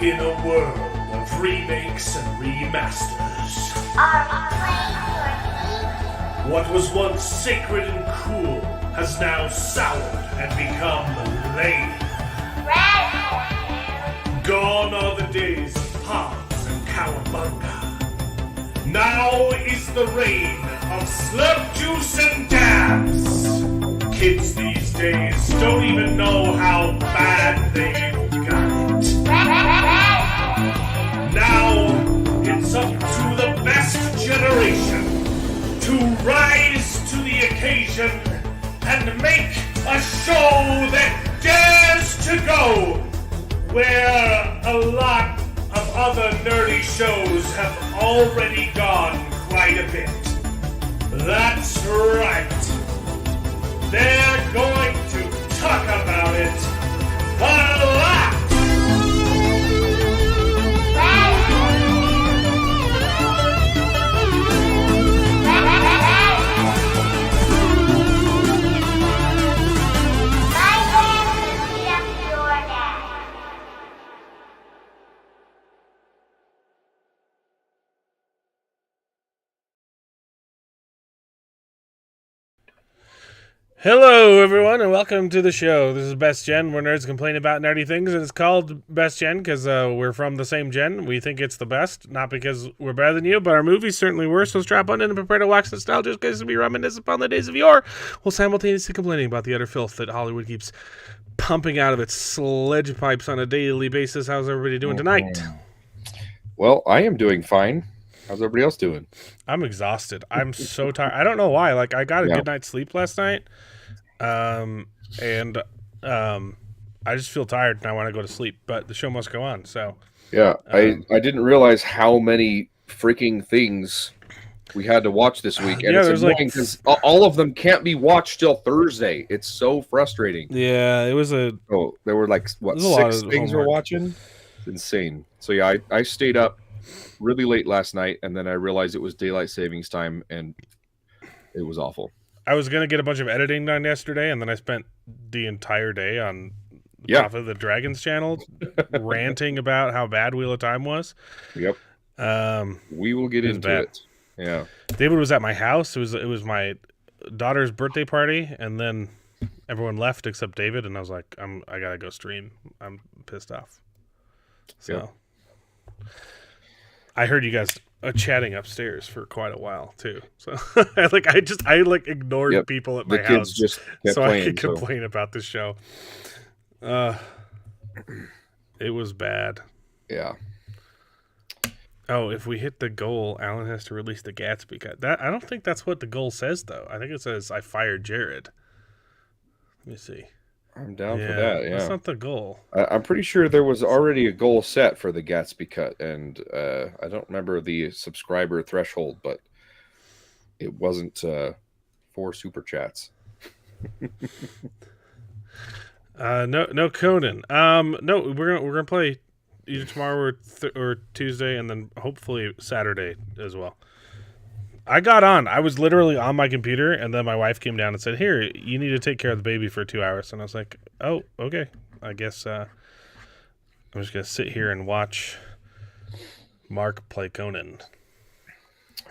In a world of remakes and remasters, Are we playing for what was once sacred and cool has now soured and become lame. Red? Gone are the days of Pogs and Cowabunga. Now is the reign of slurp juice and dabs. Kids these days don't even know how bad they've got it. Now it's up to the best generation to rise to the occasion and make a show that dares to go where a lot of other nerdy shows have already gone quite a bit. That's right. They're going to talk about it a lot. Hello, everyone, and welcome to the show. This is Best Gen, where nerds complain about nerdy things, and it's called Best Gen because we're from the same gen. We think it's the best, not because we're better than you, but our movies certainly were, so strap on in and prepare to wax nostalgia because we reminisce upon the days of yore, while simultaneously complaining about the utter filth that Hollywood keeps pumping out of its sledge pipes on a daily basis. How's everybody doing tonight? Well, I am doing fine. How's everybody else doing? I'm exhausted. I'm so tired. I don't know why. Like, I got a good night's sleep last night. I just feel tired and I want to go to sleep, but the show must go on. So yeah, I didn't realize how many freaking things we had to watch this week, and it's annoying because all of them can't be watched till Thursday. It's so frustrating. Yeah, it was a. Oh, there were like what 6 things we're watching. It's insane. So yeah, I stayed up really late last night, and then I realized it was daylight savings time, and it was awful. I was gonna get a bunch of editing done yesterday, and then I spent the entire day on Path of the Dragons channel ranting about how bad Wheel of Time was. Yep. We will get into it. Yeah. David was at my house. It was my daughter's birthday party, and then everyone left except David, and I was like, I gotta go stream. I'm pissed off. So I heard you guys chatting upstairs for quite a while too. So I ignored people at my house just so I could complain about the show. It was bad. Yeah. Oh, if we hit the goal, Alan has to release the Gatsby cut. I don't think that's what the goal says though. I think it says I fired Jared. Let me see. I'm down for that. Yeah, that's not the goal. I'm pretty sure there was already a goal set for the Gatsby cut, and I don't remember the subscriber threshold, but it wasn't 4 super chats. No Conan. No, we're gonna play either tomorrow or Tuesday, and then hopefully Saturday as well. I got on. I was literally on my computer, and then my wife came down and said, "Here, you need to take care of the baby for 2 hours." And I was like, "Oh, okay. I guess I'm just gonna sit here and watch Mark play Conan."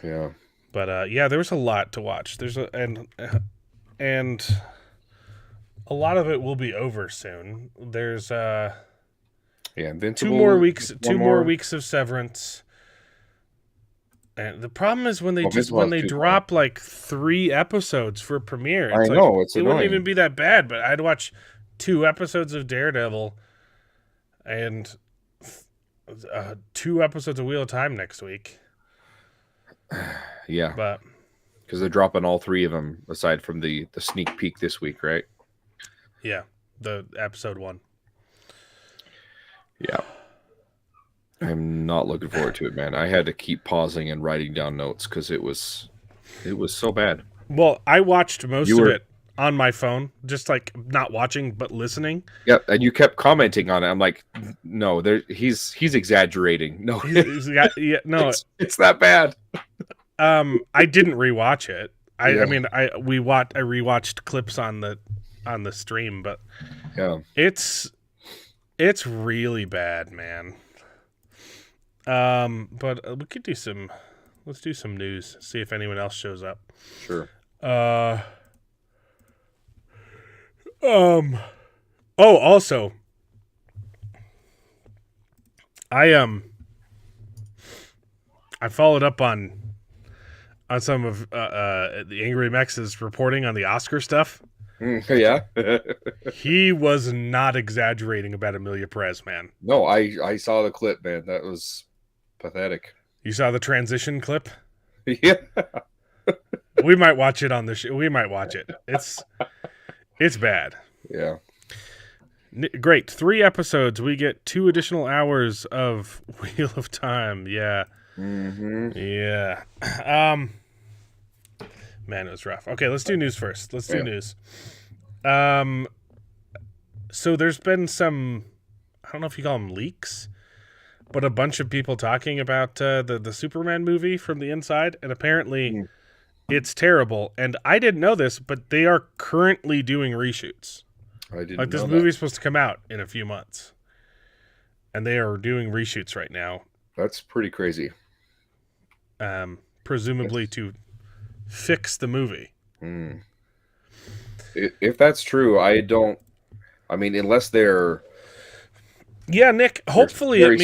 Yeah. But there was a lot to watch. And a lot of it will be over soon. There's Invincible, 2 more weeks. 2 more weeks of Severance. And the problem is when they drop like 3 episodes for premiere. It's know it's it annoying. Wouldn't even be that bad, but I'd watch 2 episodes of Daredevil and 2 episodes of Wheel of Time next week. Yeah, but because they're dropping all 3 of them aside from the sneak peek this week, right? Yeah, the episode 1. Yeah. I'm not looking forward to it, man. I had to keep pausing and writing down notes because it was so bad. Well, I watched most of it on my phone, just like not watching but listening. Yeah, and you kept commenting on it. I'm like, no, he's exaggerating. No, it's that bad. I didn't rewatch it. I rewatched clips on the stream, but yeah, it's really bad, man. But we could do some. Let's do some news. See if anyone else shows up. Sure. Oh, also, I followed up on some of the Angry Mex's reporting on the Oscar stuff. Yeah. He was not exaggerating about Emilia Perez, man. No, I saw the clip, man. That was pathetic. You saw the transition clip? Yeah. We might watch it on the show. We might watch it. It's bad. Yeah. Great. 3 episodes. We get 2 additional hours of Wheel of Time. Yeah. Mm-hmm. Yeah. Man, it was rough. Okay, let's do news first. Let's do news. So there's been some, I don't know if you call them leaks, but a bunch of people talking about the Superman movie from the inside, and apparently it's terrible. And I didn't know this, but they are currently doing reshoots. I didn't like this know movie's supposed to come out in a few months, and they are doing reshoots right now. That's pretty crazy. Presumably to fix the movie. If that's true, I mean, unless they're... Yeah, Nick, hopefully it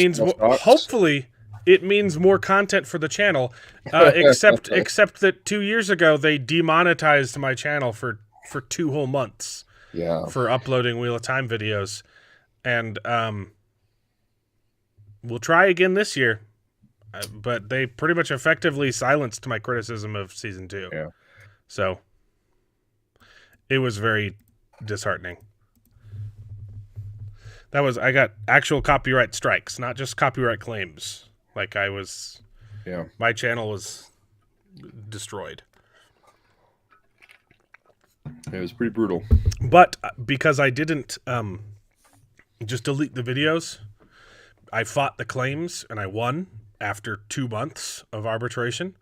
means more content for the channel. Except that 2 years ago they demonetized my channel for 2 whole months. Yeah. For uploading Wheel of Time videos. And we'll try again this year. But they pretty much effectively silenced my criticism of season 2. Yeah. So it was very disheartening. I got actual copyright strikes, not just copyright claims. Like my channel was destroyed. It was pretty brutal. But because I didn't just delete the videos, I fought the claims and I won after 2 months of arbitration.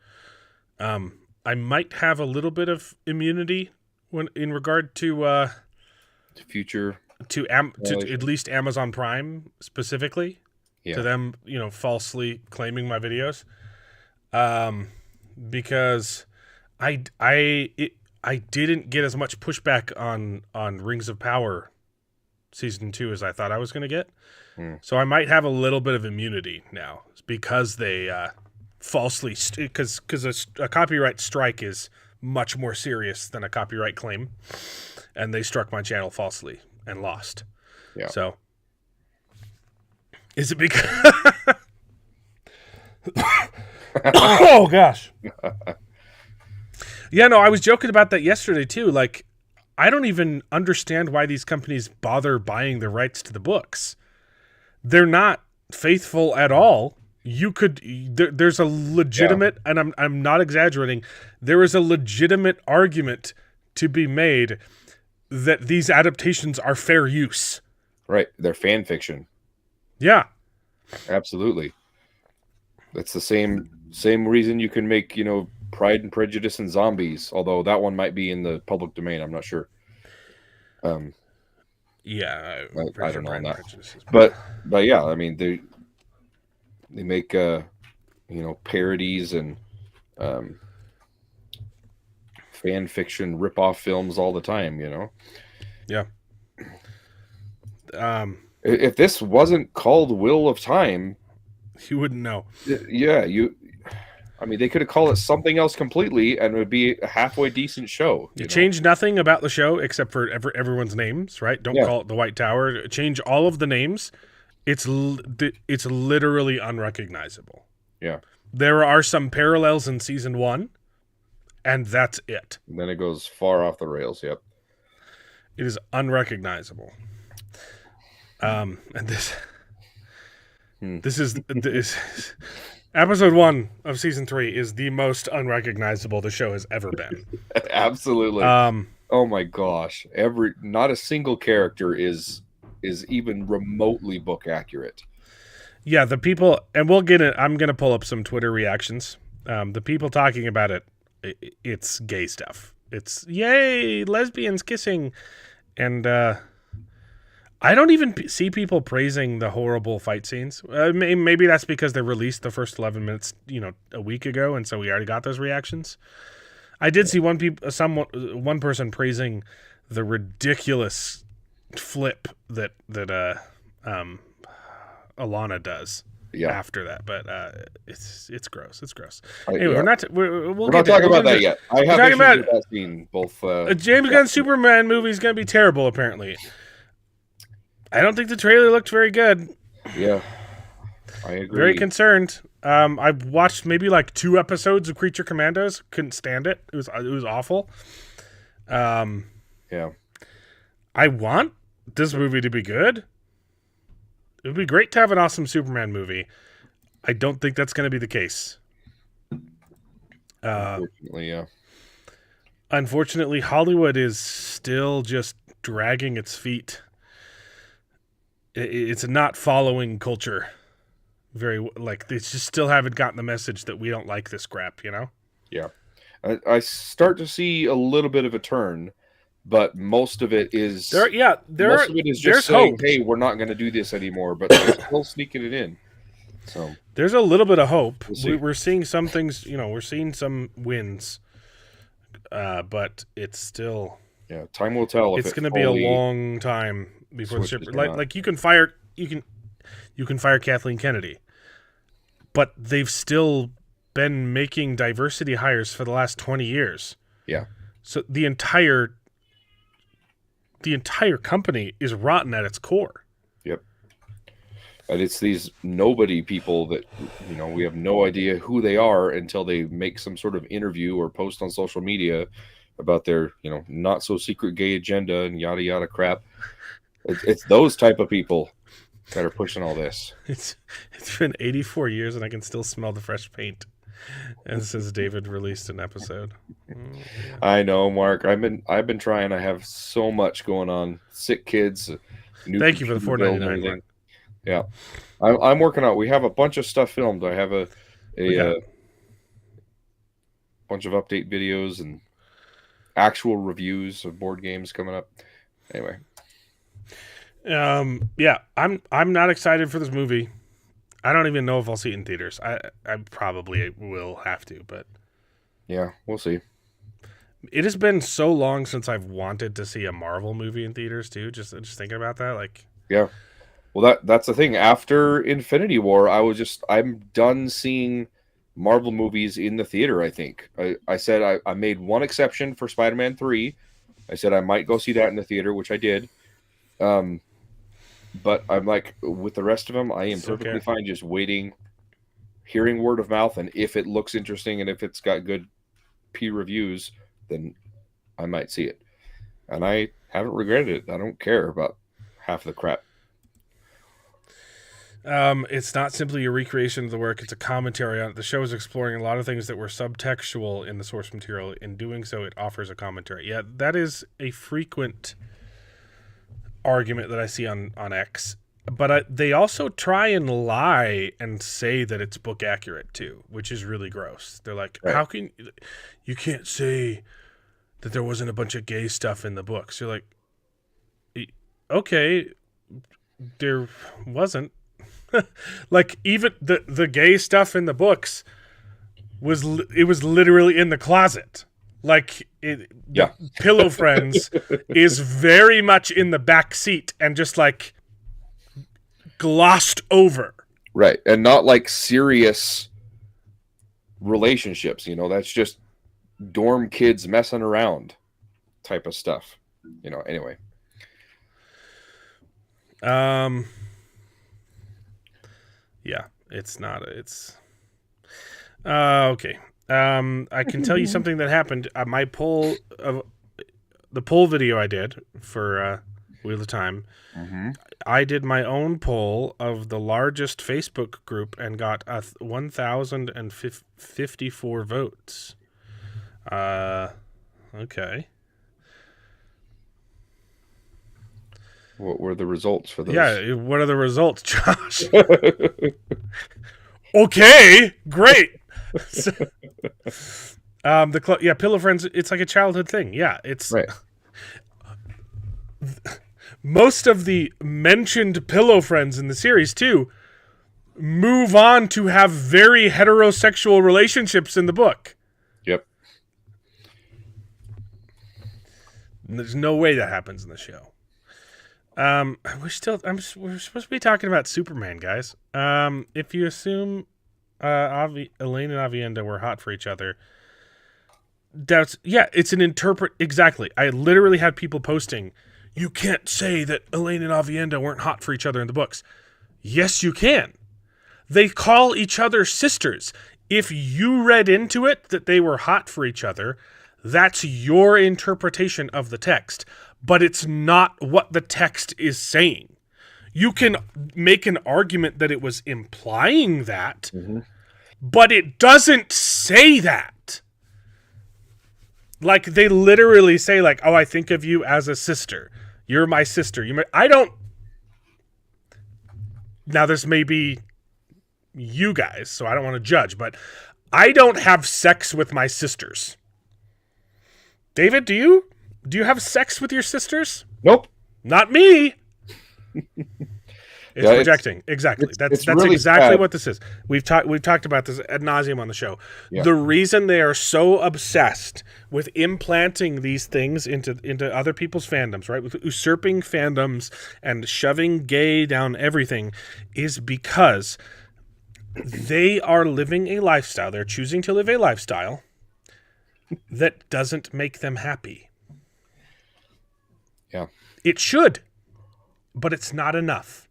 I might have a little bit of immunity in regard to future to at least Amazon Prime specifically, to them, falsely claiming my videos, because I didn't get as much pushback on Rings of Power season 2 as I thought I was going to get. So I might have a little bit of immunity now because they falsely because a copyright strike is much more serious than a copyright claim, and they struck my channel falsely and lost. Yeah. So is it because oh gosh. Yeah, no, I was joking about that yesterday too. Like, I don't even understand why these companies bother buying the rights to the books. They're not faithful at all. There's a legitimate, and I'm not exaggerating, there is a legitimate argument to be made that these adaptations are fair use. Right. They're fan fiction. Yeah. Absolutely. That's the same reason you can make, Pride and Prejudice and Zombies, although that one might be in the public domain. I'm not sure. Yeah, I don't know on that. But yeah, I mean they make parodies and fan fiction rip-off films all the time, Yeah. If this wasn't called Wheel of Time, you wouldn't know. Yeah, they could have called it something else completely, and it would be a halfway decent show. You change nothing about the show except for everyone's names, right? Don't call it the White Tower. Change all of the names. It's literally unrecognizable. Yeah. There are some parallels in season 1, and that's it. And then it goes far off the rails. Yep. It is unrecognizable. And this is episode 1 of season 3 is the most unrecognizable the show has ever been. Absolutely. Oh my gosh. Not a single character is even remotely book accurate. Yeah, the people, and we'll get it. I'm going to pull up some Twitter reactions. The people talking about it's gay stuff. It's yay, lesbians kissing. And I don't even see people praising the horrible fight scenes. Maybe that's because they released the first 11 minutes, a week ago, and so we already got those reactions. I did see one person praising the ridiculous flip that Alana does after that, but it's gross. It's gross. Anyway, we're not talking about that yet. I have issues with that scene. Both a James Gunn Superman movie is going to be terrible. Apparently, I don't think the trailer looked very good. Yeah, I agree. Very concerned. I've watched maybe like 2 episodes of Creature Commandos. Couldn't stand it. It was awful. Yeah. I want this movie to be good. It would be great to have an awesome Superman movie. I don't think that's going to be the case. Unfortunately, yeah. Unfortunately, Hollywood is still just dragging its feet. It's not following culture very, like, they just still haven't gotten the message that we don't like this crap, Yeah. I start to see a little bit of a turn, but most of it is just saying, hope. Hey, we're not going to do this anymore, but they're still sneaking it in. So there's a little bit of hope. We're seeing some things, we're seeing some wins, but it's still time will tell. It's going to be a long time before the ship. Like you can fire Kathleen Kennedy, but they've still been making diversity hires for the last 20 years. Yeah. So the entire company is rotten at its core. Yep. And it's these nobody people that, we have no idea who they are until they make some sort of interview or post on social media about their, not so secret gay agenda and yada, yada crap. It's those type of people that are pushing all this. It's been 84 years and I can still smell the fresh paint. And since David released an episode. I know, Mark. I've been trying. I have so much going on. Sick kids. Thank you for the $4.99. Yeah, I'm working out. We have a bunch of stuff filmed. I have a bunch of update videos and actual reviews of board games coming up. Anyway. Yeah, I'm not excited for this movie. I don't even know if I'll see it in theaters. I probably will have to, but yeah, we'll see. It has been so long since I've wanted to see a Marvel movie in theaters too. Just thinking about that, like yeah. Well, that's the thing. After Infinity War, I'm done seeing Marvel movies in the theater. I think I said I made one exception for Spider-Man 3. I said I might go see that in the theater, which I did. But I'm like, with the rest of them, I am perfectly fine just waiting, hearing word of mouth, and if it looks interesting and if it's got good peer reviews, then I might see it. And I haven't regretted it. I don't care about half the crap. It's not simply a recreation of the work, it's a commentary on it. The show is exploring a lot of things that were subtextual in the source material. In doing so, it offers a commentary. Yeah, that is a frequent argument that I see on X, but they also try and lie and say that it's book accurate too, which is really gross. They're like, How can you can't say that there wasn't a bunch of gay stuff in the books? You're like, okay, there wasn't. Like even the gay stuff in the books was literally in the closet. Like, Pillow Friends is very much in the back seat and just, like, glossed over. Right, and not, like, serious relationships, that's just dorm kids messing around type of stuff, anyway. Yeah, it's not, okay. I can tell you something that happened. My poll the poll video I did for Wheel of Time. Mm-hmm. I did my own poll of the largest Facebook group and got 1,054 votes. Okay. What were the results for those? Yeah, what are the results, Josh? Okay, great. Pillow Friends, it's like a childhood thing. Yeah, it's right. most of the mentioned pillow friends in the series too move on to have very heterosexual relationships in the book. Yep. And there's no way that happens in the show. We're supposed to be talking about Superman, guys. If you assume Elaine and Avienda were hot for each other, it's an exactly. I literally had people posting, you can't say that Elaine and Avienda weren't hot for each other in the books. Yes, you can. They call each other sisters. If you read into it that they were hot for each other, that's your interpretation of the text. But it's not what the text is saying. You can make an argument that it was implying that, but it doesn't say that. Like, they literally say, like, oh, I think of you as a sister. You're my sister. I don't... Now, this may be you guys, so I don't want to judge, but I don't have sex with my sisters. David, do you? Do you have sex with your sisters? Nope. Not me. It's projecting. Exactly. That's really exactly sad. What this is. We've talked about this ad nauseum on the show. Yeah. The reason they are so obsessed with implanting these things into other people's fandoms, right? With usurping fandoms and shoving gay down everything, is because they are living a lifestyle. They're choosing to live a lifestyle that doesn't make them happy. Yeah. It should, but it's not enough.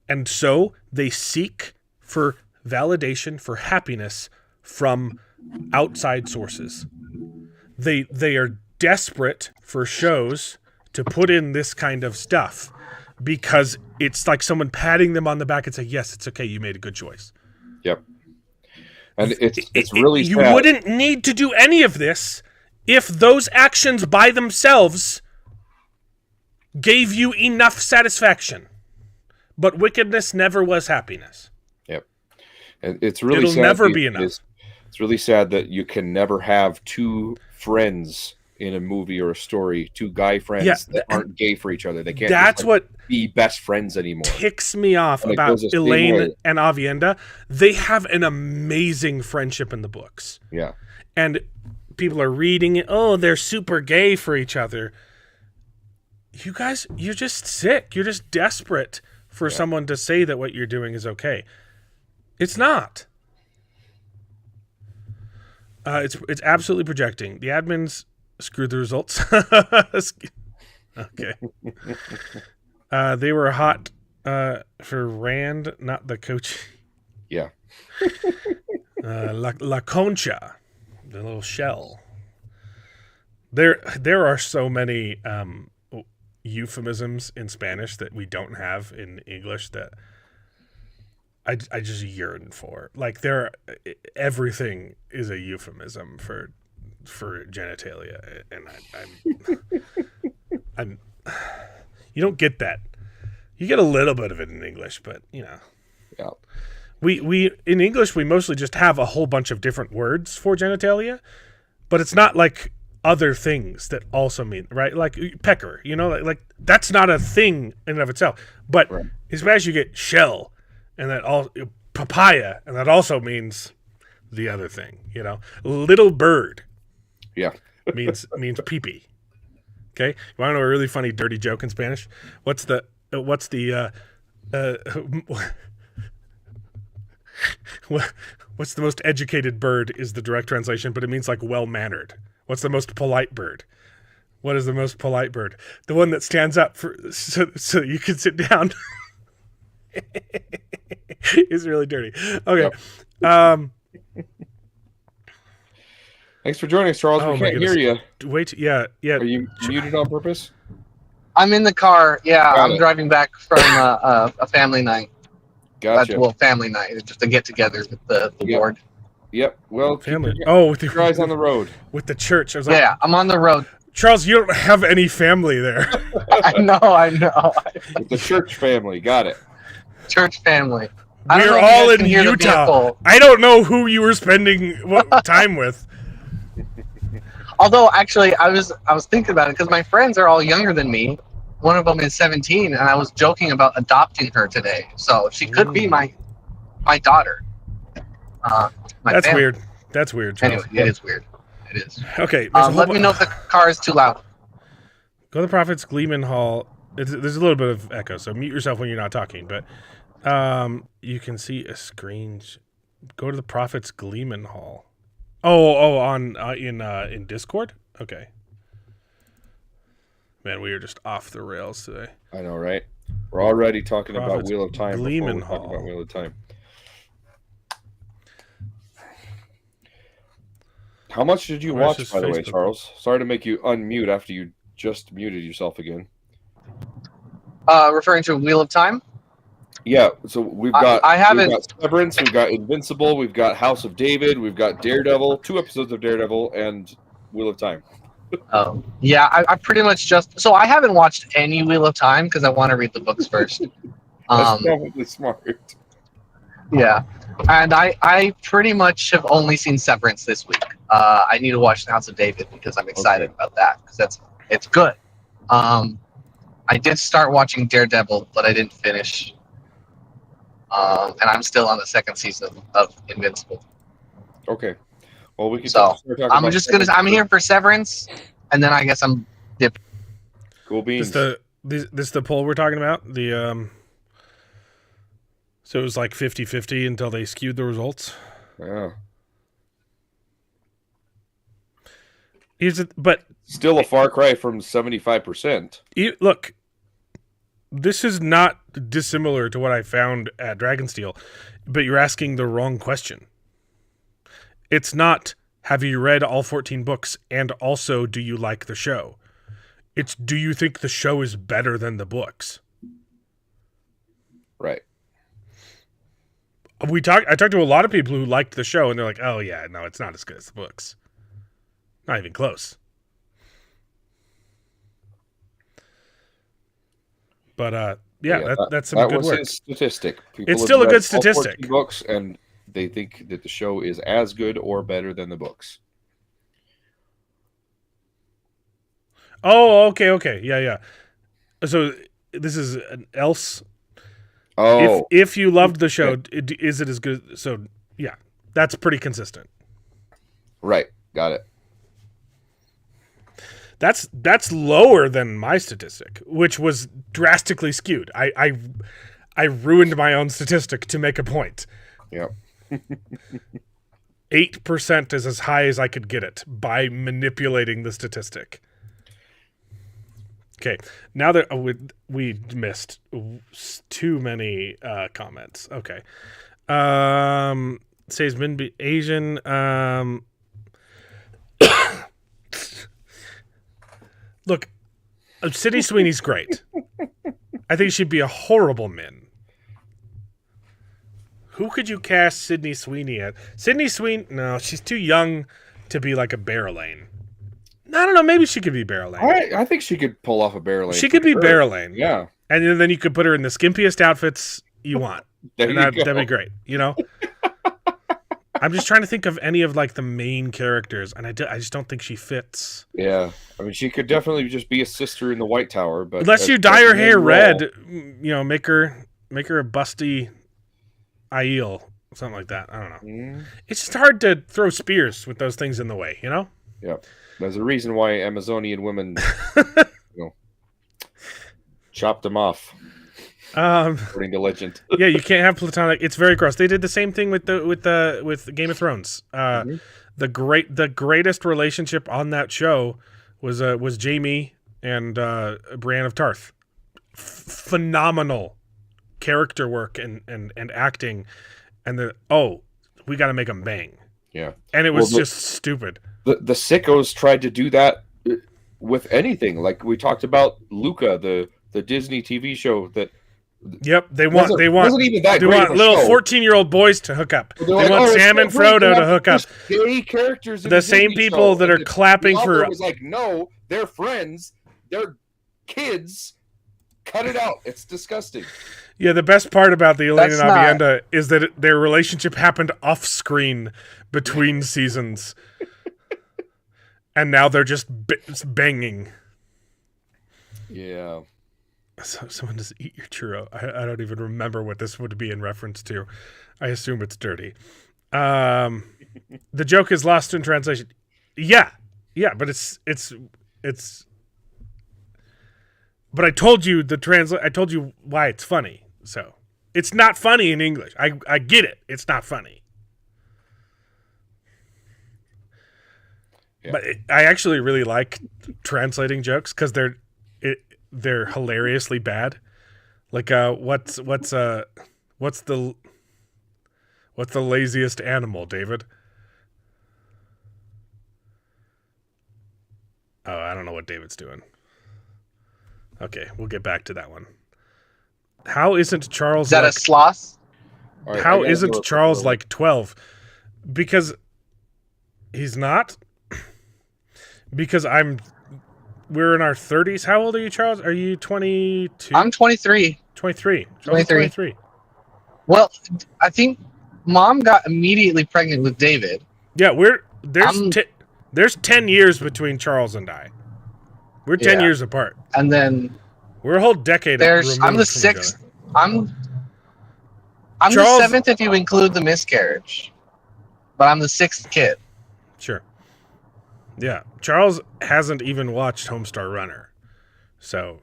And so they seek for validation, for happiness from outside sources. They are desperate for shows to put in this kind of stuff because it's like someone patting them on the back and saying, yes, it's okay, you made a good choice. Yep. And it's really you wouldn't need to do any of this if those actions by themselves gave you enough satisfaction. But wickedness never was happiness. Yep. And it's really sad. It'll never be enough. It's really sad that you can never have two friends in a movie or a story, two guy friends that aren't gay for each other. They can't what be best friends anymore. Ticks me off about Elaine and Avienda. They have an amazing friendship in the books. Yeah. And people are reading it. Oh, they're super gay for each other. You guys, you're just sick. You're just desperate for someone to say that what you're doing is okay. It's not. It's absolutely projecting. The admins screwed the results. Okay. They were hot for Rand, not the coach. Yeah. La Concha, the little shell. There are so many euphemisms in Spanish that we don't have in English that I just yearn for. Like, everything is a euphemism for genitalia, and I'm you don't get that. You get a little bit of it in English, but Yeah. We in English we mostly just have a whole bunch of different words for genitalia, but it's not like other things that also mean, right? Like pecker, like that's not a thing in and of itself. But in Spanish you get shell, and that all papaya, and that also means the other thing. Little bird. Yeah. means pee-pee. Okay, you want to know a really funny dirty joke in Spanish? What's the what's the most educated bird is the direct translation, but it means like well-mannered. What's the most polite bird? What is the most polite bird? The one that stands up so you can sit down. It's really dirty. Okay. Yep. Thanks for joining us, Charles. We can't hear you. Wait, yeah. Are you muted on purpose? I'm in the car. Yeah, I'm driving back from a family night. Gotcha. Well, family night. It's just a get-together with the board. Yep. Well, family. With your eyes on the road. With the church. I was like, yeah, I'm on the road. Charles, you don't have any family there. I know. With the church family. Got it. Church family. We're all in Utah. I don't know who you were spending time with. Although actually, I was thinking about it because my friends are all younger than me. One of them is 17, and I was joking about adopting her today. So she could be my daughter. My That's family. weird. That's weird, Charles. Anyway, it is weird. It is. Okay, there's a whole Let me know if the car is too loud. Go to the Prophet's Gleeman Hall. There's a little bit of echo, so mute yourself when you're not talking. But you can see a screen. Go to the Prophet's Gleeman Hall. On in Discord. Okay. Man, we are just off the rails today. I know, right? We're already talking about Prophet's Wheel of Time. Gleeman before we talk Hall. about Wheel of Time. How much did you Where's watch, by the way, Facebook? Charles? Sorry to make you unmute after you just muted yourself again. Referring to Wheel of Time. Yeah, so we've got I haven't. we've got Severance, we've got Invincible, we've got House of David, we've got Daredevil, 2 episodes of Daredevil, and Wheel of Time. Oh, yeah. I pretty much just. So I haven't watched any Wheel of Time because I want to read the books first. That's probably smart. Yeah, and I pretty much have only seen Severance this week. I need to watch the House of David because I'm excited about that because it's good. I did start watching Daredevil, but I didn't finish. And I'm still on the 2nd season of Invincible. Okay. Well, we can So start talking I'm about just gonna. I'm here for Severance, and then I guess I'm dipping. Cool beans. This the poll we're talking about? The so it was like 50-50 until they skewed the results. Yeah. But Still a far cry from 75%. look, this is not dissimilar to what I found at Dragonsteel, but you're asking the wrong question. It's not, have you read all 14 books, and also, do you like the show? It's, do you think the show is better than the books? Right. I talked to a lot of people who liked the show, and they're like, oh yeah, no, it's not as good as the books. Not even close. But that's some good was work. his statistic. People It's have still a read good all 14 statistic. books, and they think that the show is as good or better than the books. Oh, okay, yeah. So this is an else. Oh, If you loved the show, is it as good? So yeah, that's pretty consistent. right. Got it. That's lower than my statistic, which was drastically skewed. I ruined my own statistic to make a point. Yep. 8% is as high as I could get it by manipulating the statistic. Okay, now that we missed too many comments. Okay, says Min be Asian. Look, Sydney Sweeney's great. I think she'd be a horrible Min. Who could you cast Sydney Sweeney at? Sydney Sweeney? No, she's too young to be like a Barrelane. I don't know. Maybe she could be Barrelane. I think she could pull off a Barrelane. She could be Barrelane. Yeah. And then you could put her in the skimpiest outfits you want. That'd be great. You know? I'm just trying to think of any of like the main characters, and I just don't think she fits. Yeah. I mean, she could definitely just be a sister in the White Tower, but unless you dye her hair red, you know, make her a busty Aiel, something like that. I don't know. Mm. It's just hard to throw spears with those things in the way, you know? Yeah. There's a reason why Amazonian women, chopped them off. According to legend. Yeah, you can't have platonic. It's very gross. They did the same thing with Game of Thrones. The greatest relationship on that show was Jaime and Brienne of Tarth. Phenomenal character work and acting, and we got to make them bang. Yeah, and it was just stupid. The sickos tried to do that with anything. Like we talked about Luca, the Disney TV show that. Yep, they want little 14-year-old boys to hook up. They want Sam and Frodo to hook up. Gay characters. The same people that are clapping for. Was like, no, they're friends. They're kids. Cut it out. It's disgusting. Yeah, the best part about the Elena Navienda is that their relationship happened off-screen between seasons. and now they're just banging. Yeah. So someone just eat your churro. I don't even remember what this would be in reference to. I assume it's dirty. The joke is lost in translation. Yeah, but it's. But I told you I told you why it's funny. So it's not funny in English. I get it. It's not funny. Yeah. But I actually really like translating jokes because they're hilariously bad. Like what's the laziest animal, David? Oh, I don't know what David's doing. Okay, we'll get back to that one. How isn't Charles? Is that a sloth? Right, how isn't Charles like 12? Because he's not. Because we're in our 30s. How old are you, Charles? Are you 22? I'm 23. 23. 23. Well, I think Mom got immediately pregnant with David. Yeah, there's 10 years between Charles and I. We're 10 years apart. And then we're a whole decade. I'm the sixth. I'm the seventh if you include the miscarriage. But I'm the sixth kid. Sure. Yeah. Charles hasn't even watched Homestar Runner. So,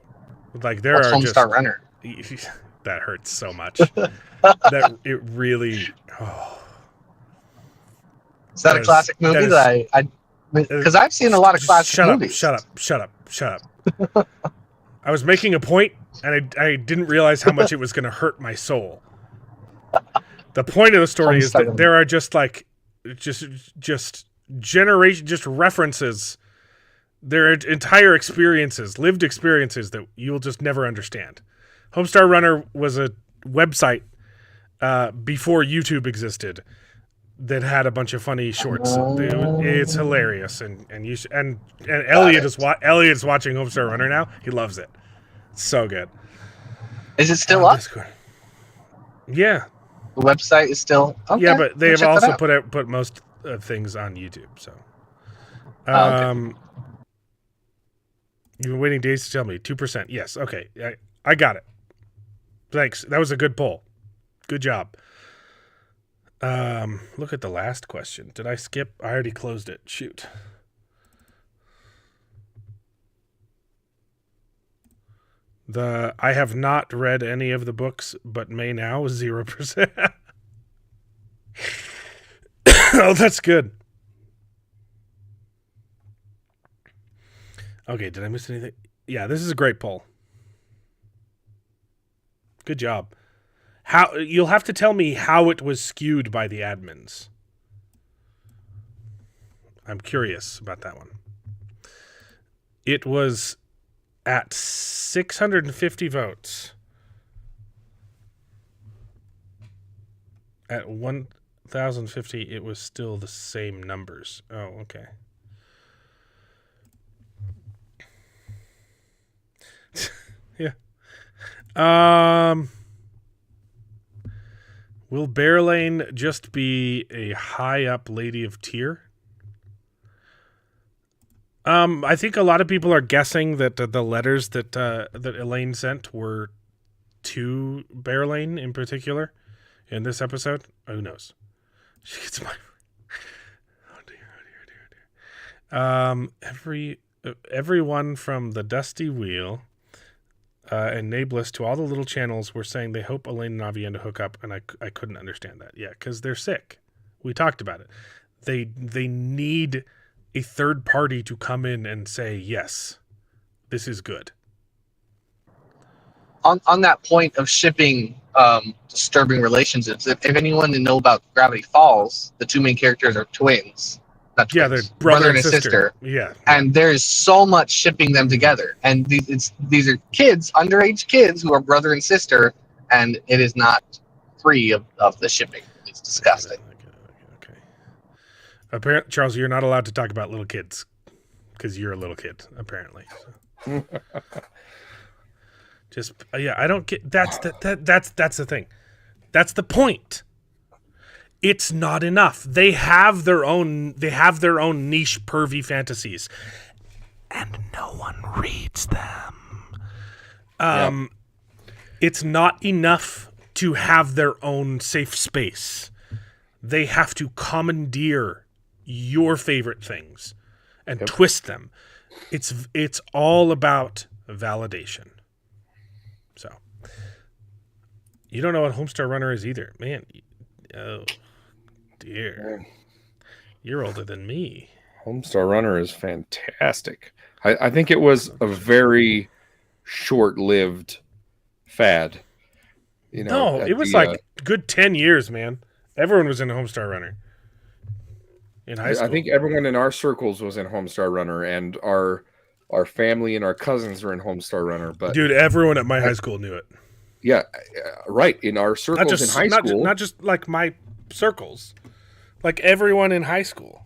like, there What's are Homestar Runner? That hurts so much. That it really. Oh. Is that a classic movie because I've seen a lot of classic movies. Shut up. I was making a point, and I didn't realize how much it was going to hurt my soul. The point of the story is that there are just references. There are entire experiences, lived experiences that you'll just never understand. Homestar Runner was a website before YouTube existed that had a bunch of funny shorts. It's hilarious, and Elliot is watching Homestar Runner now. He loves it. It's so good. Is it still up? Discord. Yeah. The website is still okay. Yeah, but they have also put most things on YouTube. So, okay. You've been waiting days to tell me. 2%. Yes. Okay. I got it. Thanks. That was a good poll. Good job. Look at the last question. Did I skip? I already closed it. Shoot. I have not read any of the books, but may now 0%. Oh, that's good. Okay, did I miss anything? Yeah, this is a great poll. Good job. You'll have to tell me how it was skewed by the admins. I'm curious about that one. It was at 650 votes. At 1,050, it was still the same numbers. Oh, okay. Yeah. Will Bearlane just be a high up Lady of Tyr? I think a lot of people are guessing that the letters that Elaine sent were to Bearlane in particular in this episode. Who knows? She gets my. Oh dear. Everyone from the Dusty Wheel and Nablus to all the little channels were saying they hope Elaine and Avienda hook up, and I couldn't understand that. Yeah, because they're sick. We talked about it. They need a third party to come in and say, yes, this is good. On that point of shipping disturbing relationships, if anyone know about Gravity Falls, the two main characters are twins. Not twins. Yeah, they're brother and sister. Yeah. And there's so much shipping them together. And these are kids, underage kids, who are brother and sister, and it is not free of the shipping. It's disgusting. Okay. Apparently, Charles, you're not allowed to talk about little kids because you're a little kid, apparently. So. I don't get that's the thing. That's the point. It's not enough. They have their own niche pervy fantasies, and no one reads them. It's not enough to have their own safe space. They have to commandeer your favorite things and twist them. It's all about validation. So you don't know what Homestar Runner is either, man. Oh dear, you're older than me. Homestar Runner is fantastic. I think it was a very short-lived fad. You know, No, it was like a good 10 years, man. Everyone was in Homestar Runner in high school. I think everyone in our circles was in Homestar Runner, and our family and our cousins were in Homestar Runner. But dude, everyone at my high school knew it. Yeah, right. In our circles in high school, not just like my circles, like everyone in high school.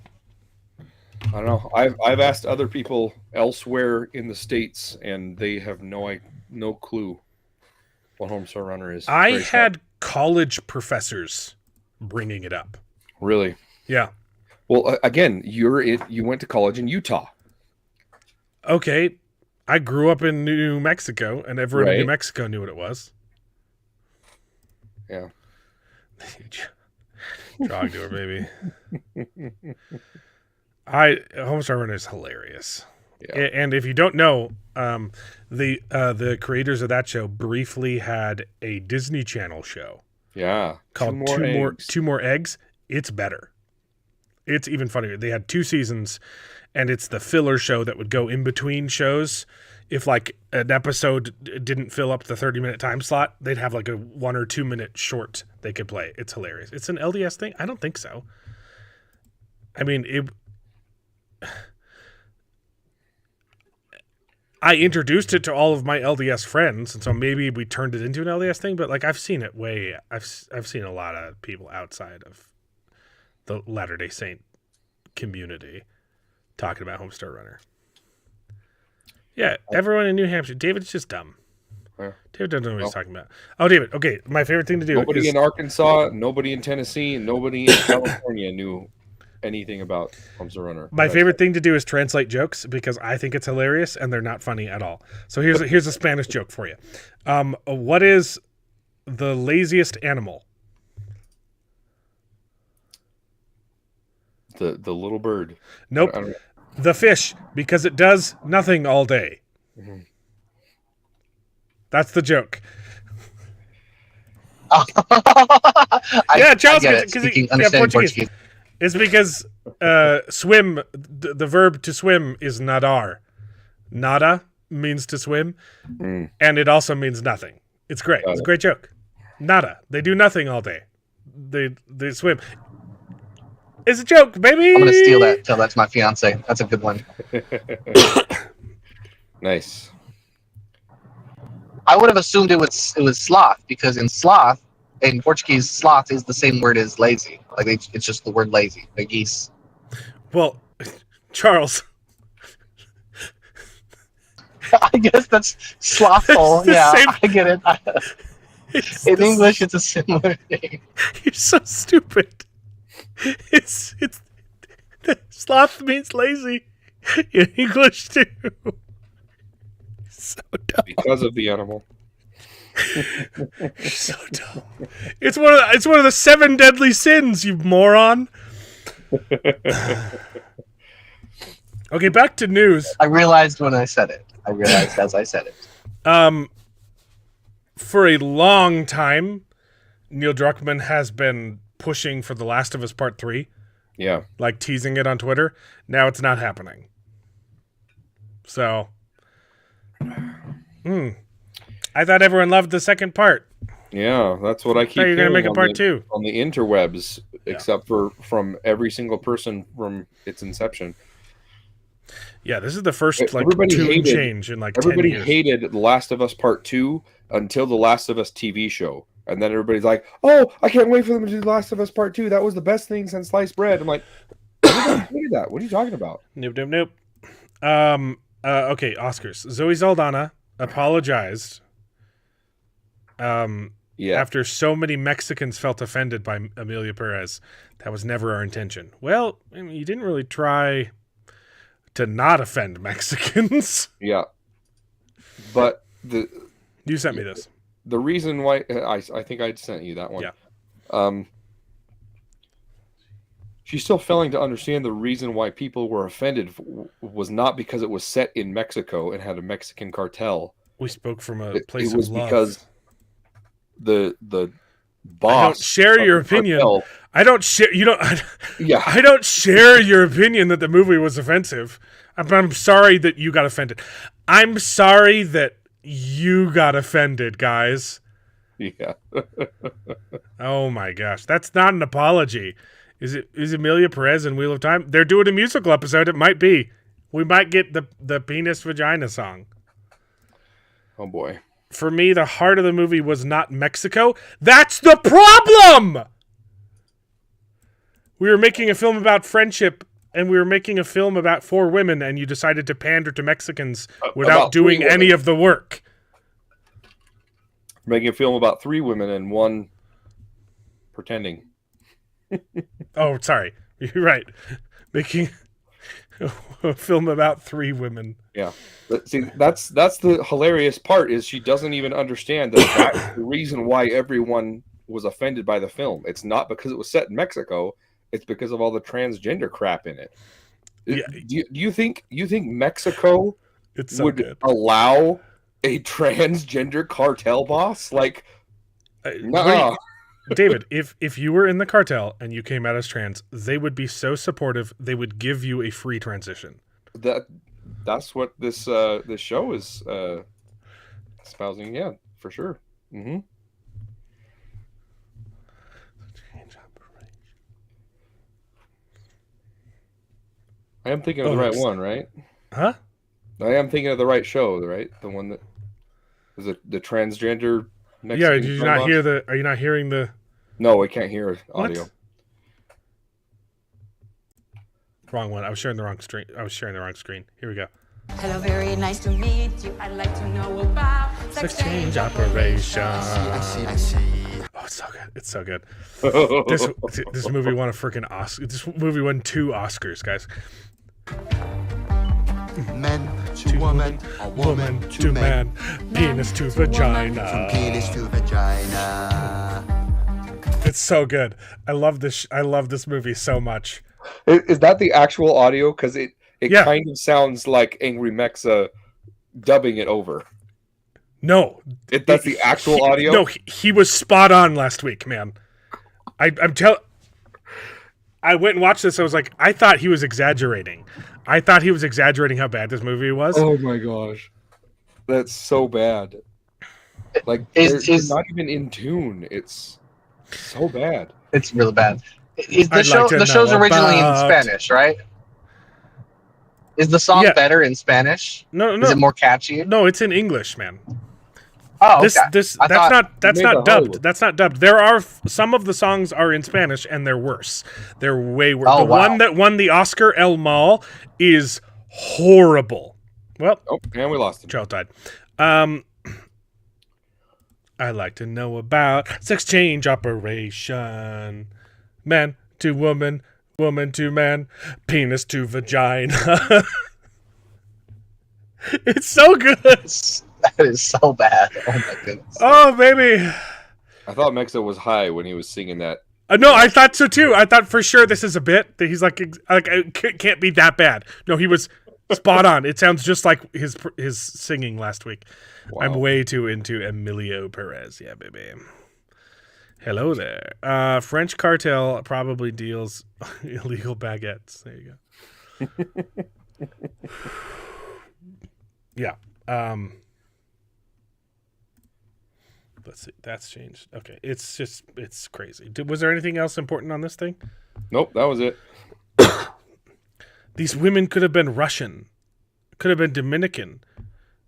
I don't know. I've asked other people elsewhere in the States, and they have no clue what Homestar Runner is. I had college professors bringing it up. Really? Yeah. Well, again, you went to college in Utah. Okay, I grew up in New Mexico, and everyone in New Mexico knew what it was. Yeah. Drog door, baby. Homestar Runner is hilarious. Yeah. And if you don't know, the creators of that show briefly had a Disney Channel show. Yeah. Called Two More Eggs. It's better. It's even funnier. They had 2 seasons, and it's the filler show that would go in between shows. If like an episode didn't fill up the 30-minute time slot, they'd have like a 1 or 2 minute short they could play. It's hilarious. It's an LDS thing? I don't think so. I mean, I introduced it to all of my LDS friends, and so maybe we turned it into an LDS thing, but like I've seen it I've seen a lot of people outside of the Latter-day Saint community talking about Homestar Runner. Yeah, everyone in New Hampshire. David's just dumb. Yeah. David doesn't know what he's talking about. Oh, David. Okay, my favorite thing to do. Nobody in Arkansas, nobody in Tennessee, nobody in California knew anything about Homestar Runner. My favorite thing to do is translate jokes because I think it's hilarious and they're not funny at all. So here's a Spanish joke for you. What is the laziest animal? The little bird. Nope. The fish, because it does nothing all day. Mm-hmm. That's the joke. Charles, because he Portuguese. It's because swim, the verb to swim is nadar. Nada means to swim, and it also means nothing. It's great. It's a great joke. Nada. They do nothing all day. They swim. It's a joke, baby. I'm gonna steal that. Tell that to my fiance. That's a good one. Nice. I would have assumed it was sloth because in Portuguese, sloth is the same word as lazy. Like it's just the word lazy, like geese. Well, Charles. I guess that's slothful. Yeah, I get it. In English, it's a similar thing. You're so stupid. It's sloth means lazy in English too. So dumb. Because of the animal. So dumb. It's one of the 7 deadly sins, you moron. Okay, back to news. I realized when I said it. I realized as I said it. For a long time, Neil Druckmann has been pushing for The Last of Us Part 3. Yeah. Like teasing it on Twitter. Now it's not happening. So, I thought everyone loved the second part. Yeah, that's what I keep you're going to make a part 2. On the interwebs, except for from every single person from its inception. Yeah, this is the first tune change in 10 years. Everybody hated The Last of Us Part 2 until The Last of Us TV show. And then everybody's like, oh, I can't wait for them to do The Last of Us Part 2. That was the best thing since sliced bread. I'm like, what is that? What are you talking about? Nope. Okay, Oscars. Zoe Saldana apologized Yeah. After so many Mexicans felt offended by Amelia Perez. That was never our intention. Well, I mean, you didn't really try to not offend Mexicans. Yeah. But You sent me this. the reason why I think I'd sent you that one. Yeah. She's still failing to understand the reason why people were offended was not because it was set in Mexico and had a Mexican cartel. We spoke from a place It was of love. because the boss. I don't share your opinion. Cartel, I don't share. You don't. yeah. I don't share your opinion that the movie was offensive. I'm sorry that you got offended. I'm sorry that you got offended, guys. Yeah. Oh my gosh, that's not an apology. Is Amelia Perez in Wheel of Time? They're doing a musical episode. It might be. We might get the penis vagina song. Oh boy. For me, the heart of the movie was not Mexico. That's the problem! We were making a film about friendship, and we were making a film about 4 women, and you decided to pander to Mexicans without about 3 doing women. any of the work. Making a film about 3 women and 1 pretending. Oh, sorry. You're right. Making a film about 3 women. Yeah. But see, that's the hilarious part is she doesn't even understand that that's the reason why everyone was offended by the film. It's not because it was set in Mexico. It's because of all the transgender crap in it. Yeah. Do you think Mexico It's so would good. allow a transgender cartel boss? Like, no. David, if you were in the cartel and you came out as trans, they would be so supportive. They would give you a free transition. That's what this show is espousing. Yeah, for sure. Mm-hmm. I am thinking of the right one, right? Huh? I am thinking of the right show, right? The one that is it the transgender. Mexican Yeah. Did you not boss? hear the? Are you not hearing the? No, I can't hear audio. What? Wrong one. I was sharing the wrong screen. Here we go. Hello, very nice to meet you. I'd like to know about Sex change operation. I see. Oh, it's so good. It's so good. This movie won a freaking Oscar. This movie won 2 Oscars, guys. Men to woman, a woman to man, penis to vagina. from penis to vagina. It's so good. I love this. I love this movie so much. Is that the actual audio? Because it Yeah. kind of sounds like Angry Mexa dubbing it over. No, That's the actual audio? No, he was spot on last week, man. I went and watched this. I was like, I thought he was exaggerating. I thought he was exaggerating how bad this movie was. Oh my gosh. That's so bad. Like, they're not even in tune. It's so bad. It's really bad. Is the I'd show like to the show's know originally in about- Spanish, right? Is the song Yeah. better in Spanish? No, Is it more catchy? no, it's in English, man. Oh, This okay. that's I thought- not Made dubbed. the Hollywood. That's not dubbed. There are some of the songs are in Spanish and they're worse. They're way worse. Oh, The wow. one that won the Oscar, El Mal, is horrible. Well, Oh, and we lost him. child died. I'd like to know about sex change operation. Man to woman, woman to man, penis to vagina. It's so good. That is so bad. Oh my goodness. Oh, baby. I thought Mexa was high when he was singing that. No, I thought so too. I thought for sure this is a bit that he's like it can't be that bad. No, he was spot on. It sounds just like his singing last week. Wow. I'm way too into Emilio Perez. Yeah, baby. Hello there. French cartel probably deals illegal baguettes. There you go. Yeah. Let's see. That's changed. Okay. It's crazy. Was there anything else important on this thing? Nope, that was it. These women could have been Russian, could have been Dominican,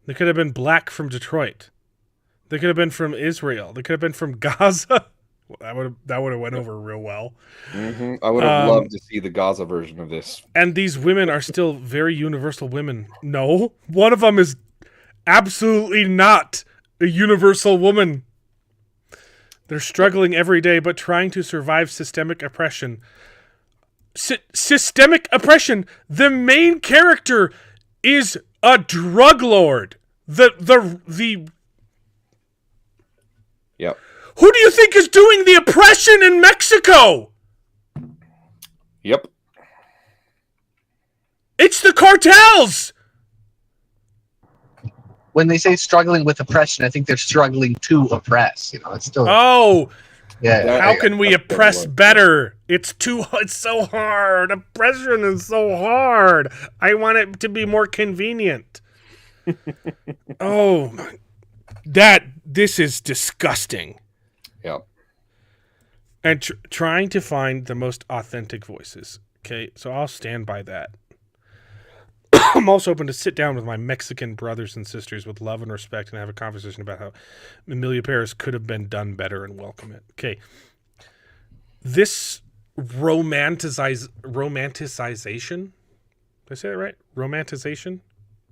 they could have been black from Detroit, they could have been from Israel, they could have been from Gaza. That would have went over real well. Mm-hmm. I would have loved to see the Gaza version of this. And these women are still very universal women. No, one of them is absolutely not a universal woman. They're struggling every day, but trying to survive systemic oppression. Systemic oppression. The main character is a drug lord. The Yep. Who do you think is doing the oppression in Mexico? Yep. It's the cartels. When they say struggling with oppression, I think they're struggling to oppress. It's still Oh, yeah. how can we oppress better? It's so hard. Oppression is so hard. I want it to be more convenient. Oh, this is disgusting. Yep. And trying to find the most authentic voices. Okay, so I'll stand by that. I'm also open to sit down with my Mexican brothers and sisters with love and respect and have a conversation about how Emilia Paris could have been done better and welcome it. Okay. This romanticization. Did I say that right? Romanticization?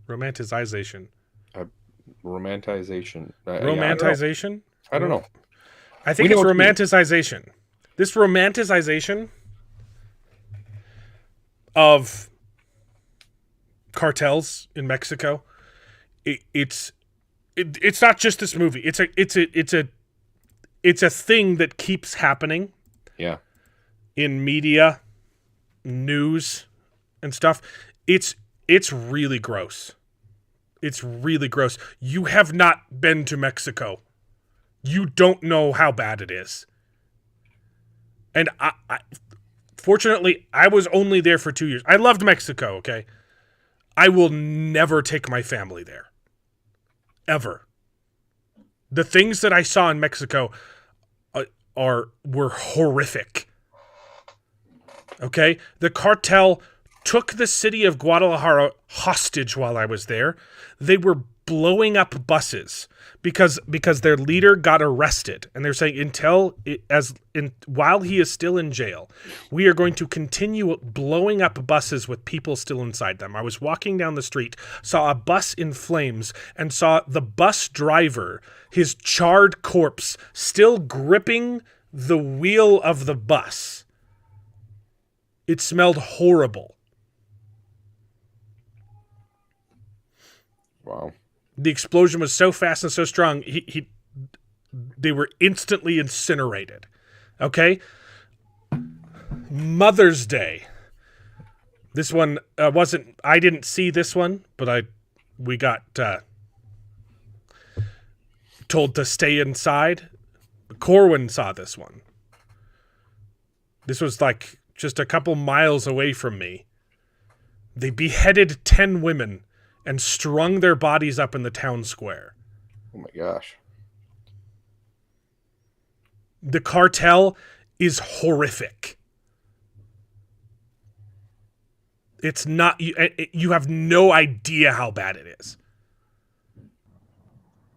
Romanticization. Romanticization. Romanticization? I don't know. I think it's romanticization. This romanticization of cartels in Mexico. It's not just this movie. It's a thing that keeps happening. Yeah. In media, news, and stuff. It's really gross. It's really gross. You have not been to Mexico. You don't know how bad it is. And I fortunately, I was only there for 2 years. I loved Mexico, okay? I will never take my family there. Ever. The things that I saw in Mexico were horrific. Okay? The cartel took the city of Guadalajara hostage while I was there. They were blowing up buses because their leader got arrested, and they're saying while he is still in jail, we are going to continue blowing up buses with people still inside them. I was walking down the street, saw a bus in flames, and saw the bus driver, his charred corpse, still gripping the wheel of the bus. It smelled horrible. Wow. The explosion was so fast and so strong, they were instantly incinerated. Okay? Mother's Day. This one I didn't see this one, but we got told to stay inside. Corwin saw this one. This was like just a couple miles away from me. They beheaded 10 women and strung their bodies up in the town square. Oh my gosh. The cartel is horrific. It's not, you have no idea how bad it is.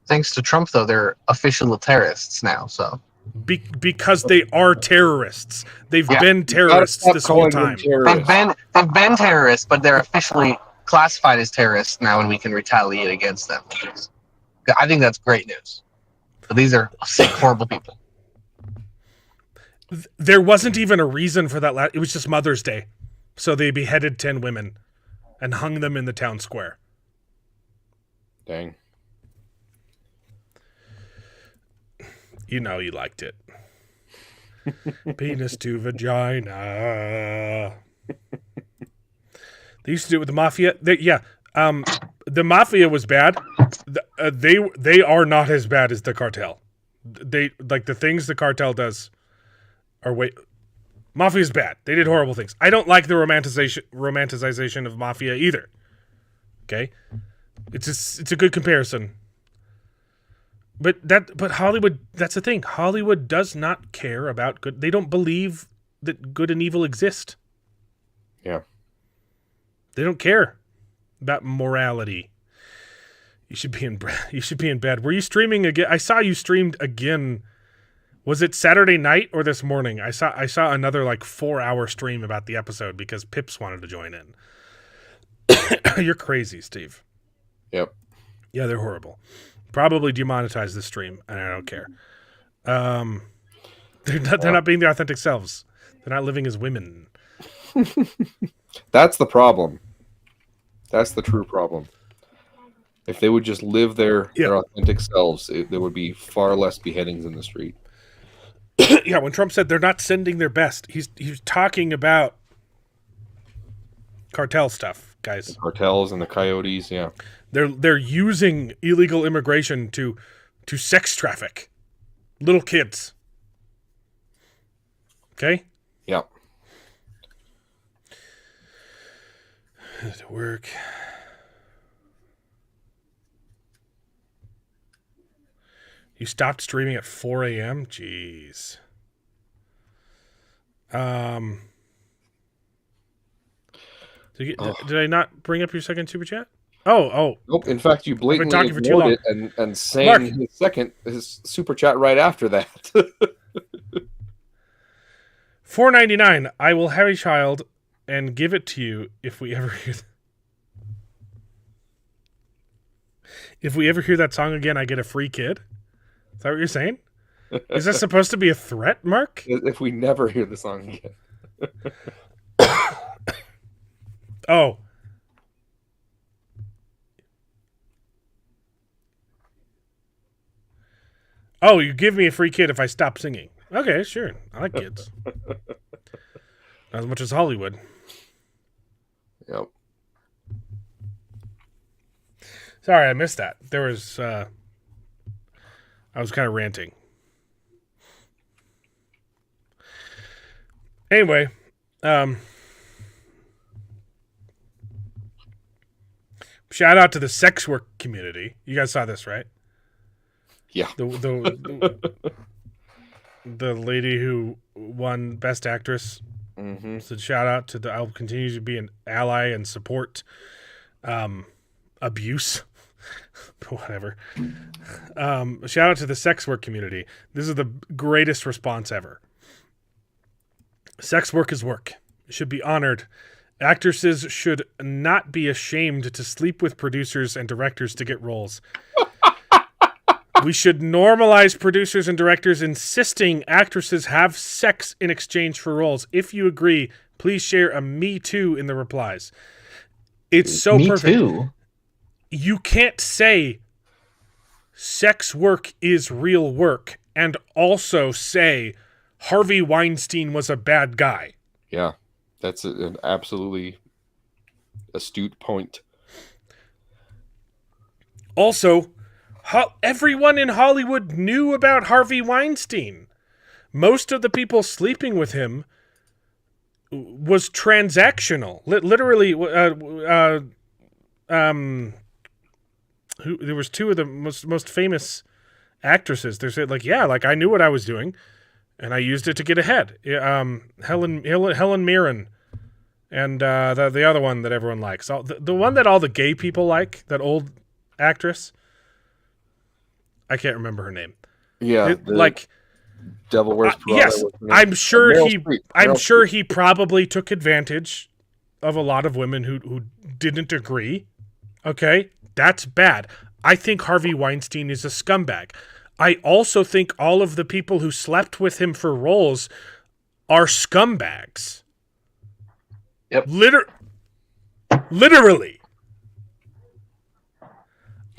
Thanks to Trump, though, they're official terrorists now. So because they are terrorists. They've been terrorists this whole time. They've been terrorists, but they're officially classified as terrorists now, and we can retaliate against them. I think that's great news. But these are sick, horrible people. There wasn't even a reason for that. It was just Mother's Day. So they beheaded 10 women and hung them in the town square. Dang. You know you liked it. Penis to vagina. They used to do it with the mafia. The mafia was bad. They are not as bad as the cartel. They like the things the cartel does are way. Mafia's bad. They did horrible things. I don't like the romanticization of mafia either. Okay, it's a good comparison. But Hollywood, that's the thing. Hollywood does not care about good. They don't believe that good and evil exist. Yeah. They don't care about morality. You should be in bed. Were you streaming again? I saw you streamed again. Was it Saturday night or this morning? I saw another 4-hour stream about the episode because Pips wanted to join in. You're crazy, Steve. Yep. Yeah, they're horrible. Probably demonetize the stream, and I don't care. They're not being their authentic selves. They're not living as women. That's the problem. That's the true problem. If they would just live their authentic selves, there would be far less beheadings in the street. Yeah, when Trump said they're not sending their best, he's talking about cartel stuff, guys. The cartels and the coyotes, yeah. They're using illegal immigration to sex traffic little kids. Okay? Yeah. To work. You stopped streaming at 4 a.m.? Jeez. Did I not bring up your second super chat? Oh. Nope. In fact, you blatantly talking for too ignored long. it and sang his super chat right after that. $4.99. I will have a child and give it to you if we ever hear. If we ever hear that song again, I get a free kid. Is that what you're saying? Is that supposed to be a threat, Mark? If we never hear the song again. Oh. Oh, you give me a free kid if I stop singing. Okay, sure. I like kids. Not as much as Hollywood. Yep. Sorry, I missed that. There was... I was kind of ranting. Anyway, shout out to the sex work community. You guys saw this, right? Yeah. The lady who won Best Actress said, shout out to I'll continue to be an ally and support abuse. Whatever. Shout out to the sex work community. This is the greatest response ever. Sex work is work. It should be honored. Actresses should not be ashamed to sleep with producers and directors to get roles. We should normalize producers and directors insisting actresses have sex in exchange for roles. If you agree, please share a Me Too in the replies. It's so perfect. Me Too. You can't say sex work is real work and also say Harvey Weinstein was a bad guy. Yeah, that's an absolutely astute point. Also, everyone in Hollywood knew about Harvey Weinstein. Most of the people sleeping with him was transactional. Literally, there was two of the most famous actresses. They said, I knew what I was doing, and I used it to get ahead. Helen Mirren, and the other one that everyone likes, the one that all the gay people like, that old actress. I can't remember her name. Yeah, Devil Wears Prada. Yes, I'm sure he probably took advantage of a lot of women who didn't agree. Okay, that's bad. I think Harvey Weinstein is a scumbag. I also think all of the people who slept with him for roles are scumbags. Yep. Literally.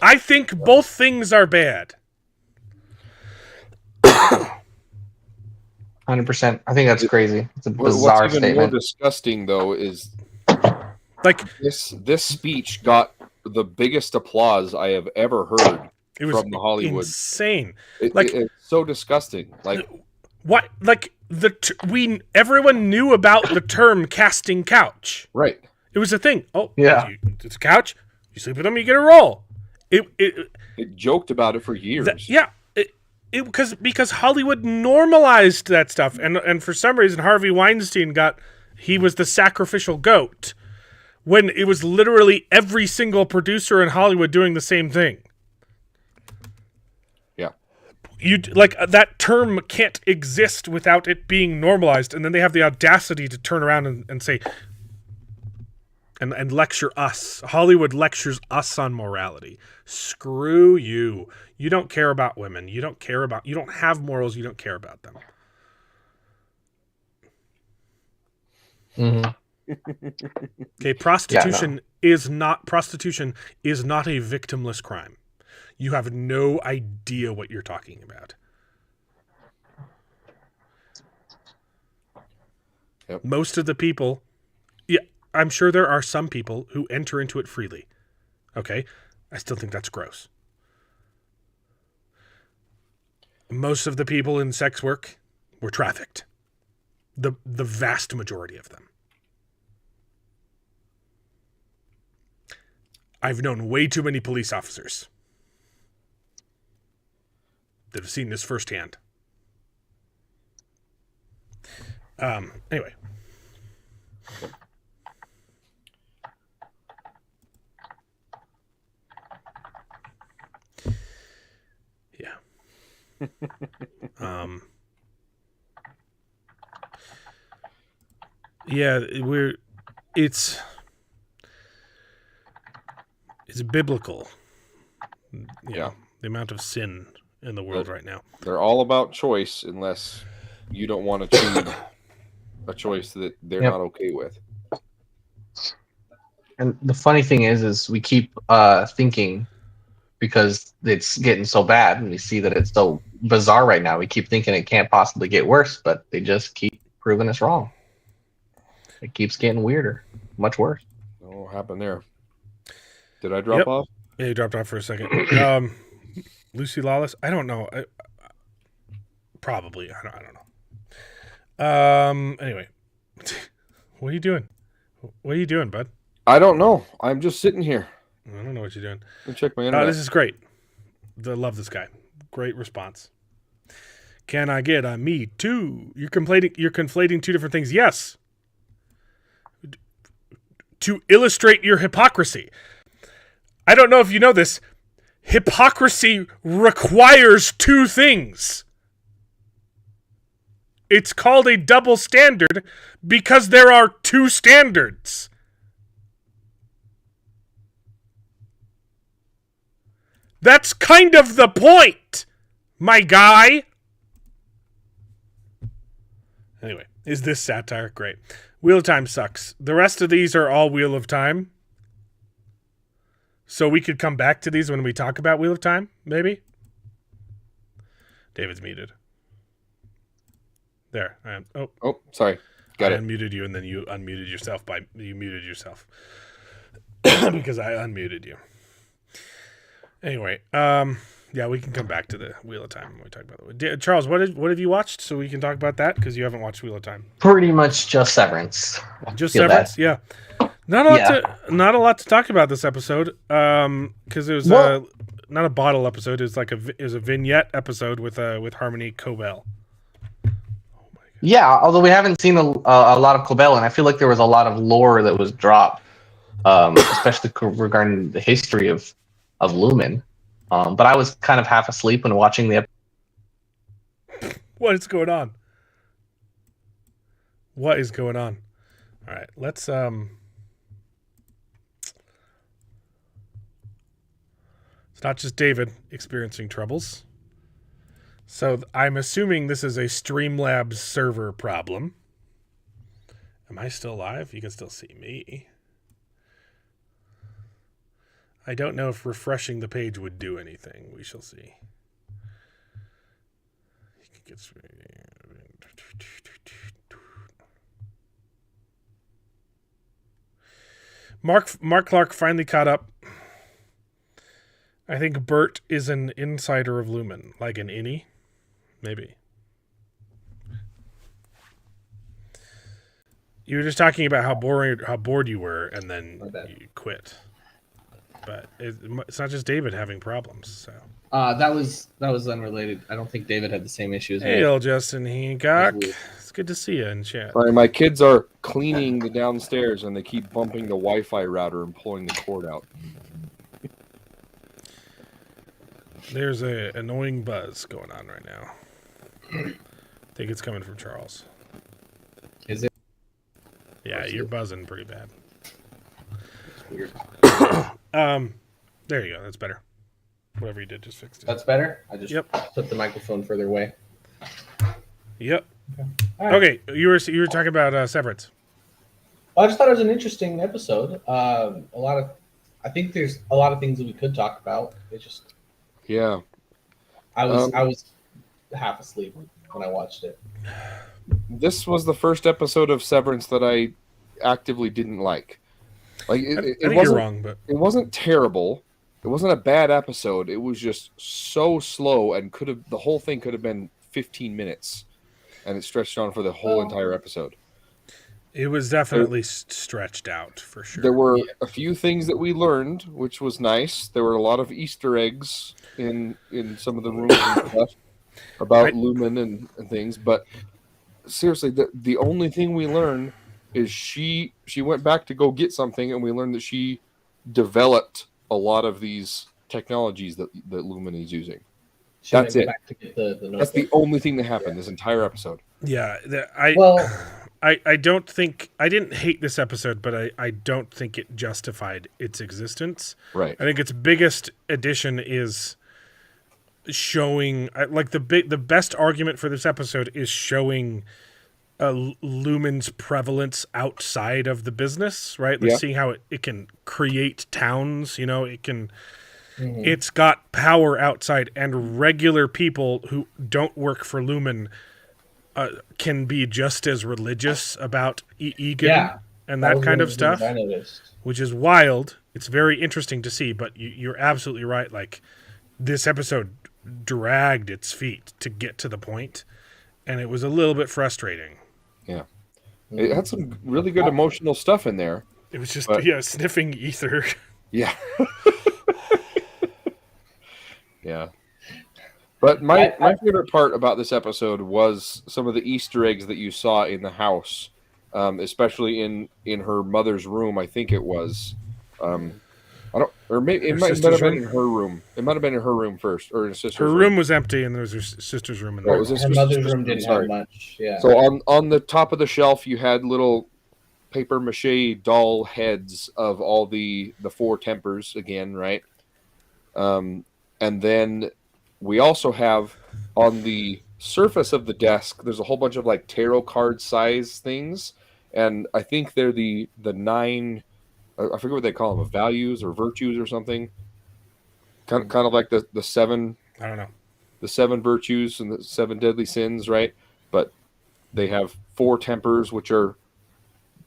I think both things are bad. 100%. I think that's crazy. It's a bizarre What's even statement. more disgusting, though, is like this speech got the biggest applause I have ever heard from Hollywood. Insane. It's so disgusting. What? Everyone knew about the term casting couch. Right. It was a thing. Oh, yeah. It's a couch. You sleep with them, you get a role. It joked about it for years. Because Hollywood normalized that stuff, and for some reason Harvey Weinstein he was the sacrificial goat when it was literally every single producer in Hollywood doing the same thing. Yeah, that term can't exist without it being normalized, and then they have the audacity to turn around and say, and lecture us. Hollywood lectures us on morality. Screw you. You don't care about women. You don't have morals. You don't care about them. Mm-hmm. Okay, prostitution is not a victimless crime. You have no idea what you're talking about. Yep. Most of the people, yeah, I'm sure there are some people who enter into it freely. Okay? I still think that's gross. Most of the people in sex work were trafficked. The vast majority of them. I've known way too many police officers that have seen this firsthand. Anyway. Yeah. Yeah, it's biblical. Yeah. The amount of sin in the world right now. They're all about choice unless you don't want to choose a choice that they're not okay with. And the funny thing is we keep thinking, because it's getting so bad and we see that it's so bizarre right now, we keep thinking it can't possibly get worse, but they just keep proving us wrong. It keeps getting weirder, much worse. What happened there? Did I drop off? Yeah, you dropped off for a second. Lucy Lawless? I don't know. Probably. I don't know. Anyway. What are you doing? What are you doing, bud? I don't know. I'm just sitting here. I don't know what you're doing. Let me check my internet. This is great. I love this guy. Great response. Can I get a me too? You're conflating two different things. Yes. To illustrate your hypocrisy. I don't know if you know this. Hypocrisy requires two things. It's called a double standard because there are two standards. That's kind of the point, my guy. Anyway, is this satire? Great. Wheel of Time sucks. The rest of these are all Wheel of Time. So we could come back to these when we talk about Wheel of Time, maybe? David's muted. There. I am. Oh, sorry. Got it. I unmuted you, and then you unmuted yourself you muted yourself. Because I unmuted you. Anyway, yeah, we can come back to the Wheel of Time when we talk about it. Charles, what have you watched so we can talk about that? Because you haven't watched Wheel of Time. Pretty much just Severance. Just Severance? Yeah. Not a lot to talk about this episode. Because it was not a bottle episode. It was a vignette episode with Harmony Cobell. Yeah, although we haven't seen a lot of Cobell, and I feel like there was a lot of lore that was dropped, especially regarding the history of Lumen. But I was kind of half asleep when watching the episode. What is going on? What is going on? All right, let's It's not just David experiencing troubles. So I'm assuming this is a Streamlabs server problem. Am I still live? You can still see me. I don't know if refreshing the page would do anything. We shall see. Mark Clark finally caught up. I think Bert is an insider of Lumen, like an innie, maybe. You were just talking about how bored you were, and then you quit. But it's not just David having problems. So that was unrelated. I don't think David had the same issues. Hey, old Justin Hancock. It's good to see you in chat. Sorry, my kids are cleaning the downstairs, and they keep bumping the Wi-Fi router and pulling the cord out. There's an annoying buzz going on right now. I think it's coming from Charles. Is it? Yeah, you're buzzing pretty bad. Weird. There you go. That's better. Whatever you did just fixed it. That's better. I just Yep. put the microphone further away. Yep. All right. Okay, you were talking about Severance. Well, I just thought it was an interesting episode. I think there's a lot of things that we could talk about. It just, Yeah. I was half asleep when I watched it. This was the first episode of Severance that I actively didn't like. Like I it think wasn't you're wrong, but it wasn't terrible. It wasn't a bad episode. It was just so slow and the whole thing could have been 15 minutes, and it stretched on for the whole entire episode. it was definitely stretched out for sure. There were a few things that we learned, which was nice. There were a lot of Easter eggs in some of the rooms and stuff about Lumen and things. But seriously, the only thing we learned is she went back to go get something, and we learned that she developed a lot of these technologies that Lumen is using. That's it. Back to get the That's the only thing that happened this entire episode. Yeah, I don't think I didn't hate this episode, but I don't think it justified its existence. Right. I think its biggest addition is showing like the best argument for this episode is showing Lumen's prevalence outside of the business, right? Like seeing how it can create towns, it can it's got power outside, and regular people who don't work for Lumen can be just as religious about Egan and that kind of stuff, which is wild. It's very interesting to see, but you're absolutely right. Like, this episode dragged its feet to get to the point, and it was a little bit frustrating. Yeah. It had some really good emotional stuff in there. It was just, sniffing ether. Yeah. Yeah. But my favorite part about this episode was some of the Easter eggs that you saw in the house, especially in her mother's room. I think it was. Maybe it might have been in her room. It might have been in her room first, or in her sister's room. Her room was empty, and there was her sister's room in there. Her mother's room didn't have much. Yeah. So on the top of the shelf, you had little paper mache doll heads of all the four tempers again, right? And then we also have on the surface of the desk, there's a whole bunch of like tarot card size things, and I think they're the 9. I forget what they call them, values or virtues or something. Kind of like the 7. I don't know. The 7 virtues and the 7 deadly sins, right? But they have 4 tempers, which are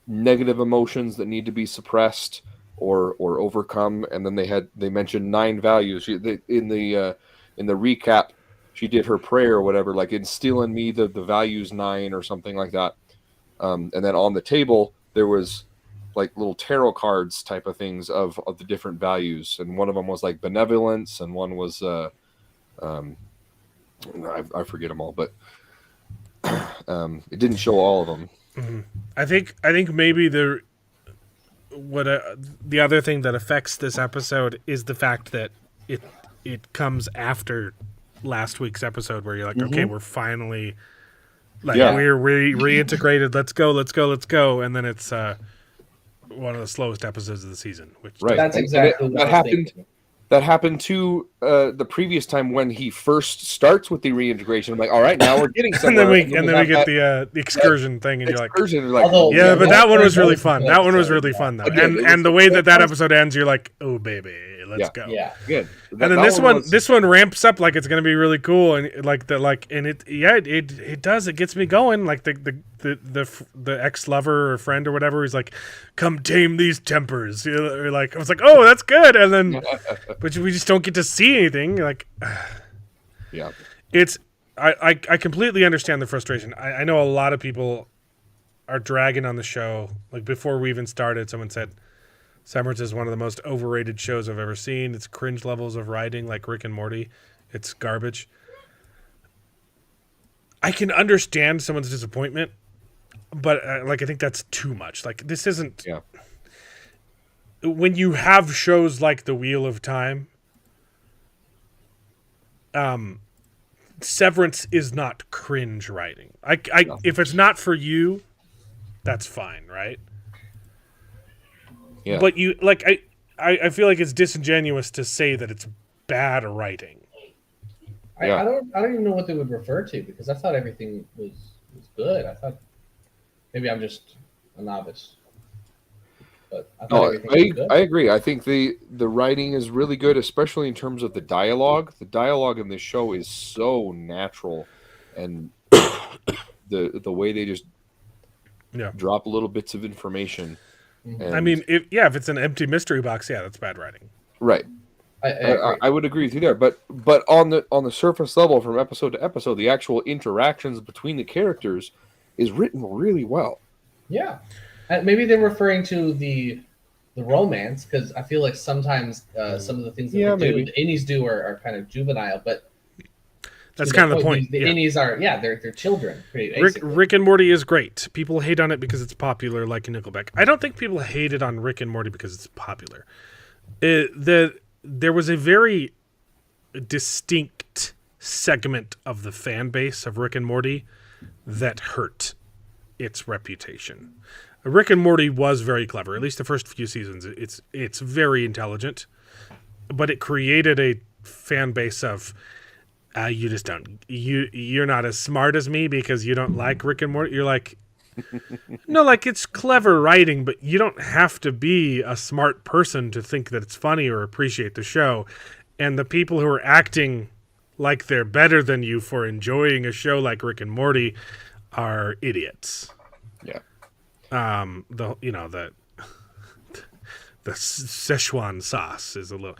negative emotions that need to be suppressed or overcome. And then they mentioned 9 values. In the recap, she did her prayer or whatever, like instill in me the values 9 or something like that. And then on the table there was like little tarot cards type of things of the different values, and one of them was like benevolence, and one was I forget them all, but it didn't show all of them. Mm-hmm. I think maybe the other thing that affects this episode is the fact that it comes after last week's episode, where you're like, okay, we're finally we're reintegrated. Let's go, and then it's one of the slowest episodes of the season. Which that's exactly what happened. That happened to the previous time when he first starts with the reintegration. I'm like, all right, now we're getting somewhere. and then we get the excursion thing, and you're like, yeah, but that one was really fun. That one was really fun though, and the way that episode ends, you're like, oh baby, let's go. Yeah, good. And then this one ramps up like it's gonna be really cool, and it does. It gets me going. Like the ex-lover or friend or whatever, he's like, come tame these tempers. Or like, I was like, oh, that's good. And then but we just don't get to see anything. Like, yeah, it's I completely understand the frustration. I know a lot of people are dragging on the show. Like, before we even started, someone said Severance is one of the most overrated shows I've ever seen. It's cringe levels of writing, like Rick and Morty. It's garbage. I can understand someone's disappointment, but I think that's too much. Like, this isn't. Yeah. When you have shows like The Wheel of Time, Severance is not cringe writing. If it's not for you, that's fine, right? Yeah. But you like I feel like it's disingenuous to say that it's bad writing. Yeah. I don't even know what they would refer to because I thought everything was good. I thought maybe I'm just a novice, but I thought No, everything was good. I agree. I think the writing is really good, especially in terms of the dialogue. The dialogue in this show is so natural, and the way they just Yeah. drop little bits of information. And, I mean, if it's an empty mystery box, yeah, that's bad writing. right. I agree. I would agree with you there, but on the surface level, from episode to episode, the actual interactions between the characters is written really well. Yeah, and maybe they're referring to the romance because I feel like sometimes some of the things that Yeah, they do, maybe. the innies do are kind of juvenile, but That's to kind of the that point. The yeah. innies are they're children. Basically. Rick and Morty is great. People hate on it because it's popular, like Nickelback. I don't think people hated on Rick and Morty because it's popular. There was a very distinct segment of the fan base of Rick and Morty that hurt its reputation. Rick and Morty was very clever. At least the first few seasons, it's very intelligent, but it created a fan base of you just don't you're not as smart as me because you don't like Rick and Morty. You're like, no, like it's clever writing, but you don't have to be a smart person to think that it's funny or appreciate the show. And the people who are acting like they're better than you for enjoying a show like Rick and Morty are idiots. Yeah. The Szechuan sauce is a little.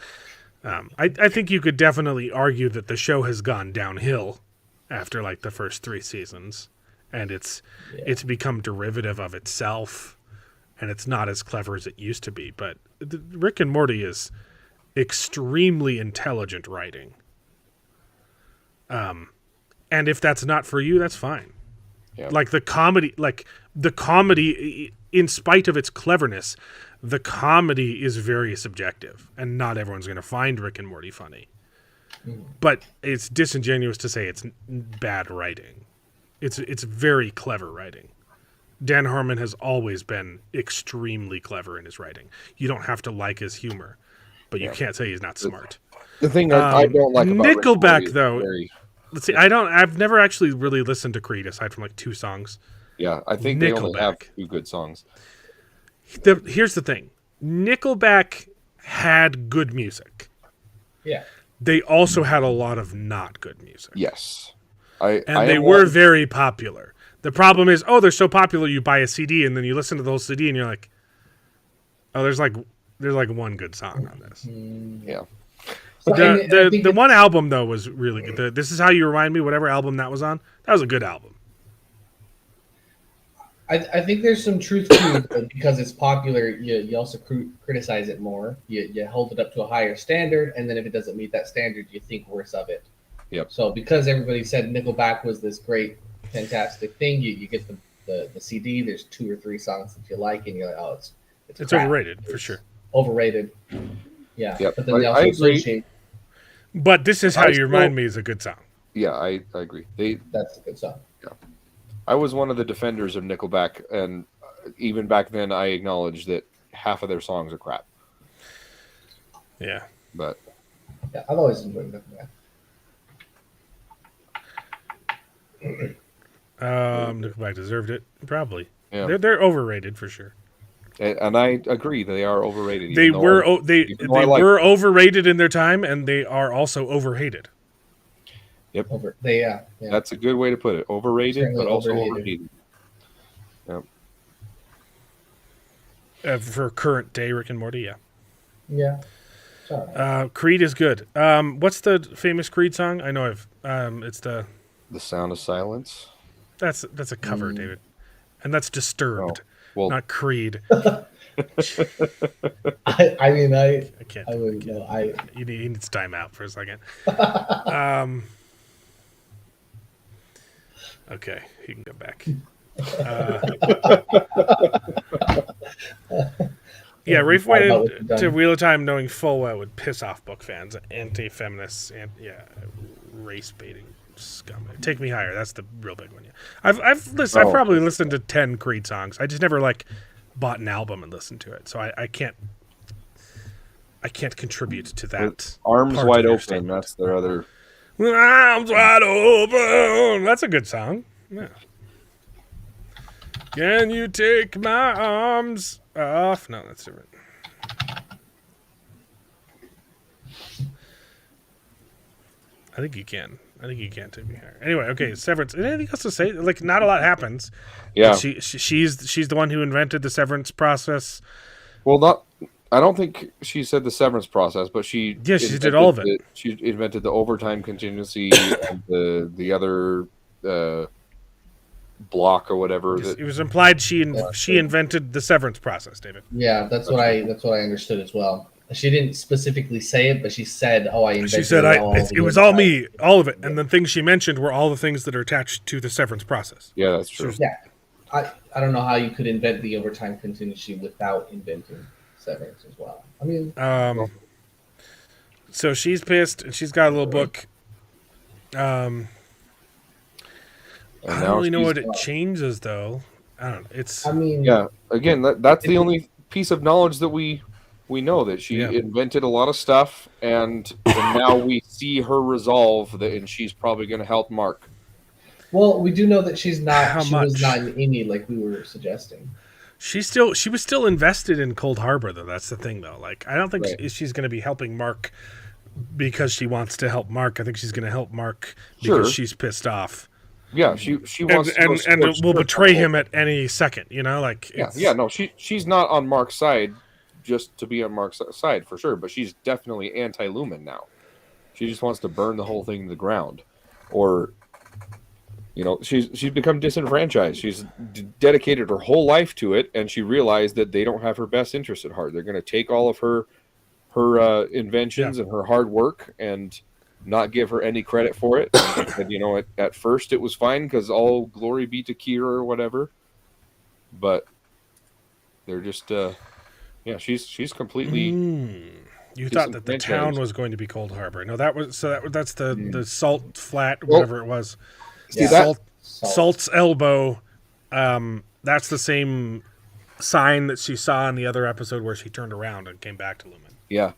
I think you could definitely argue that the show has gone downhill after like the first 3 seasons, and it's become derivative of itself, and it's not as clever as it used to be. But Rick and Morty is extremely intelligent writing. And if that's not for you, that's fine. Yeah. Like the comedy, in spite of its cleverness, the comedy is very subjective, and not everyone's going to find Rick and Morty funny. But it's disingenuous to say it's bad writing. It's very clever writing. Dan Harmon has always been extremely clever in his writing. You don't have to like his humor, but you can't say he's not smart. The thing I don't like about Rick and Morty Nickelback, is though. very- Let's see. I've never actually really listened to Creed aside from like 2 songs. yeah, I think they only have Nickelback. 2 good songs. Here's the thing. Nickelback had good music. Yeah. They also had a lot of not good music. Yes. And they were very popular. The problem is, they're so popular you buy a CD and then you listen to the whole CD and you're like, there's like one good song on this. Yeah. So, The one album though was really good. This Is How You Remind Me, whatever album that was on, that was a good album. I think there's some truth to it, but because it's popular, you also criticize it more. You hold it up to a higher standard, and then if it doesn't meet that standard, you think worse of it. Yep. So because everybody said Nickelback was this great, fantastic thing, you get the CD. There's 2 or 3 songs that you like, and you're like, it's crap. Overrated for sure. Overrated. Yeah. Yep. But then they I also agree. associate But This Is How You Remind Me is a good song. Yeah, I agree. that's a good song. I was one of the defenders of Nickelback, and even back then, I acknowledged that half of their songs are crap. Yeah. But Yeah, I've always enjoyed Nickelback. Nickelback deserved it, probably. yeah, They're overrated for sure. and I agree they are overrated. They even though were I- they even though I like were overrated in their time, and they are also overhated. Yeah. That's a good way to put it. Overrated, Certainly but also overrated. overrated. For current day Rick and Morty, yeah. Yeah. It's all right. Creed is good. What's the famous Creed song? I know it's The Sound of Silence. that's a cover, David, and that's Disturbed, Well, not Creed. I mean, I can't. wouldn't know. He needs time out for a second. Okay, he can go back. Yeah, Rafe went into Wheel of Time knowing full well it would piss off book fans, anti-feminists, and race baiting scum. Take Me Higher, that's the real big one. Yeah, I've probably listened to 10 Creed songs. I just never bought an album and listened to it, so I can't contribute to that. Arms part Wide of your Open. statement. That's their other. Arms wide open. That's a good song. Yeah. Can you take my arms off? No, that's different. I think you can. Take me higher. Anyway, okay, Severance. Anything else to say? Like, not a lot happens. Yeah. She's the one who invented the severance process. Well, not. I don't think she said the severance process, but she. Yeah, she did all of it. She invented the overtime contingency and the other block or whatever. It was implied she invented the severance process, David. Yeah, that's what I understood as well. She didn't specifically say it, but she said, "Oh, I invented." She said, "It was all me, all of it." And the things she mentioned were all the things that are attached to the severance process. Yeah, that's true. Yeah, I don't know how you could invent the overtime contingency without inventing severance as well. I mean, so she's pissed, and she's got a little book. I don't really know what it changes, though. I don't know. It's. I mean, yeah. Again, that's the only piece of knowledge that we know, that she invented a lot of stuff, and now we see her resolve that, and she's probably going to help Mark. Well, we do know that she's not. How she much? was not an innie like we were suggesting. She was still invested in Cold Harbor, though. That's the thing, though. Like, I don't think she's going to be helping Mark because she wants to help Mark. I think she's going to help Mark because she's pissed off. Yeah, she wants and will betray him at any second. You know, like no, she's not on Mark's side just to be on Mark's side for sure, but she's definitely anti-Lumen now. She just wants to burn the whole thing to the ground, or she's become disenfranchised. She's dedicated her whole life to it, and she realized that they don't have her best interest at heart. They're going to take all of her inventions and her hard work and not give her any credit for it. And, at first it was fine because all glory be to Kira or whatever, but they're just she's completely. You thought that the town was going to be Cold Harbor. No, that's the Salt Flat, whatever it was. See, Salt's Elbow. That's the same sign that she saw in the other episode where she turned around and came back to Lumen. Yeah.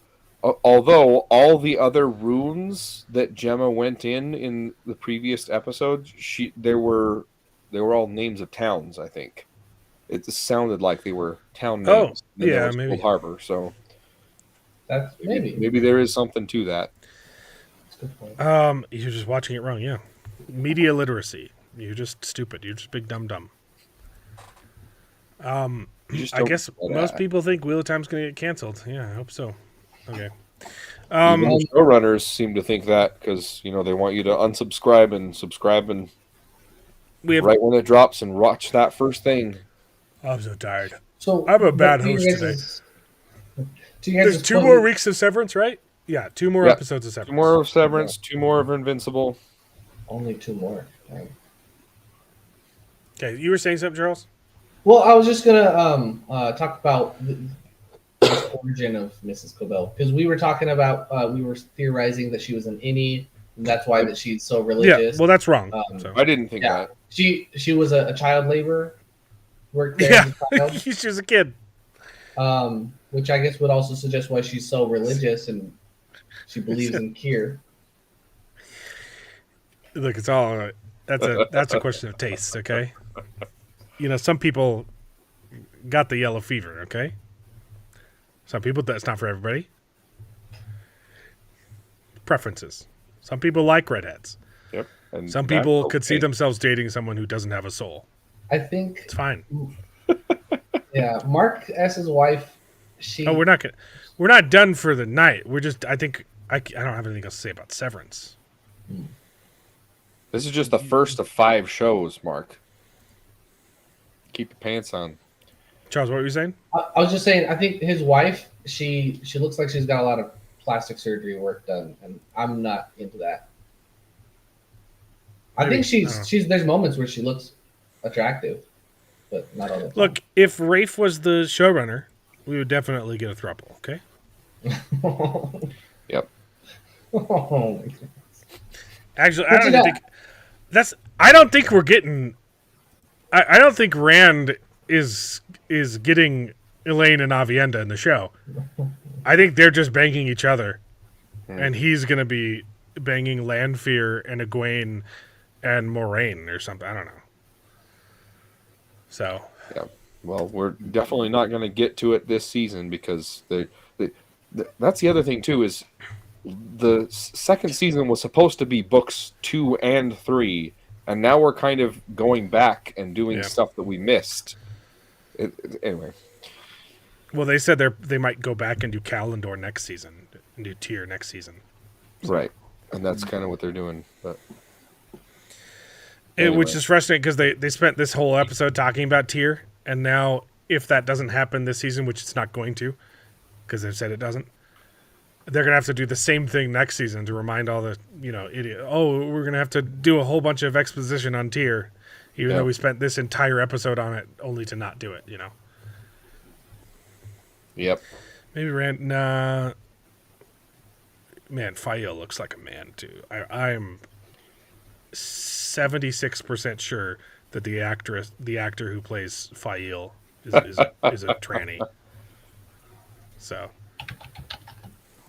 Although all the other runes that Gemma went in the previous episode, they were all names of towns. I think it sounded like they were town names. Maybe Cold Harbor. So that's maybe there is something to that. That's a good point. You're just watching it wrong. Yeah, media literacy. You're just stupid. You're just big dumb. I guess most people think Wheel of Time's going to get canceled. Yeah, I hope so. Okay. Even the showrunners seem to think that because they want you to unsubscribe and subscribe and right when it drops and watch that first thing. I'm so tired. So I'm a bad host today. There's 2 more weeks of Severance, right? Yeah, 2 more episodes of Severance. 2 more of Severance, 2 more of Invincible. Only 2 more. Right. Okay, you were saying something, Charles? Well, I was just gonna talk about the origin of Mrs. Cobell because we were talking about we were theorizing that she was an innie, and that's why that she's so religious. Yeah, well, that's wrong. I didn't think that. She was a child laborer. Worked there as a child. She was a kid. Which I guess would also suggest why she's so religious and she believes in Kier. Look, it's all that's a question of taste, okay? Some people got the yellow fever, okay? Some people, that's not for everybody. Preferences. Some people like redheads. Yep. And some people could see themselves dating someone who doesn't have a soul. I think it's fine. Yeah, Mark S's wife. We're not done for the night. We're just. I think I don't have anything else to say about Severance. This is just the first of 5 shows, Mark. Keep your pants on. Charles, what were you saying? I was just saying. I think his wife. She looks like she's got a lot of plastic surgery work done, and I'm not into that. I think she's. There's moments where she looks attractive, but not all the time. Look, if Rafe was the showrunner, we would definitely get a throuple. Okay. Yep. Oh my goodness. Actually, I don't think we're getting. I don't think Rand is getting Elaine and Avienda in the show. I think they're just banging each other, and he's gonna be banging Lanfear and Egwene and Moraine or something. I don't know. So Yeah. Well, we're definitely not going to get to it this season because that's the other thing too is the second season was supposed to be books 2 and 3, and now we're kind of going back and doing stuff that we missed. Anyway. Well, they said they might go back and do Kalendor next season, and do Tyr next season. So. Right, and that's kind of what they're doing. But which is frustrating because they spent this whole episode talking about Tyr, and now if that doesn't happen this season, which it's not going to, because they've said it doesn't, they're gonna have to do the same thing next season to remind all the idiot. Oh, we're gonna have to do a whole bunch of exposition on Tyr, even though we spent this entire episode on it, only to not do it. Yep. Maybe Man, Fael looks like a man too. I'm 76% sure that the actor who plays Fael is a tranny. So.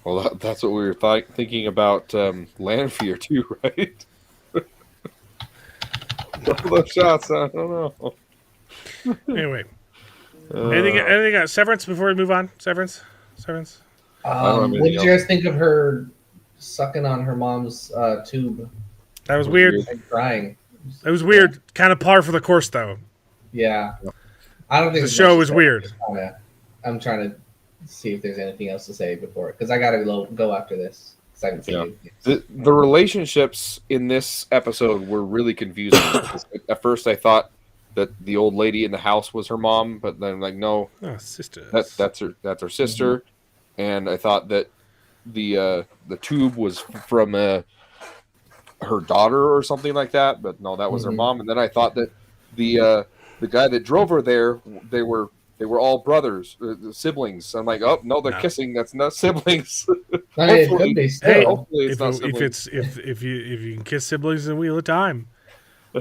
Well, that's what we were thinking about Lanfear too, right? Those shots, I don't know. Anyway. Anything else? Severance before we move on? Severance? What did you guys think of her sucking on her mom's tube? That was weird. And crying. It was weird. Kind of par for the course, though. Yeah. I don't think the show was weird. I'm trying to see if there's anything else to say before, because I got to go after this. I haven't seen it. The relationships in this episode were really confusing. At first, I thought that the old lady in the house was her mom, but then no, sister. That's her sister, and I thought that the tube was from her daughter or something like that, but no, that was her mom. And then I thought that the guy that drove her there, they were all brothers, siblings. I'm like, oh no, they're kissing. That's not siblings. Hopefully it's not siblings. If you can kiss siblings in the Wheel of Time.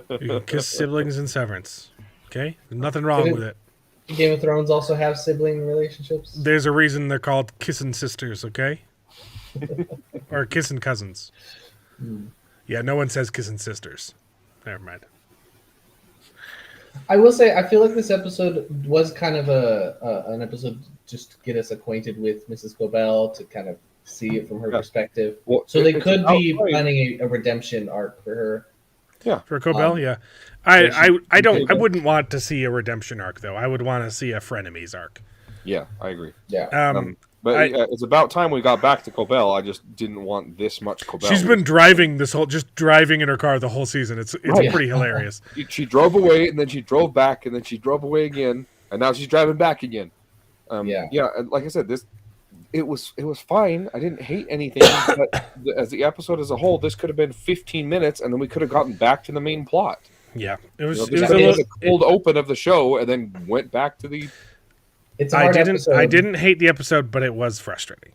You can kiss siblings in Severance. Okay? There's nothing wrong with it. Game of Thrones also have sibling relationships? There's a reason they're called kissing sisters, okay? Or kissing cousins. Yeah, no one says kissing sisters. Never mind. I will say, I feel like this episode was kind of an episode just to get us acquainted with Mrs. Cobell, to kind of see it from her perspective. Well, so they could be planning a redemption arc for her. Yeah, for Cobell, yeah. I wouldn't want to see a redemption arc though. I would want to see a frenemies arc. Yeah, I agree. Yeah. But it's about time we got back to Cobell. I just didn't want this much Cobell. She's been driving in her car the whole season. It's pretty hilarious. She drove away, and then she drove back, and then she drove away again, and now she's driving back again. Yeah. Like I said, it was fine. I didn't hate anything. But as the episode as a whole, this could have been 15 minutes, and then we could have gotten back to the main plot. Yeah, it was a cold open of the show, and then went back to the. I didn't hate the episode, but it was frustrating.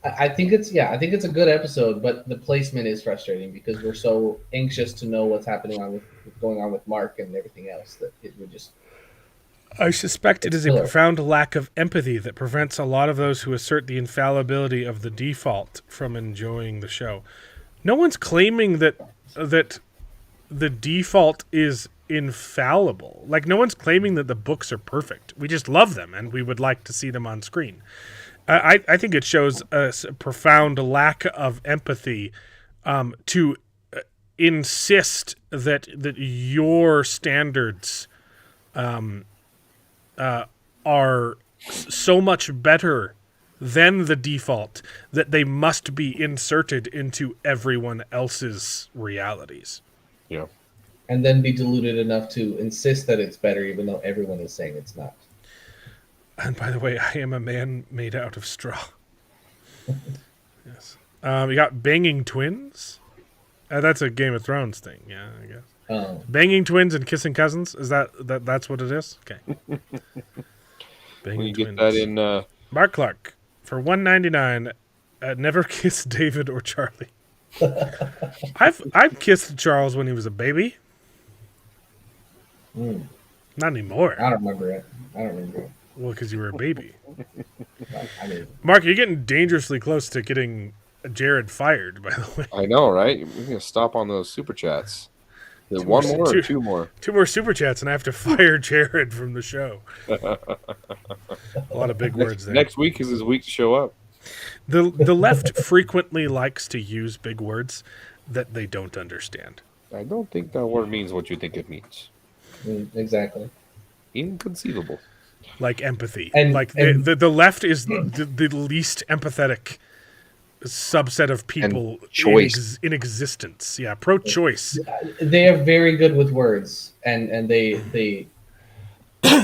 I think it's a good episode, but the placement is frustrating because we're so anxious to know what's going on with Mark and everything else that it would just. I suspect it is a profound lack of empathy that prevents a lot of those who assert the infallibility of the default from enjoying the show. No one's claiming that the default is infallible. Like, no one's claiming that the books are perfect. We just love them, and we would like to see them on screen. I think it shows a profound lack of empathy to insist that your standards are so much better than the default that they must be inserted into everyone else's realities. Yeah. And then be diluted enough to insist that it's better, even though everyone is saying it's not. And by the way, I am a man made out of straw. Yes. We got banging twins. That's a Game of Thrones thing. Yeah, I guess. Banging twins and kissing cousins. Is that's what it is? Okay. Banging twins. Get that in. Mark Clark for $1.99. Never kiss David or Charlie. I've kissed Charles when he was a baby. Not anymore. I don't remember it. Well, because you were a baby. I mean, Mark, you're getting dangerously close to getting Jared fired, by the way. I know, right? We're gonna stop on those super chats. Is it Two one more- more or two- two more? 2 more super chats, and I have to fire Jared from the show. A lot of big words there. Next week is his week to show up. The left frequently likes to use big words that they don't understand. I don't think that word means what you think it means. exactly. Inconceivable. Like empathy. And- like and- the left is the least empathetic subset of people choice. in existence. Yeah, pro-choice. They are very good with words, and they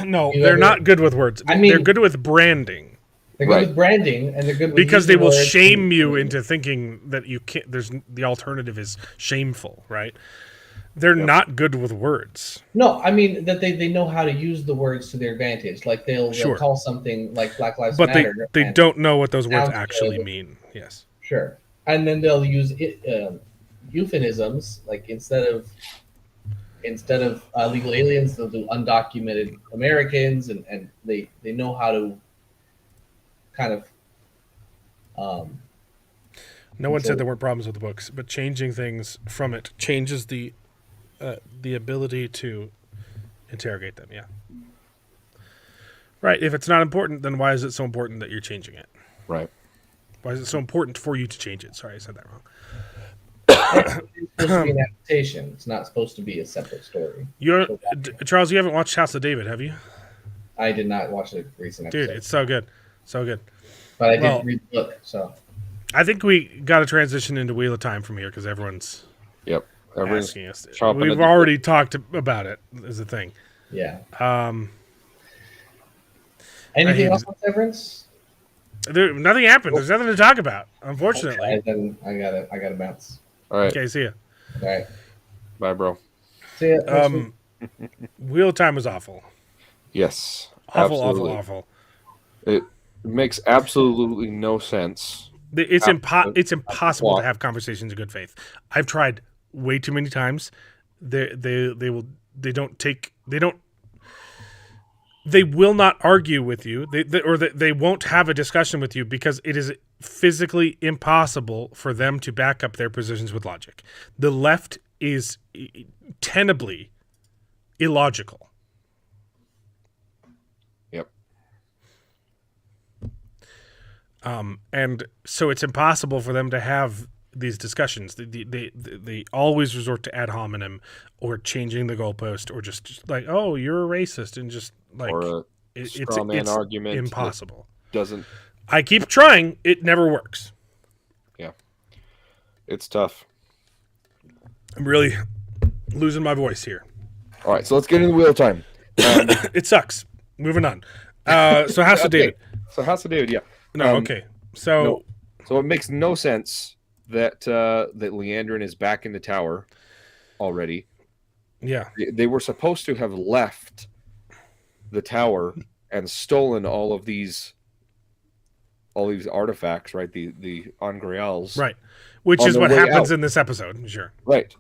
No, You they're ever- not good with words. I mean- they're good with branding. they're good Right. with branding, and they're good with Because they using will words shame and- you into thinking that you can't. There's the alternative is shameful, right? They're not good with words. No, I mean that they know how to use the words to their advantage. Like they'll Sure. call something like Black Lives But Matter. they and- don't know what those words sounds actually good. mean. Yes. Sure, and then they'll use euphemisms like instead of illegal aliens, they'll do undocumented Americans, and they know how to kind of No one So- said there weren't problems with the books, but changing things from it changes the ability to interrogate them. Yeah. Right. If it's not important, then why is it so important that you're changing it? Right. Why is it so important for you to change it? Sorry, I said that wrong. it's supposed to be an adaptation. It's not supposed to be a separate story. You're Charles. You haven't watched House of David, have you? I did not watch the recent episode, Dude, it's so good, so good. but I did well- read the book. So I think we got to transition into Wheel of Time from here because everyone's Yep. Everyone's asking us. chomping at We've the already talked about it as a thing. yeah. I Anything hate else it. on Severance? Nothing happened. There's nothing to talk about, unfortunately. And then I gotta bounce. All right. Okay, see ya. All right. Bye, bro. See ya. next week. Wheel of Time was awful. Yes. Awful, absolutely. awful. It makes absolutely no sense. It's Absolutely. it's impossible Plot. to have conversations in good faith. I've tried way too many times. They will not argue with you. They won't have a discussion with you because it is physically impossible for them to back up their positions with logic. The left is tenably illogical. Yep. And so it's impossible for them to have these discussions. They always resort to ad hominem or changing the goalpost or just like, oh, you're a racist, and just like Or a straw man it's argument that impossible. doesn't. I keep trying. It never works. Yeah. It's tough. I'm really losing my voice here. All right. So let's get into Wheel of Time. It sucks. Moving on. So House of Okay. David. So House of David, yeah. No, okay. So no. So it makes no sense that that Leandrin is back in the tower already. yeah, They were supposed to have left the tower and stolen all these artifacts, right? The Angreals, right. Which On is the what way happens out. in this episode. Sure. right.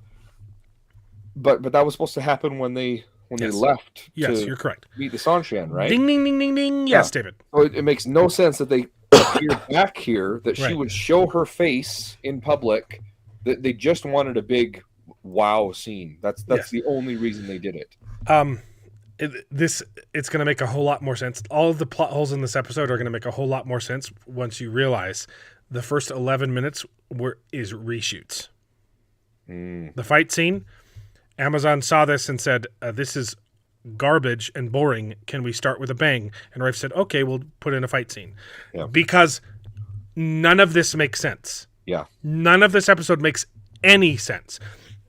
But that was supposed to happen when they Yes. left Yes, to you're correct. meet the Sanshan, right? Ding, ding, ding, ding, ding. Yes, David. So it makes no sense that they appear back here, that she Right. would show her face in public, that they just wanted a big wow scene. That's Yes. the only reason they did it. It's going to make a whole lot more sense. All of the plot holes in this episode are going to make a whole lot more sense once you realize the first 11 minutes is reshoots. The fight scene, Amazon saw this and said, this is garbage and boring. Can we start with a bang? And Rafe said, okay, we'll put in a fight scene. Yeah. Because none of this makes sense. Yeah. None of this episode makes any sense.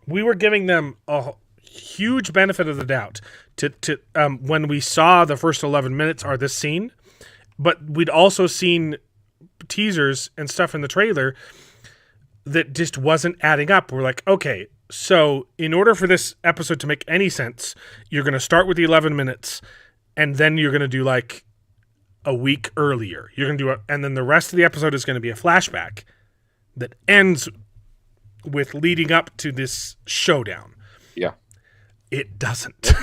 We were giving them a huge benefit of the doubt to when we saw the first 11 minutes are this scene, but we'd also seen teasers and stuff in the trailer that just wasn't adding up. We're like, okay, so in order for this episode to make any sense, you're going to start with the 11 minutes and then you're going to do like a week earlier. You're going to do and then the rest of the episode is going to be a flashback that ends with leading up to this showdown. Yeah. it doesn't.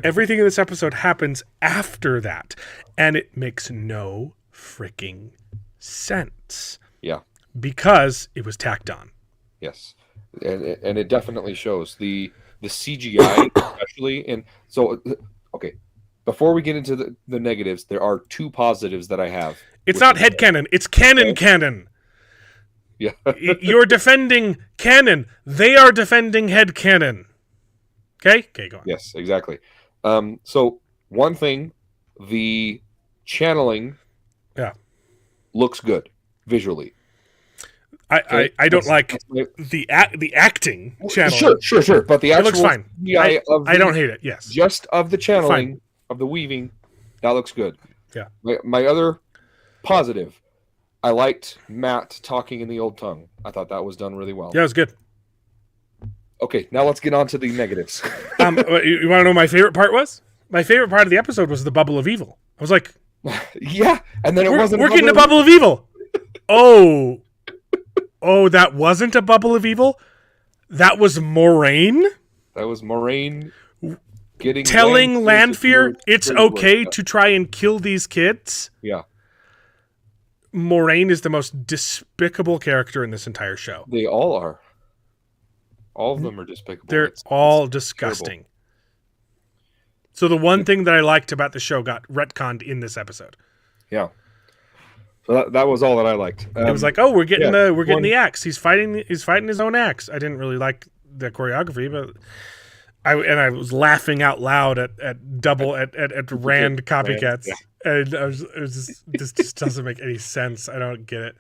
Everything in this episode happens after that, and it makes no freaking sense. Yeah. Because it was tacked on. Yes. And it definitely shows the CGI especially. And so, okay, before we get into the negatives, there are two positives that I have. It's not headcanon. It's canon. Yeah. You're defending canon. They are defending headcanon. Okay, go on. Yes, exactly. So one thing, the channeling looks good visually. I don't like the acting channeling. Sure. But the actual it looks fine. I don't hate it. Yes, just of the channeling of the weaving, that looks good. Yeah. My other positive, I liked Matt talking in the old tongue. I thought that was done really well. Yeah, it was good. Okay, now let's get on to the negatives. You want to know what my favorite part was? My favorite part of the episode was the bubble of evil. I was like, yeah, and then we're getting a bubble of evil. Oh, that wasn't a bubble of evil. That was Moraine. That was Moraine telling Lanfear it's okay to try and kill these kids. Yeah. Moraine is the most despicable character in this entire show. They all are. All of them are despicable. They're all disgusting. Terrible. So the one thing that I liked about the show got retconned in this episode. Yeah. So that was all that I liked. It was like, we're getting the axe. He's fighting his own axe. I didn't really like the choreography, but I was laughing out loud at Rand copycats. Yeah. And this just doesn't make any sense. I don't get it.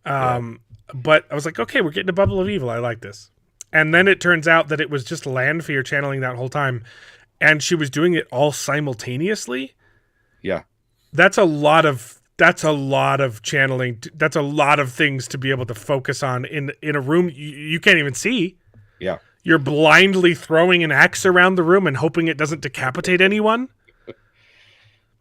But I was like, okay, we're getting a bubble of evil. I like this. And then it turns out that it was just Lanfear channeling that whole time, and she was doing it all simultaneously. Yeah. That's a lot of channeling. That's a lot of things to be able to focus on in a room you can't even see. Yeah. You're blindly throwing an axe around the room and hoping it doesn't decapitate anyone.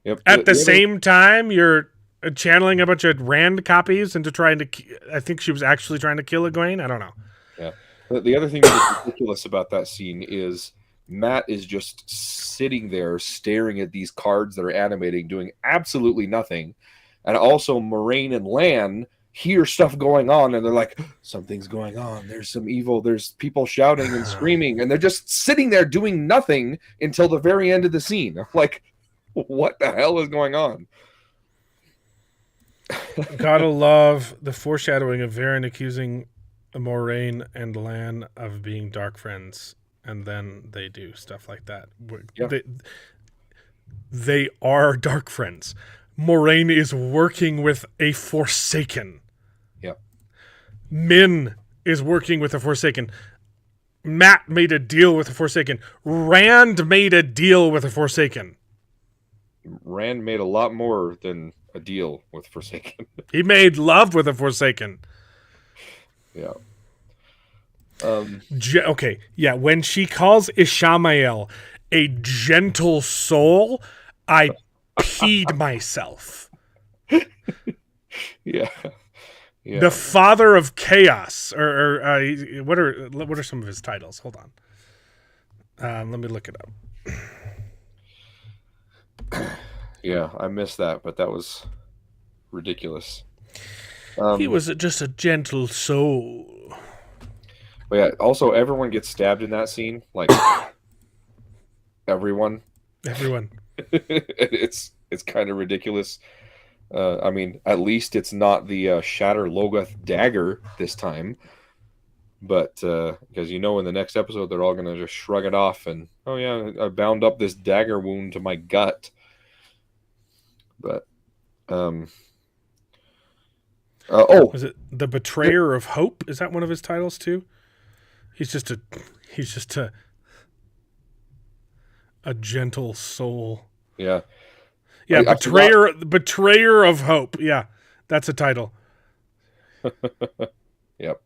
Yep. At the same time, you're channeling a bunch of Rand copies into trying to... I think she was actually trying to kill Egwene. I don't know. Yeah. The other thing that's ridiculous about that scene is Matt is just sitting there staring at these cards that are animating, doing absolutely nothing. And also Moraine and Lan hear stuff going on, and they're like, something's going on. There's some evil. There's people shouting and screaming. And they're just sitting there doing nothing until the very end of the scene. I'm like, what the hell is going on? Gotta love the foreshadowing of Varen accusing Moraine and Lan of being dark friends, and then they do stuff like that. Yeah. They are dark friends. Moraine is working with a Forsaken. Yep. Min is working with a Forsaken. Matt made a deal with a Forsaken. Rand made a deal with a Forsaken. Rand made a lot more than a deal with Forsaken. He made love with a Forsaken. Yeah. Okay, yeah. When she calls Ishamael a gentle soul, I peed myself. Yeah. The father of chaos, or what are some of his titles? Hold on. Let me look it up. Yeah, I missed that, but that was ridiculous. He was just a gentle soul. But yeah, also everyone gets stabbed in that scene. Like everyone. It's kind of ridiculous. I mean, at least it's not the Shatter Logoth dagger this time. But because in the next episode they're all gonna just shrug it off and, oh yeah, I bound up this dagger wound to my gut. But is it the Betrayer of Hope? Is that one of his titles too? He's just a gentle soul. Yeah. Yeah, Betrayer of Hope. Yeah, that's a title. Yep.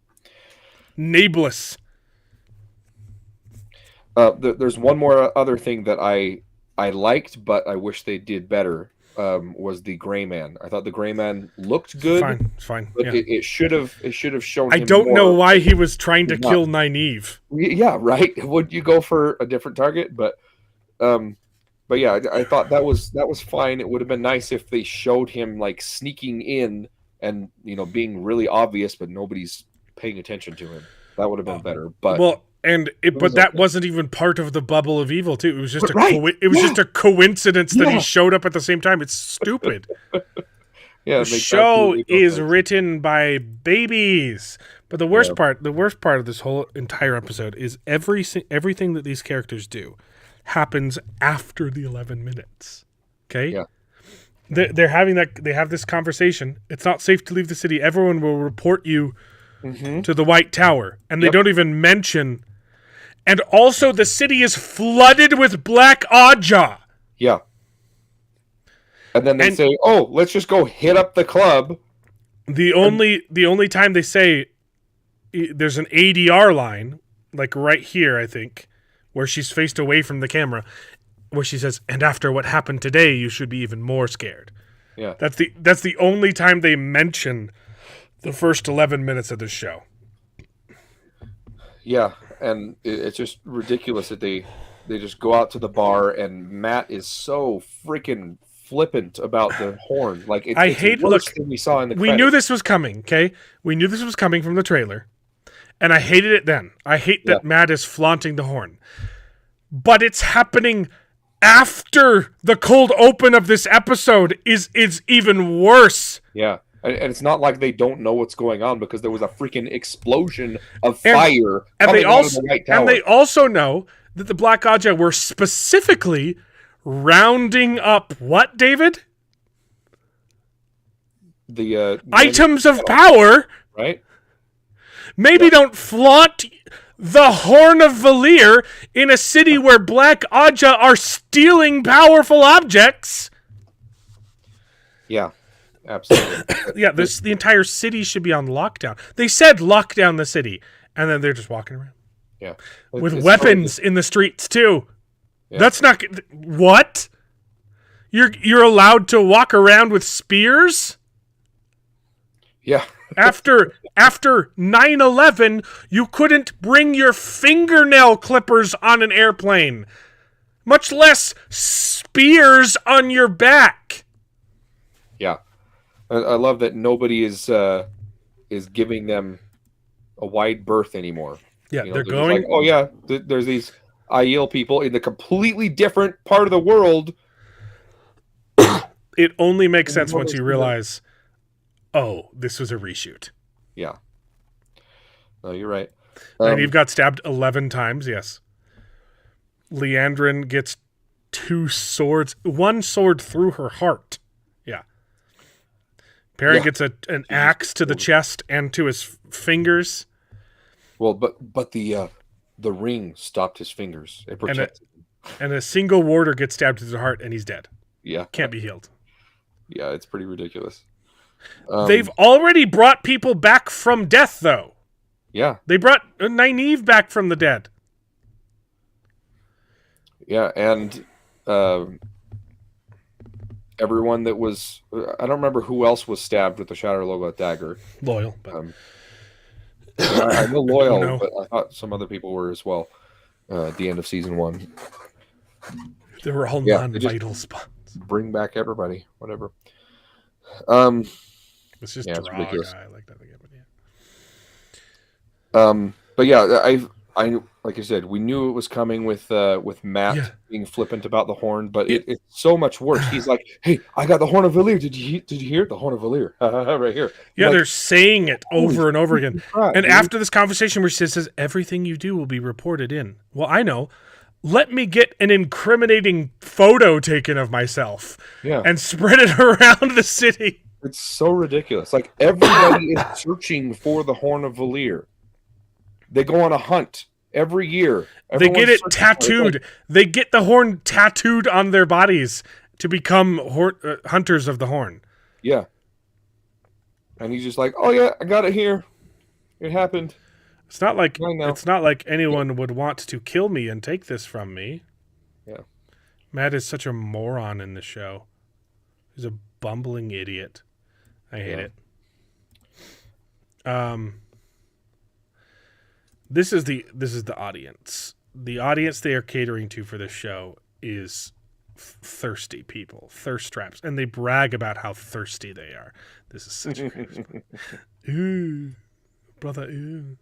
Nameless. There's one more other thing that I liked, but I wish they did better. was the Gray Man. I thought the Gray Man looked good. It's fine. But Yeah. it should have shown. I him don't know more. why he was trying to Not. kill Nynaeve. Yeah, right. Would you go for a different target? But yeah, I thought that was fine. It would have been nice if they showed him like sneaking in and being really obvious, but nobody's paying attention to him. That would have been better. But but that wasn't even part of the bubble of evil too. It was just just a coincidence that he showed up at the same time. It's stupid. Yeah, the show is written by babies. But the worst part of this whole entire episode is everything that these characters do happens after the 11 minutes. Okay? Yeah. They have this conversation. It's not safe to leave the city. Everyone will report you to the White Tower. And they don't even mention. And also the city is flooded with Black Aja. Yeah. And then they say, "Oh, let's just go hit up the club." The only time they say there's an ADR line, like right here, I think, where she's faced away from the camera, where she says, "And after what happened today, you should be even more scared." Yeah. That's the only time they mention the first 11 minutes of the show. Yeah, and it's just ridiculous that they just go out to the bar and Matt is so freaking flippant about the horn. Like it's worse than we saw in the credits. We knew this was coming, okay? We knew this was coming from the trailer. And I hated it then. I hate that Matt is flaunting the horn. But it's happening after the cold open of this episode is even worse. Yeah. And it's not like they don't know what's going on because there was a freaking explosion of fire coming out of the White Tower. And they also know that the Black Aja were specifically rounding up what, David? The items of power. Right? Maybe don't flaunt the Horn of Valir in a city where Black Aja are stealing powerful objects. Yeah. Absolutely. Yeah, the entire city should be on lockdown. They said lock down the city, and then they're just walking around. Yeah. With weapons in the streets too. Yeah. That's not what? You're allowed to walk around with spears? Yeah. After 9/11, you couldn't bring your fingernail clippers on an airplane, much less spears on your back. Yeah. I love that nobody is giving them a wide berth anymore. Yeah, they're going. Like, oh yeah, there's these Aiel people in the completely different part of the world. It only makes sense once you realize, oh, this was a reshoot. Yeah. No, you're right. Nynaeve got stabbed 11 times. Yes. Leandrin gets 2 swords, 1 sword through her heart. Yeah. Perrin gets an axe to the chest and to his fingers. Well, but the ring stopped his fingers. It protected him. And a single warder gets stabbed to the heart and he's dead. Yeah. Can't be healed. Yeah, it's pretty ridiculous. They've already brought people back from death, though. Yeah. They brought Nynaeve back from the dead. Yeah, and everyone that was... I don't remember who else was stabbed with the Shatter Logo dagger. Loyal. But... I know Loyal, but I thought some other people were as well at the end of season 1. They were all non-vital spots. Bring back everybody, whatever. It's just ridiculous. I like that again, but yeah, I like I said, we knew it was coming with Matt being flippant about the horn, but it's so much worse. He's like, "Hey, I got the Horn of Valir. Did you hear the Horn of Valir right here?" Yeah, like, they're saying it over and over again. And after this conversation, where she says, "Everything you do will be reported in." Well, I know. Let me get an incriminating photo taken of myself and spread it around the city. It's so ridiculous. Like, everybody is searching for the Horn of Valir. They go on a hunt every year. They get it tattooed. They get the horn tattooed on their bodies to become hunters of the horn. Yeah. And he's just like, "Oh yeah, I got it here. It happened." It's not like anyone would want to kill me and take this from me. Yeah. Matt is such a moron in the show. He's a bumbling idiot. I hate it. This is the audience. The audience they are catering to for this show is thirsty people, thirst traps, and they brag about how thirsty they are. This is such a great ooh, brother, ooh.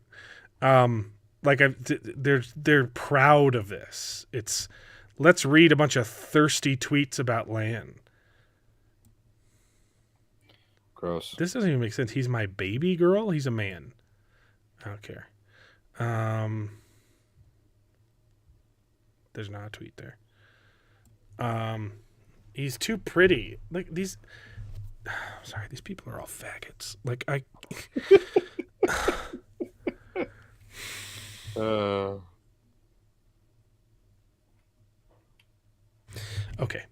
They're proud of this. It's let's read a bunch of thirsty tweets about Lan. Gross. This doesn't even make sense. He's my baby girl. He's a man. I don't care. There's not a tweet there. He's too pretty. Like these. Sorry, these people are all faggots. Like I. Okay.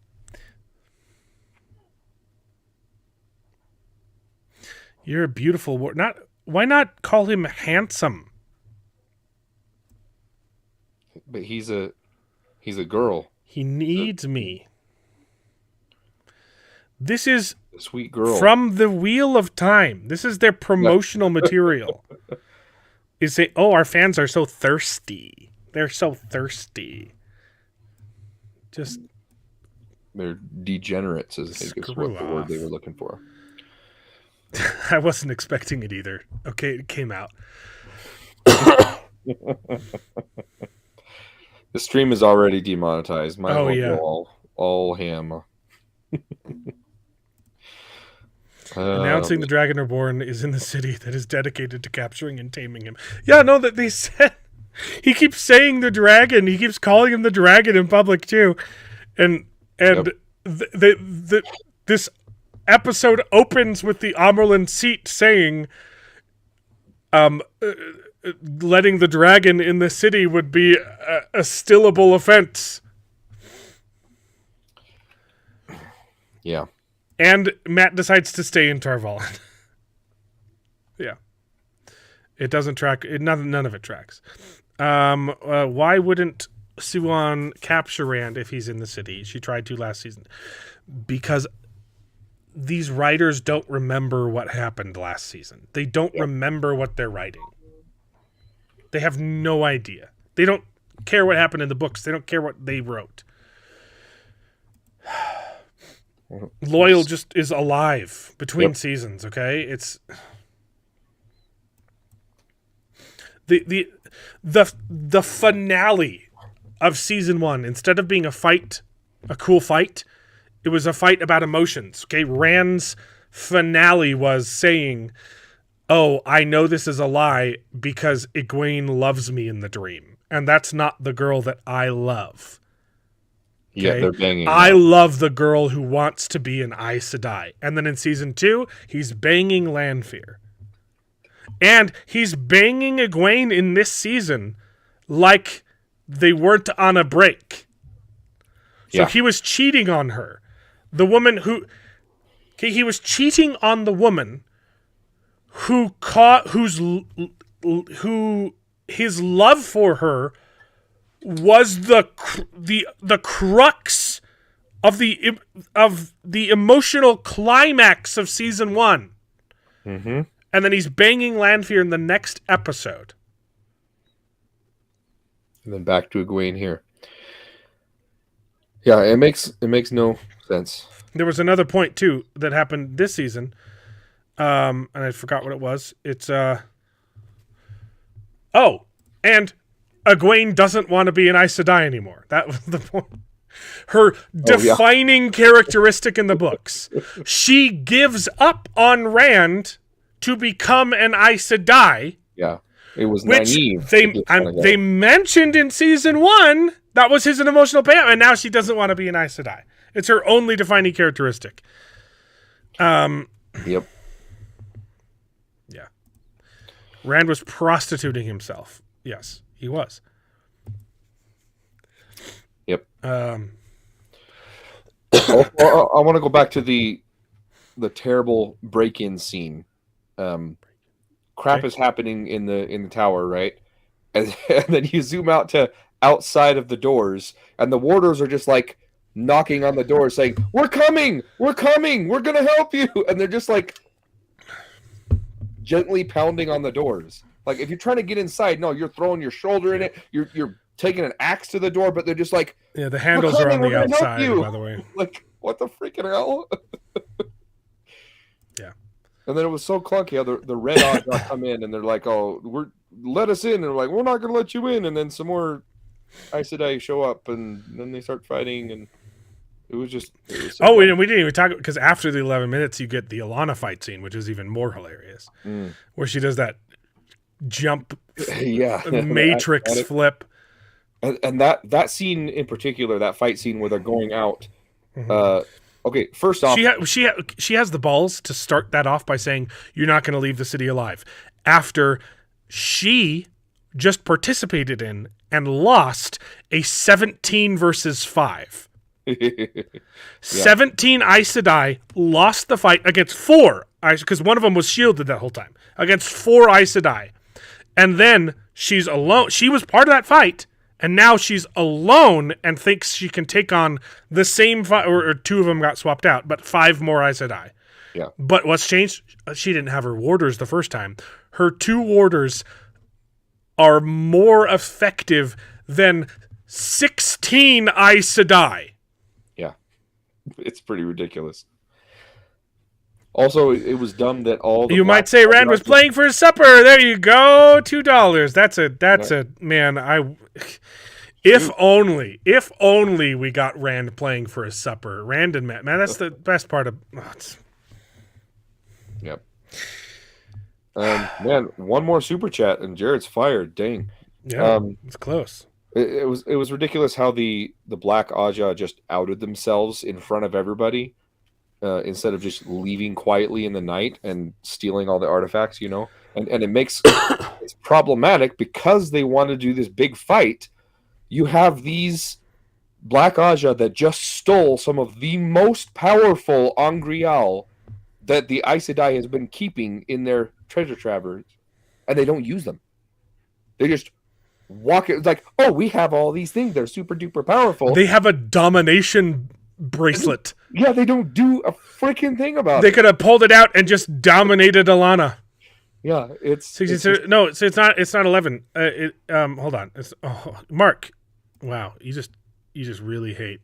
You're a beautiful why not call him handsome? But he's a girl. He needs me. This is A sweet girl. from the Wheel of Time. This is their promotional material. Is say, oh, our fans are so thirsty. They're so thirsty. Just They're degenerates, I think is what the word they were looking for. I wasn't expecting it either. Okay, it came out. The stream is already demonetized. Might Oh, as well yeah. go all ham. Announcing the Dragon Reborn is in the city that is dedicated to capturing and taming him. Yeah, no, that they said he keeps saying the dragon. He keeps calling him the dragon in public too, and Yep. this episode opens with the Amerlin seat saying, letting the dragon in the city would be a stillable offense. Yeah. And Matt decides to stay in Tarvalin. Yeah. It doesn't track. None of it tracks. Why wouldn't Suwon capture Rand if he's in the city? She tried to last season. Because these writers don't remember what happened last season. They don't remember what they're writing. They have no idea. They don't care what happened in the books. They don't care what they wrote. Loyal just is alive between seasons, okay? It's the finale of season 1, instead of being a cool fight, it was a fight about emotions. Okay, Rand's finale was saying, "Oh, I know this is a lie because Egwene loves me in the dream, and that's not the girl that I love." Yeah, Okay? they're banging. I love the girl who wants to be an Aes Sedai. And then in season 2, he's banging Lanfear. And he's banging Egwene in this season like they weren't on a break. So he was cheating on her. The woman who... Okay, he was cheating on the woman who his love for her was the crux of the emotional climax of season 1. Mm-hmm. And then he's banging Lanfear in the next episode. And then back to Egwene here. Yeah, it makes no sense. There was another point too that happened this season, and I forgot what it was. It's and Egwene doesn't want to be an Aes Sedai anymore. That was the point. Her defining characteristic in the books. She gives up on Rand to become an Aes Sedai. Yeah, it was Which naive. they mentioned in season 1 that was his emotional payout, and now she doesn't want to be an Aes Sedai. It's her only defining characteristic. Yep. Yeah. Rand was prostituting himself. Yes, he was. Yep. Um, I want to go back to the terrible break-in scene. Crap is happening in the tower, right? And then you zoom out to outside of the doors, and the warders are just like knocking on the door saying, we're coming, we're going to help you. And they're just like gently pounding on the doors. Like if you're trying to get inside, no, you're throwing your shoulder in it. You're taking an axe to the door, but they're just like, yeah, the handles are on the outside, by the way. Like, what the freaking hell? Yeah. And then it was so clunky how the red odds come in and they're like, oh, let us in. And they're like, we're not going to let you in. And then some more Aes Sedai show up and then they start fighting. And it was just. We didn't even talk, because after the 11 minutes, you get the Alana fight scene, which is even more hilarious, where she does that jump matrix flip. And that scene in particular, that fight scene where they're going out. Okay, first off, she has the balls to start that off by saying you're not going to leave the city alive, after she just participated in and lost a 17 versus 5. 17 Aes Sedai lost the fight against 4, because one of them was shielded that whole time, against 4 Aes Sedai, and then she's alone. She was part of that fight. And now she's alone and thinks she can take on the same fight, or 2 of them got swapped out, but 5 more Aes Sedai. Yeah. But what's changed? She didn't have her warders the first time. Her 2 warders are more effective than 16 Aes Sedai. Yeah. It's pretty ridiculous. Also, it was dumb that all the you might say Rand was playing for his supper. There you go, $2. That's a man. If only we got Rand playing for his supper. Rand and Matt, man, that's the best part of. Yep. Man, one more super chat and Jared's fired. Dang. Yeah, it's close. It was ridiculous how the Black Aja just outed themselves in front of everybody. Instead of just leaving quietly in the night and stealing all the artifacts, and it makes it's problematic because they want to do this big fight. You have these Black Aja that just stole some of the most powerful Angreal that the Aes Sedai has been keeping in their treasure travers, and they don't use them. They just walk it like, oh, we have all these things. They're super duper powerful. They have a domination bracelet. Yeah, they don't do a freaking thing about it. They could have pulled it out and just dominated Alana. Yeah, it's not 11. Hold on. Mark. Wow, you just really hate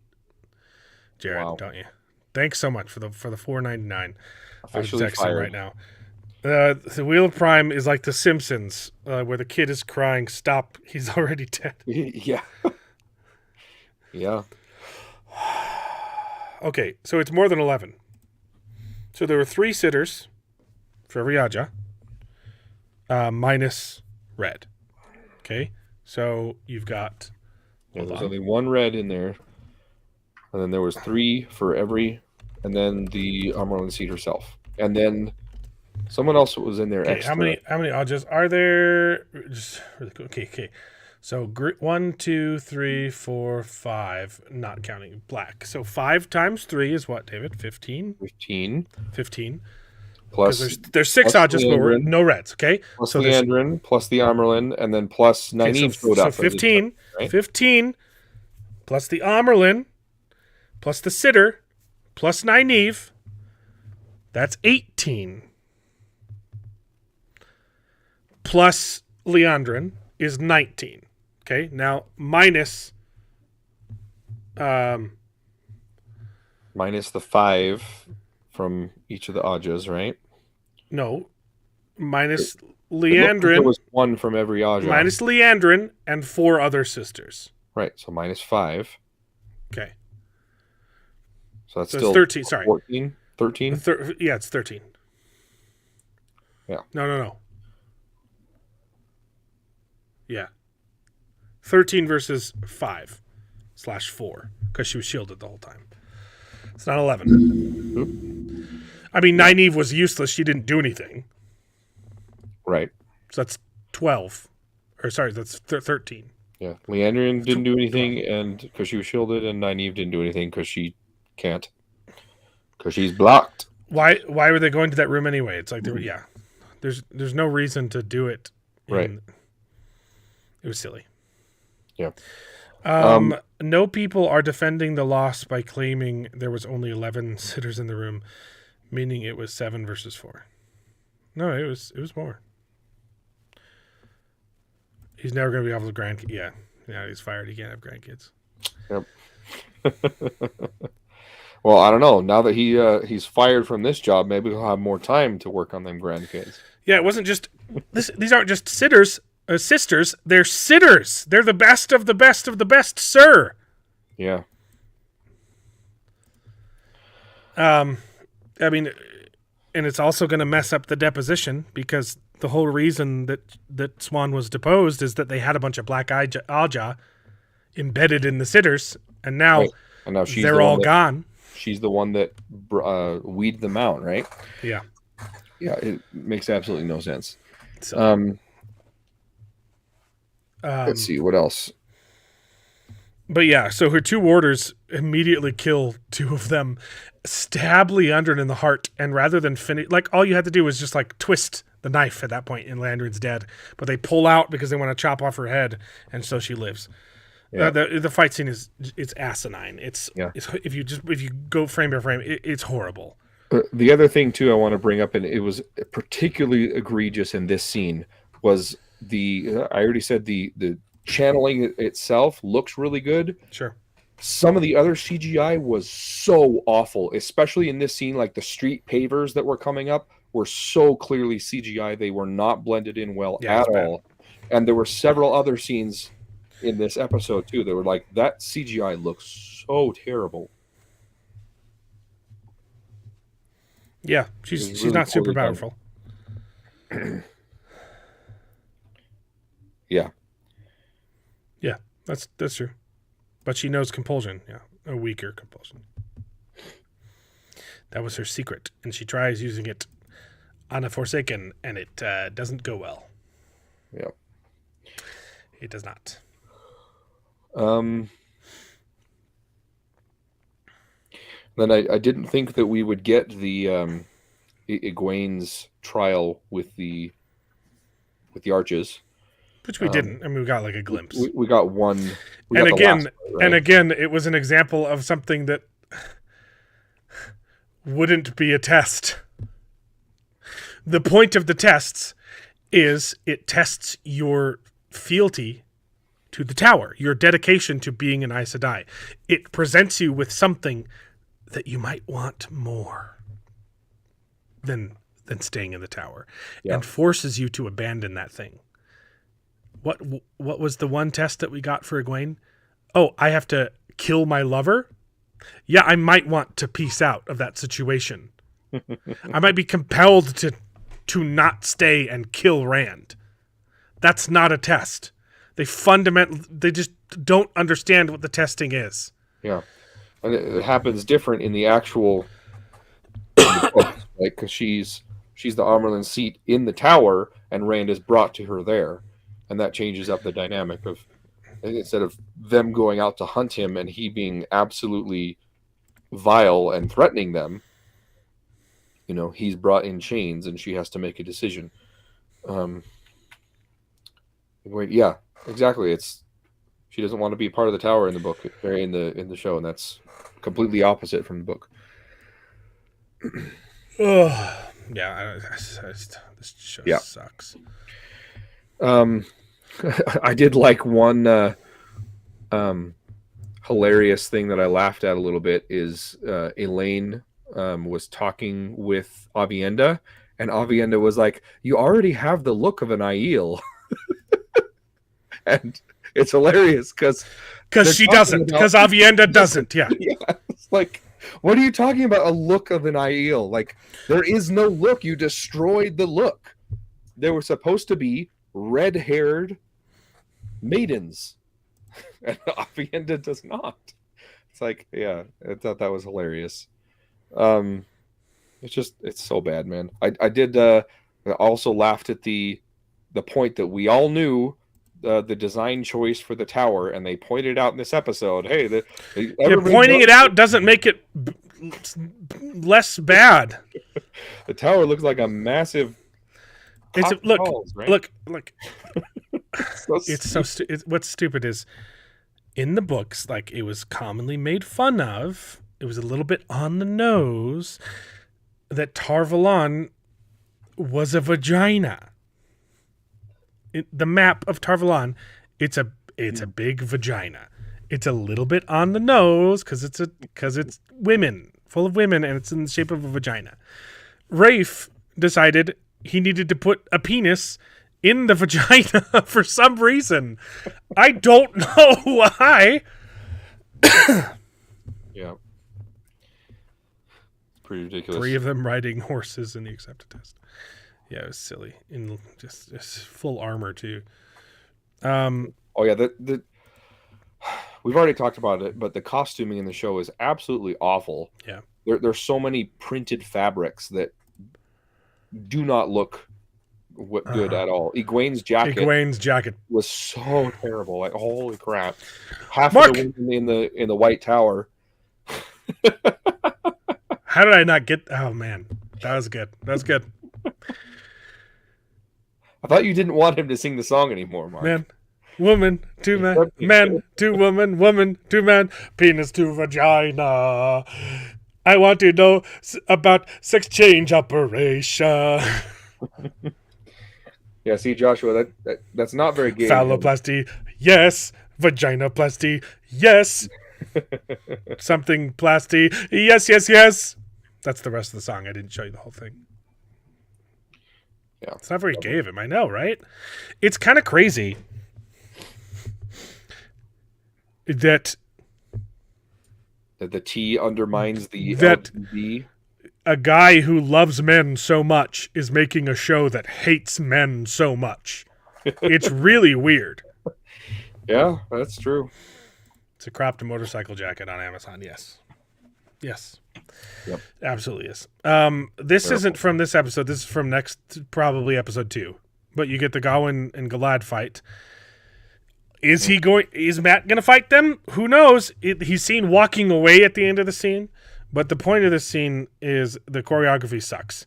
Jared, don't you? Thanks so much for the $4.99. I'm texting right now. The Wheel of Prime is like The Simpsons, where the kid is crying, "Stop! He's already dead." Yeah. Yeah. Okay, so it's more than 11. So there were 3 sitters for every Aja, minus red. Okay, so you've got. There's only 1 red in there, and then there was 3 for every, and then the Amaryllis seed herself, and then someone else was in there. Okay, extra. how many Ajas are there? Just really quick. Okay. So 1, 2, 3, 4, 5, not counting black. So 5 times 3 is what, David? 15? 15. Plus there's 6 Ajas, but no reds, okay? Plus the Leandrin, plus the Amerlin, and then plus Nynaeve showed up. So 15, right? 15, plus the Amerlin, plus the Sitter, plus Nynaeve. That's 18. Plus Leandrin is 19. Okay, now minus the 5 from each of the Ajas, right? No, minus Leandrin. There was 1 from every Aja. Minus Leandrin and 4 other sisters. Right, so minus 5. Okay. So that's still 13. Sorry, 14, 13. Yeah, it's 13. Yeah. No. Yeah. 13 versus 5/4 because she was shielded the whole time. It's not 11. Oop. I mean, Nynaeve was useless. She didn't do anything. Right. So that's 12. Or sorry, that's 13. Yeah. Leandrin didn't do anything and because she was shielded, and Nynaeve didn't do anything because she can't. Because she's blocked. Why were they going to that room anyway? It's like, there's no reason to do it. Right. It was silly. Yeah. No people are defending the loss by claiming there was only 11 sitters in the room, meaning it was 7 versus 4. No, it was more. He's never going to be able to grandkids. Yeah, he's fired. He can't have grandkids. Yep. Well, I don't know. Now that he's fired from this job, maybe he'll have more time to work on them grandkids. Yeah, it wasn't just these aren't just sisters. They're sitters. They're the best of the best of the best, sir. Yeah. I mean, and it's also going to mess up the deposition because the whole reason that Swan was deposed is that they had a bunch of black Aja embedded in the sitters, and now, right. And now they're all gone. She's the one that weeded them out, right? Yeah. Yeah, it makes absolutely no sense. So, let's see, what else? But yeah, so her 2 warders immediately kill 2 of them, stab Leandrin in the heart, and rather than finish, like, all you had to do was just, like, twist the knife at that point, and Landrin's dead. But they pull out because they want to chop off her head, and so she lives. Yeah. The fight scene it's asinine. It's if you go frame by frame, it's horrible. The other thing too I want to bring up, and it was particularly egregious in this scene, was I already said the channeling itself looks really good. Sure. Some of the other CGI was so awful, especially in this scene. Like the street pavers that were coming up were so clearly CGI; they were not blended in well at all. And there were several other scenes in this episode too that were like, that CGI looks so terrible. Yeah, she's really not super powerful. Yeah, that's true. But she knows compulsion. Yeah, a weaker compulsion. That was her secret, and she tries using it on a Forsaken, and it doesn't go well. Yeah, it does not. Then I didn't think that we would get the Egwene's trial with the arches, which we didn't. I mean, we got like a glimpse. We got one. And again, and again, it was an example of something that wouldn't be a test. The point of the tests is it tests your fealty to the tower, your dedication to being an Aes Sedai. It presents you with something that you might want more than staying in the tower, and forces you to abandon that thing. What was the one test that we got for Egwene? Oh, I have to kill my lover? Yeah, I might want to peace out of that situation. I might be compelled to not stay and kill Rand. That's not a test. They just don't understand what the testing is. Yeah. And it happens different in the actual like, because she's the Amerlin seat in the tower, and Rand is brought to her there, and that changes up the dynamic of, instead of them going out to hunt him and he being absolutely vile and threatening them, he's brought in chains and she has to make a decision. Yeah, exactly. She doesn't want to be part of the tower in the book, or in the show, and that's completely opposite from the book. Yeah, this show sucks. I did like one hilarious thing that I laughed at a little bit is Elaine was talking with Avienda, and Avienda was like, "You already have the look of an Aiel." And it's hilarious because she doesn't, because Avienda doesn't. Yeah. It's like, what are you talking about? A look of an Aiel? Like, there is no look. You destroyed the look. They were supposed to be red-haired maidens, and Avienda does not. It's like, yeah, I thought that was hilarious. It's so bad, man. I did also laughed at the point that we all knew. The design choice for the tower, and they pointed out in this episode, hey, pointing it out doesn't make it less bad. The tower looks like a massive look. Balls, right? It's so stupid. What's stupid is in the books, like it was commonly made fun of, it was a little bit on the nose that Tar-Valon was a vagina. The map of Tar-Valon, it's a big vagina. It's a little bit on the nose because it's women, full of women, and it's in the shape of a vagina. Rafe decided he needed to put a penis in the vagina for some reason. I don't know why. Yeah. It's pretty ridiculous. 3 of them riding horses in the accepted test. Yeah, it was silly. In just full armor too. Oh yeah, we've already talked about it, but the costuming in the show is absolutely awful. Yeah. There's so many printed fabrics that do not look good at all. Egwene's jacket was so terrible. Like, holy crap. Half Mark! of the women in the White Tower. How did I not get... Oh, man. That was good. I thought you didn't want him to sing the song anymore, Mark. Man, woman to man, man to woman, woman to man, penis to vagina. I want to know about sex change operation. Yeah, see, Joshua, that's not very gay. Phalloplasty, yes. Vaginoplasty, yes. Something plasty, yes, yes, yes. That's the rest of the song. I didn't show you the whole thing. Yeah, it's not very gay of him. I know, right? It's kind of crazy that the T undermines the LGB. A guy who loves men so much is making a show that hates men so much. It's really weird. Yeah, that's true. It's a cropped motorcycle jacket on Amazon. Yes. Yep. Absolutely is. This isn't from this episode. This is from next, probably episode 2. But you get the Gawain and Galad fight. Is Matt going to fight them? Who knows? He's seen walking away at the end of the scene. But the point of this scene is the choreography sucks.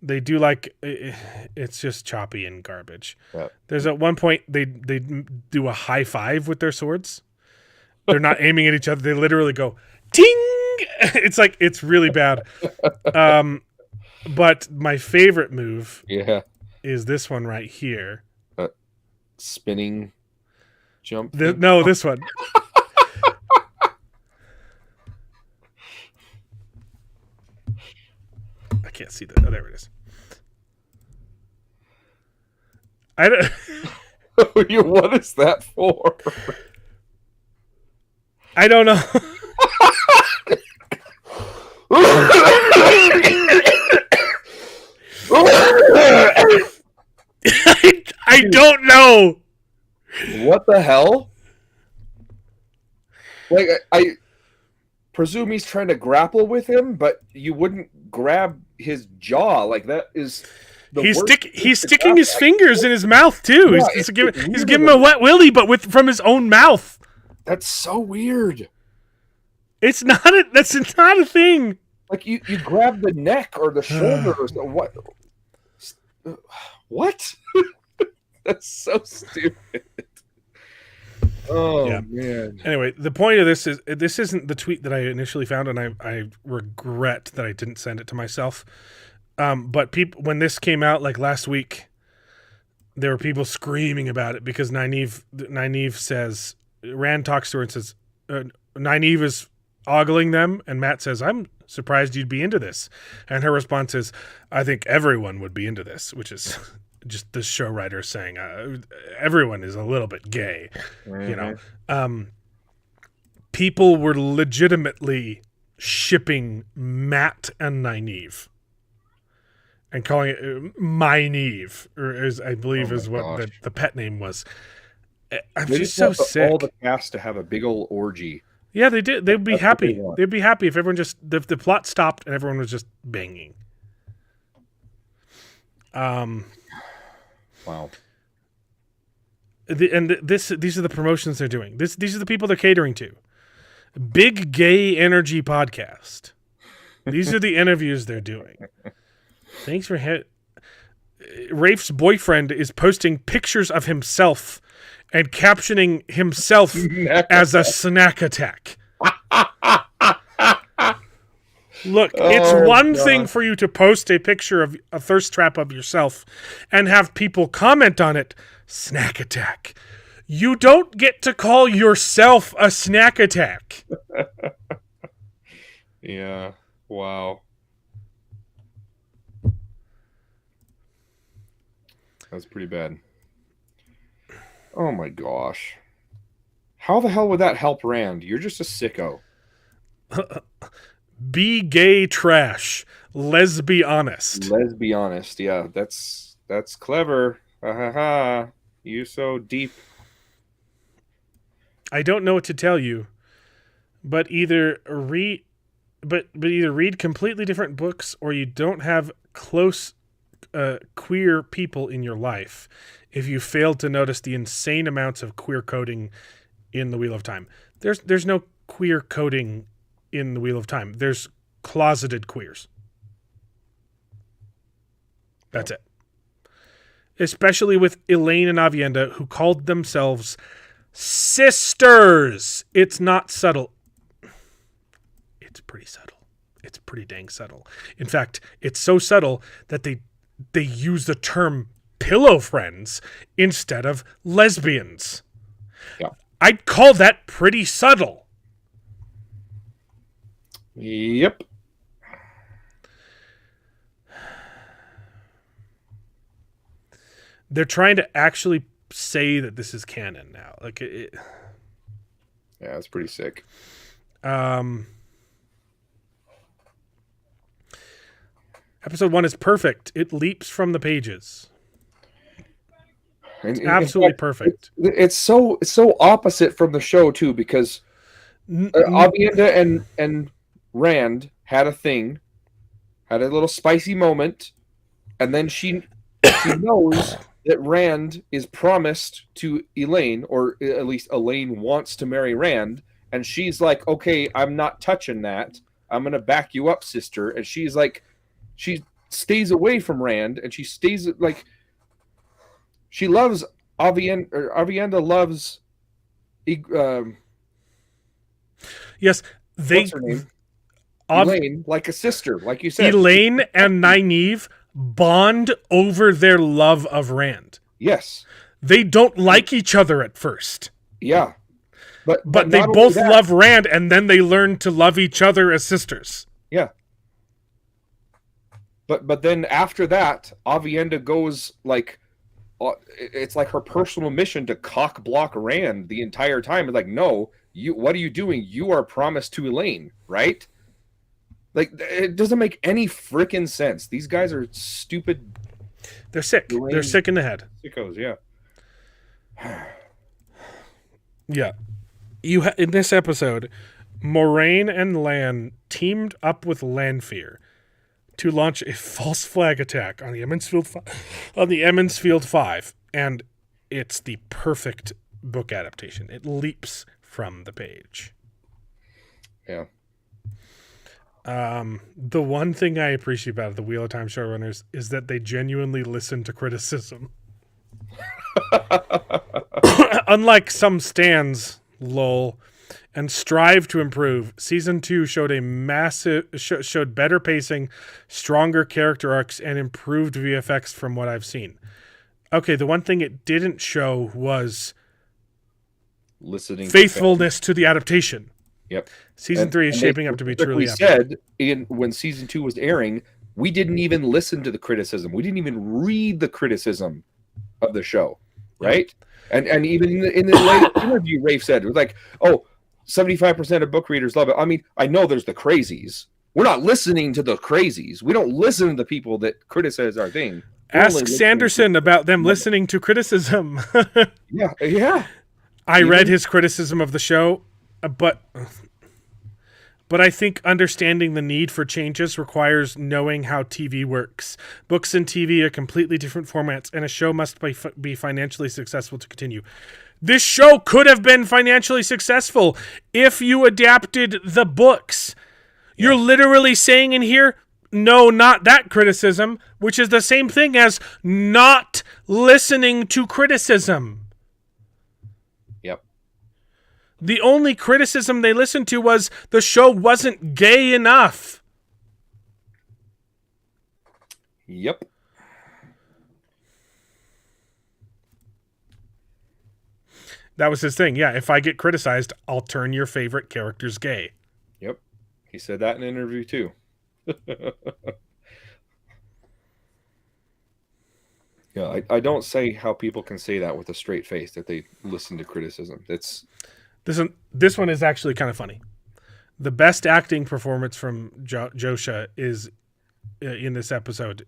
They do it's just choppy and garbage. Yep. There's at one point they do a high five with their swords. They're not aiming at each other. They literally go ting. It's really bad. But my favorite move is this one right here. Spinning jump. This one. I can't see that. Oh, there it is. I don't. What is that for? I don't know. I don't know. What the hell? Like, I presume he's trying to grapple with him, but you wouldn't grab his jaw. Like, that is the he's sticking his fingers in his mouth too. Yeah, he's giving him a wet willy, but from his own mouth. That's so weird. That's not a thing. Like, you grab the neck or the shoulder or something. What? That's so stupid. Oh, yeah. Man. Anyway, the point of this isn't the tweet that I initially found, and I regret that I didn't send it to myself. But people, when this came out like last week, there were people screaming about it because Nynaeve says, Rand talks to her and says, Nynaeve is ogling them, and Matt says, I'm surprised you'd be into this. And her response is, I think everyone would be into this, which is just the show writer saying everyone is a little bit gay. Mm-hmm. People were legitimately shipping Matt and Nynaeve and calling it my Nynaeve, or I believe is what the pet name was. I'm just so sick. All the cast to have a big old orgy. Yeah, they did. They'd be happy. They'd be happy if everyone if the plot stopped and everyone was just banging. Wow. These are the promotions they're doing. These are the people they're catering to. Big gay energy podcast. These are the interviews they're doing. Thanks for Rafe's boyfriend is posting pictures of himself and captioning himself as a snack attack. Look, it's one thing for you to post a picture of a thirst trap of yourself and have people comment on it, snack attack. You don't get to call yourself a snack attack. Yeah. Wow. That's pretty bad. Oh my gosh. How the hell would that help Rand? You're just a sicko. Be gay trash. Let's be honest. Let's be honest. Yeah, that's clever. Ha ha ha. You so deep. I don't know what to tell you, but either read completely different books, or you don't have close queer people in your life if you fail to notice the insane amounts of queer coding in the Wheel of Time. There's no queer coding in the Wheel of Time. There's closeted queers. That's it. Especially with Elaine and Avienda, who called themselves sisters. It's not subtle. It's pretty subtle. It's pretty dang subtle. In fact, it's so subtle that they use the term pillow friends instead of lesbians. Yeah. I'd call that pretty subtle. Yep. They're trying to actually say that this is canon now. Like it. Yeah, it's pretty sick. Episode 1 is perfect. It leaps from the pages. It's absolutely perfect. It's so opposite from the show too, because Avienda and Rand had a thing, had a little spicy moment, and then she knows that Rand is promised to Elaine, or at least Elaine wants to marry Rand, and she's like, okay, I'm not touching that. I'm going to back you up, sister. And she's like, she stays away from Rand, and she stays like, she loves Avienda, or Avienda loves yes, what's her name? Elaine, like a sister, like you said. Elaine and Nynaeve bond over their love of Rand. Yes. They don't like each other at first. Yeah. But they both love Rand, and then they learn to love each other as sisters. Yeah. But then after that, Avienda goes like, it's like her personal mission to cock block Rand the entire time. It's like, no, what are you doing? You are promised to Elaine, right? Like, it doesn't make any freaking sense. These guys are stupid. They're sick. They're sick in the head. Sickos, yeah. Yeah. In this episode, Moraine and Lan teamed up with Lanfear to launch a false flag attack on the Emmonsfield 5, and it's the perfect book adaptation. It leaps from the page. Yeah. The one thing I appreciate about the Wheel of Time showrunners is that they genuinely listen to criticism. Unlike some stands, lol, and strive to improve. Season 2 showed showed better pacing, stronger character arcs, and improved VFX from what I've seen. Okay, the one thing it didn't show was listening, faithfulness to the adaptation. Yep. Season 3 is shaping up to be truly epic. When season 2 was airing, we didn't even listen to the criticism. We didn't even read the criticism of the show, right? Yep. And even in the late interview, Rafe said, it was like, 75% of book readers love it. I mean, I know there's the crazies. We're not listening to the crazies. We don't listen to the people that criticize our thing. Ask Sanderson about them listening to criticism. Yeah. I read his criticism of the show, but I think understanding the need for changes requires knowing how TV works. Books and TV are completely different formats, and a show must be financially successful to continue. This show could have been financially successful if you adapted the books. Yeah. You're literally saying in here, no, not that criticism, which is the same thing as not listening to criticism. The only criticism they listened to was the show wasn't gay enough. Yep. That was his thing. Yeah, if I get criticized, I'll turn your favorite characters gay. Yep. He said that in an interview too. Yeah, I don't say how people can say that with a straight face that they listen to criticism. It's this one is actually kind of funny. The best acting performance from Josha is in this episode.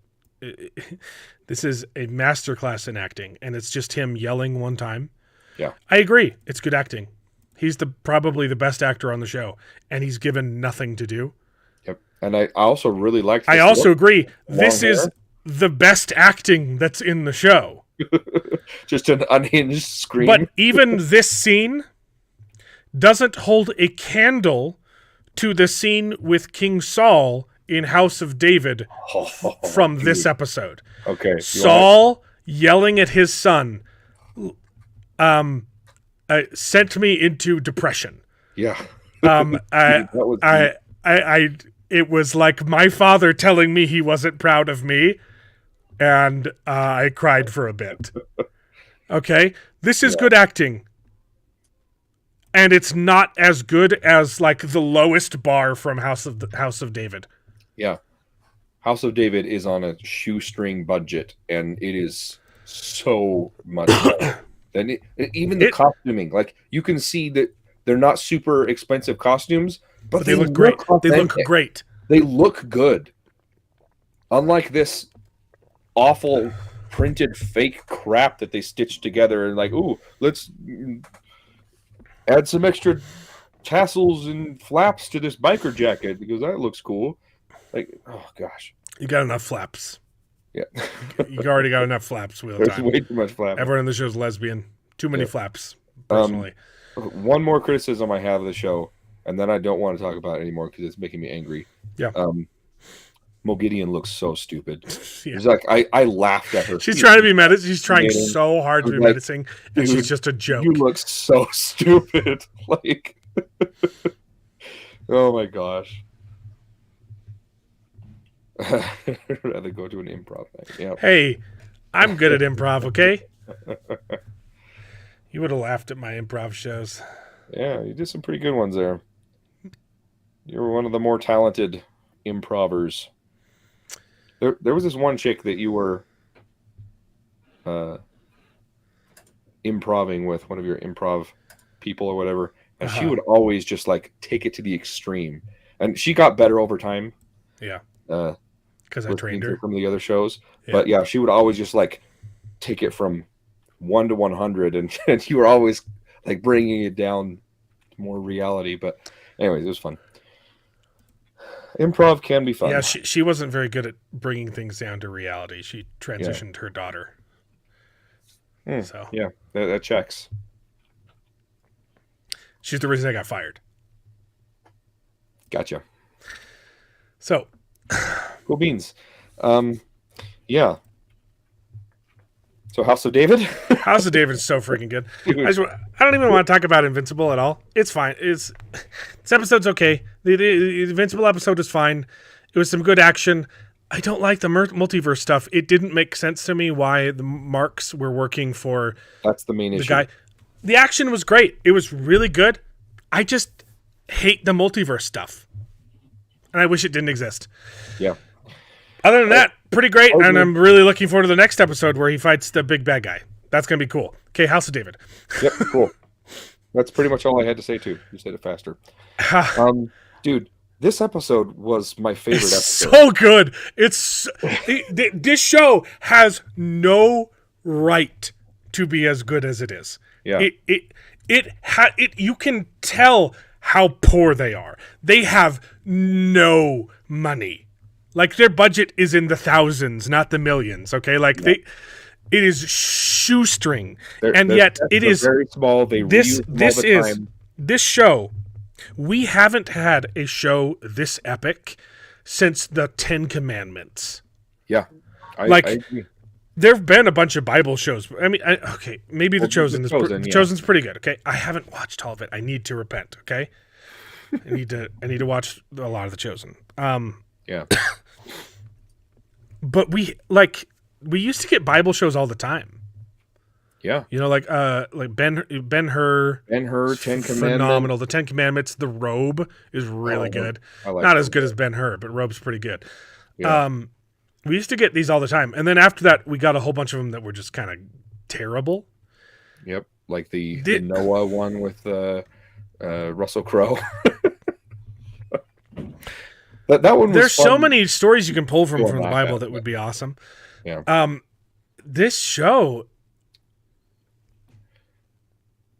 This is a masterclass in acting, and it's just him yelling one time. Yeah, I agree. It's good acting. He's probably the best actor on the show, and he's given nothing to do. Yep. And I also really liked. I also agree. This hair. Is the best acting that's in the show. Just an unhinged scream. But even this scene doesn't hold a candle to the scene with King Saul in House of David from this episode. Okay. Saul yelling at his son sent me into depression. Yeah. It was like my father telling me he wasn't proud of me, and I cried for a bit. Okay? This is good acting. And it's not as good as like the lowest bar from House of David. Yeah. House of David is on a shoestring budget, and it is so much better. Than even the costuming. Like, you can see that they're not super expensive costumes, but they look great. They look great. They look good. Unlike this awful printed fake crap that they stitched together and like, ooh, let's add some extra tassels and flaps to this biker jacket because that looks cool. Like, oh gosh. You got enough flaps. Yeah. You already got enough flaps, Wheel There's Time. way too much flap. Everyone in the show is lesbian. Too many flaps, personally. One more criticism I have of the show, and then I don't want to talk about it anymore because it's making me angry. Yeah. Mo Gideon looks so stupid. Yeah. It's like I laughed at her. She's trying to be menacing. She's trying so hard to be menacing, and dude, she's just a joke. You look so stupid. Like, oh my gosh. I'd rather go to an improv thing. Yeah. Hey, I'm good at improv, okay? You would have laughed at my improv shows. Yeah, you did some pretty good ones there. You were one of the more talented improvers. There was this one chick that you were improving with, one of your improv people or whatever, and she would always just like take it to the extreme. And she got better over time. Yeah. Because I trained her from the other shows. Yeah. But yeah, she would always just like take it from 1 to 100, and you were always like bringing it down to more reality. But anyways, it was fun. Improv can be fun. Yeah, she wasn't very good at bringing things down to reality. She transitioned her daughter. So yeah, that checks. She's the reason I got fired. Gotcha. So cool beans. Yeah. So House of David? House of David is so freaking good. I don't even want to talk about Invincible at all. It's fine. This episode's okay. The Invincible episode is fine. It was some good action. I don't like the multiverse stuff. It didn't make sense to me why the Marks were working for that's the main issue. Guy. The action was great. It was really good. I just hate the multiverse stuff. And I wish it didn't exist. Yeah. Other than that, pretty great, and I'm really looking forward to the next episode where he fights the big bad guy. That's going to be cool. Okay, House of David. Yep, cool. That's pretty much all I had to say, too. You said it faster. Dude, this episode was my favorite episode. So good. This show has no right to be as good as it is. Yeah. You can tell how poor they are. They have no money. Like, their budget is in the thousands, not the millions, okay? Like, it is shoestring. Yet it is very small. They reuse all the time. This show, we haven't had a show this epic since the 10 Commandments. Yeah. I agree. There've been a bunch of Bible shows. I mean, okay, maybe Well, The Chosen The is Chosen, The yeah. Chosen's pretty good. Okay, I haven't watched all of it. I need to repent. Okay, I need to watch a lot of The Chosen. Yeah. But we used to get Bible shows all the time. Yeah. You know, like Ben-Hur. Ben-Hur, Ten Commandments. Phenomenal. The Ten Commandments. The Robe is really good. I like Not as Robe. good as Ben-Hur, but Robe's pretty good. Yeah. We used to get these all the time, and then after that, we got a whole bunch of them that were just kind of terrible. Yep. Like the Noah one with Russell Crowe. that one was There's fun. so many stories you can pull from the laugh Bible at that it. would be awesome. Yeah. This show,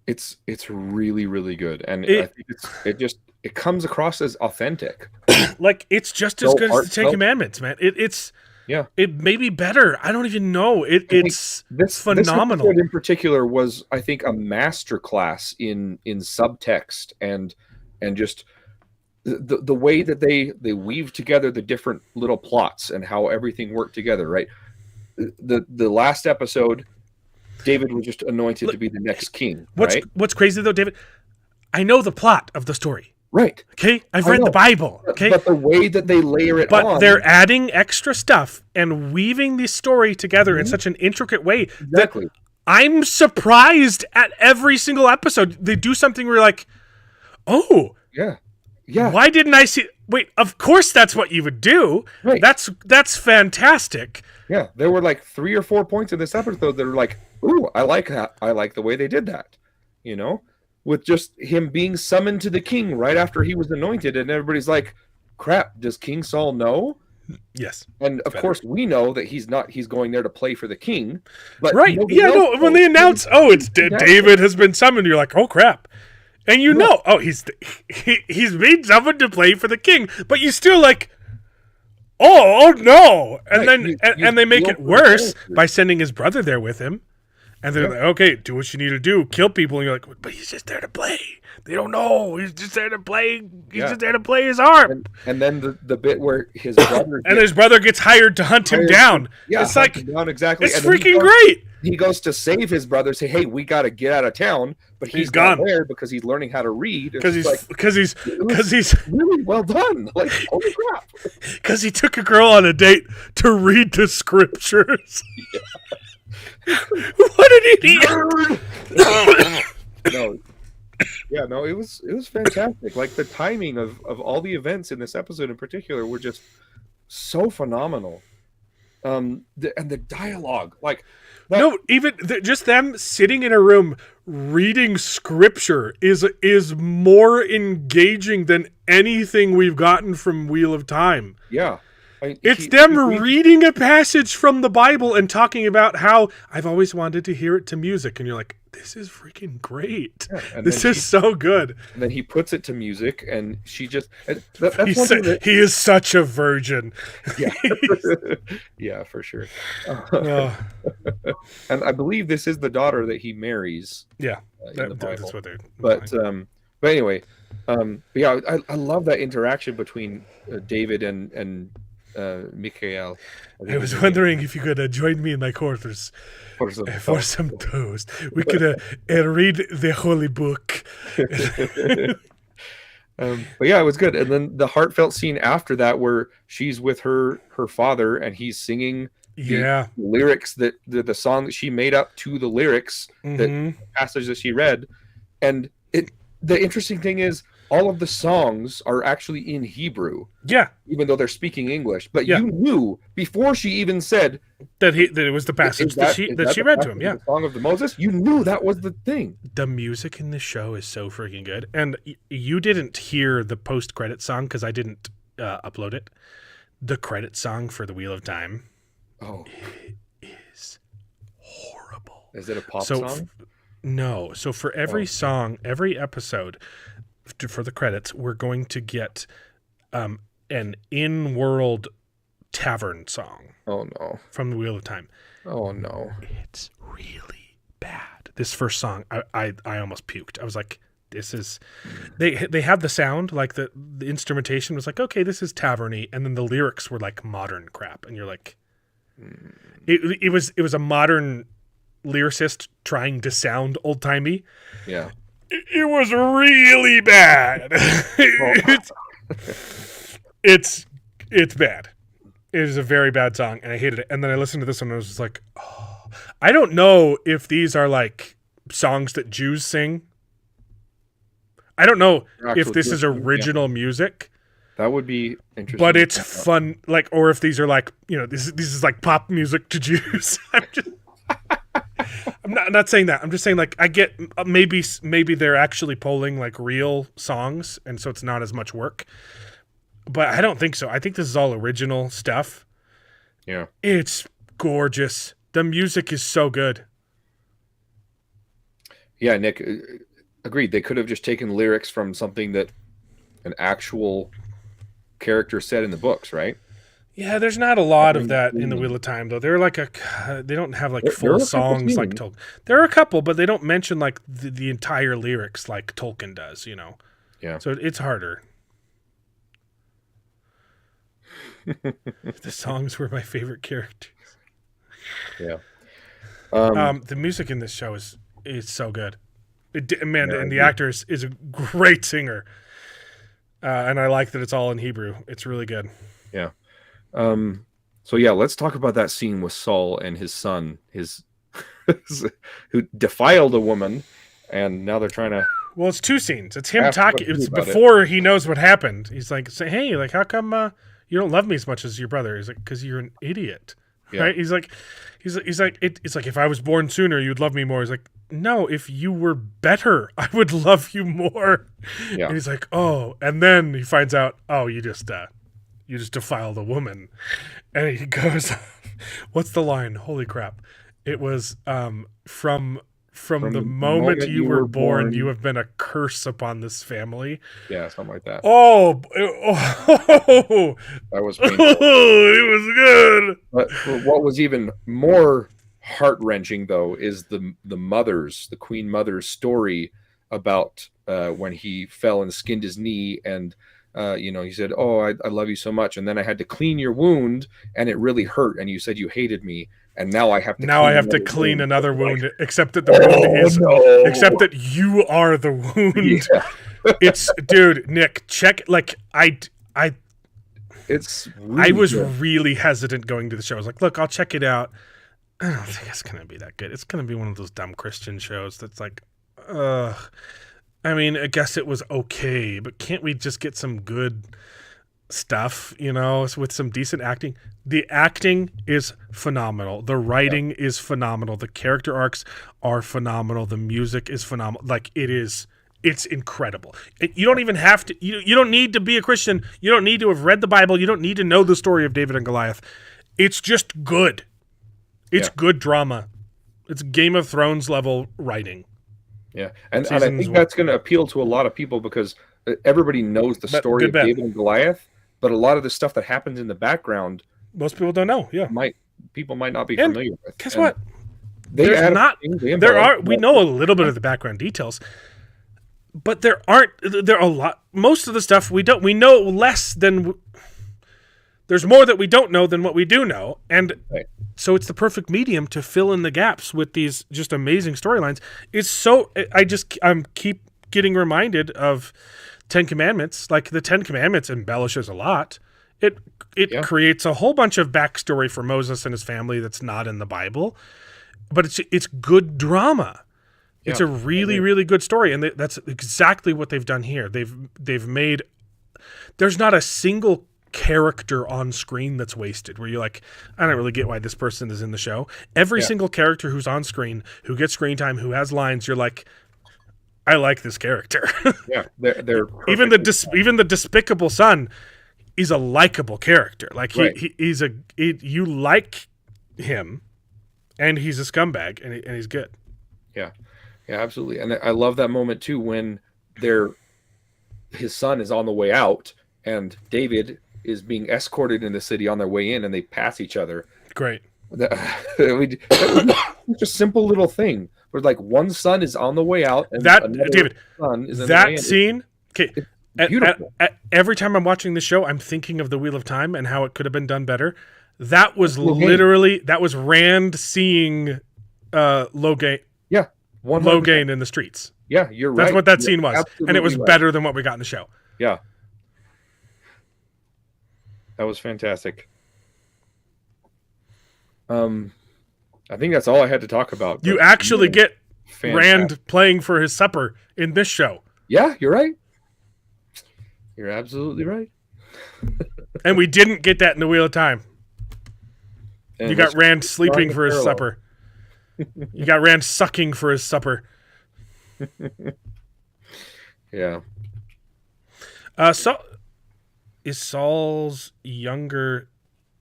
It's really, really good, and I think it comes across as authentic. like, it's just as So good as the Ten heartfelt. Commandments, man. Yeah. It may be better. I don't even know. It's This phenomenal. episode in particular was, I think, a masterclass in subtext and just the way that they weave together the different little plots and how everything worked together. Right. The last episode, David was just anointed to be the next king. What's crazy though, David? I know the plot of the story. Right. Okay, I've I read know. the Bible. Okay, But the way that they layer it but on, they're adding extra stuff and weaving the story together in such an intricate way exactly. that I'm surprised at every single episode. They do something where you're like, oh, Yeah. why didn't I see? Wait, of course that's what you would do. Right. That's fantastic. Yeah, there were like 3 or 4 points in this episode that are like, ooh, I like that. I like the way they did that. You know, with just him being summoned to the king right after he was anointed, and everybody's like, crap, does King Saul know? Yes. And of course we know that he's going there to play for the king. But Right. nobody Yeah, else no, when knows. they announce, oh, it's David has been summoned, you're like, oh crap. And you know, oh, he's been summoned to play for the king, but you still like, oh no, and Right, then you they make feel it for the worse character. by sending his brother there with him, and they're like, okay, do what you need to do, kill people, and you're like, but he's just there to play. They don't know. He's just there to play. He's just there to play his harp. And then the bit where his brother And his brother gets hired to hunt him down. Yeah, It's hunt like, him down, exactly. it's And then he freaking goes- great. He goes to save his brother, say, "Hey, we got to get out of town," but he's gone. not there because he's learning how to read. It's Because he's like, really well done. Like, holy crap! Because he took a girl on a date to read the scriptures. What an idiot! No, it was fantastic. Like the timing of all the events in this episode in particular were just so phenomenal. And the dialogue, like that, No, even just them sitting in a room reading scripture is more engaging than anything we've gotten from Wheel of Time. yeah. It's them reading a passage from the Bible and talking about how I've always wanted to hear it to music, and you're like, this is freaking great. Yeah, and This then is so good. And then he puts it to music, and she just that's He, one thing that, he is such a virgin. yeah, yeah, for sure. Oh, And I believe this is the daughter that he marries. yeah, In the that's Bible. what they're. But anyway, but yeah, I love that interaction between David and Mikhail. I was wondering if you could join me in my quarters for some toast. We could read the holy book. But yeah, it was good. And then the heartfelt scene after that, where she's with her father, and he's singing the lyrics that the song that she made up to the lyrics, the passage that she read. And the interesting thing is, all of the songs are actually in Hebrew. Yeah. Even though they're speaking English. But you knew before she even said that it was the passage that she read to him. Yeah. The Song of the Moses. You knew that was the thing. The music in this show is so freaking good. And you didn't hear the post-credit song because I didn't upload it. The credit song for The Wheel of Time. Oh. Is horrible. Is it a pop song? No. So for every song, every episode, for the credits, we're going to get an in-world tavern song. Oh no! From The Wheel of Time. Oh no! It's really bad. This first song, I almost puked. I was like, this is. They had the sound, like the instrumentation was like, okay, this is taverny, and then the lyrics were like modern crap, and you're like, It was a modern lyricist trying to sound old timey. Yeah. It was really bad. it's bad. It is a very bad song, and I hated it. And then I listened to this one, and I was just like, oh. I don't know if these are like songs that Jews sing. I don't know if this is original music. That would be interesting. But it's fun, like, or if these are like, this is like pop music to Jews. I'm not saying that. I'm just saying, like, I get maybe they're actually polling like real songs, and so it's not as much work. But I don't think so. I think this is all original stuff. Yeah, it's gorgeous. The music is so good. Yeah, Nick, agreed. They could have just taken lyrics from something that an actual character said in the books, right? Yeah, there's not a lot of that in the Wheel of Time, though. They're like they don't have like full songs like Tolkien. There are a couple, but they don't mention like the entire lyrics like Tolkien does, Yeah. So it's harder. The songs were my favorite characters. Yeah. The music in this show is so good. And the actor is a great singer. And I like that it's all in Hebrew. It's really good. Yeah. So yeah, let's talk about that scene with Saul and his son, who defiled a woman, and now they're trying to. Well, it's two scenes. It's him talking. It's before he knows what happened. He's like, "Say, hey, like, how come you don't love me as much as your brother?" He's like, "Because you're an idiot." Yeah. Right? He's like, it's like, if I was born sooner, you'd love me more. He's like, no, if you were better, I would love you more. Yeah. And he's like, oh, and then he finds out, oh, you just defiled a woman, and he goes, what's the line? Holy crap! It was from the moment you were born, you have been a curse upon this family. Yeah, something like that. Oh, that was painful. It was good. But what was even more heart-wrenching, though, is the Queen Mother's story about when he fell and skinned his knee, and he said, "Oh, I love you so much," and then I had to clean your wound, and it really hurt, and you said you hated me. And now I have to clean another wound, except that the wound except that you are the wound. Yeah. It's, dude, Nick, check. Like I was really hesitant going to the show. I was like, look, I'll check it out. I don't think it's gonna be that good. It's gonna be one of those dumb Christian shows that's like, I mean, I guess it was okay, but can't we just get some good stuff, with some decent acting? The acting is phenomenal. The writing is phenomenal. The character arcs are phenomenal. The music is phenomenal. Like, it's incredible. You don't even have to, you don't need to be a Christian. You don't need to have read the Bible. You don't need to know the story of David and Goliath. It's just good. It's good drama. It's Game of Thrones level writing. Yeah. And I think that's going to appeal to a lot of people because everybody knows the story of David and Goliath, but a lot of the stuff that happens in the background, most people don't know. Yeah, people might not be familiar with. Guess what? We know a little bit of the background details, but there are a lot. Most of the stuff we know less than. There's more that we don't know than what we do know, and so it's the perfect medium to fill in the gaps with these just amazing storylines. It's so I'm keep getting reminded of Ten Commandments. Like, the Ten Commandments embellishes a lot. It creates a whole bunch of backstory for Moses and his family that's not in the Bible, but it's good drama. Yeah, it's a really, really good story, and that's exactly what they've done here. They've made, there's not a single character on screen that's wasted, where you're like, I don't really get why this person is in the show. Every single character who's on screen, who gets screen time, who has lines, you're like, I like this character. Yeah, they're even the despicable son is a likable character. Like, you like him, and he's a scumbag, and he's good. Yeah, absolutely. And I love that moment too when his son is on the way out, and David is being escorted in the city on their way in, and they pass each other. Great. Just a simple little thing where, like, one son is on the way out, and David, son is in that the way scene. Okay, beautiful. Every time I'm watching the show, I'm thinking of the Wheel of Time and how it could have been done better. That was literally that was Rand seeing Logain. Yeah, 100%. Logain in the streets. Yeah, you're right. That's what that scene was, and it was right. better than what we got in the show. Yeah, that was fantastic. I think that's all I had to talk about. You actually get fantastic. Rand playing for his supper in this show. Yeah, you're right. You're absolutely right. And we didn't get that in the Wheel of Time. And you got Rand sleeping for his supper. You got Rand sucking for his supper. Yeah. So is Saul's younger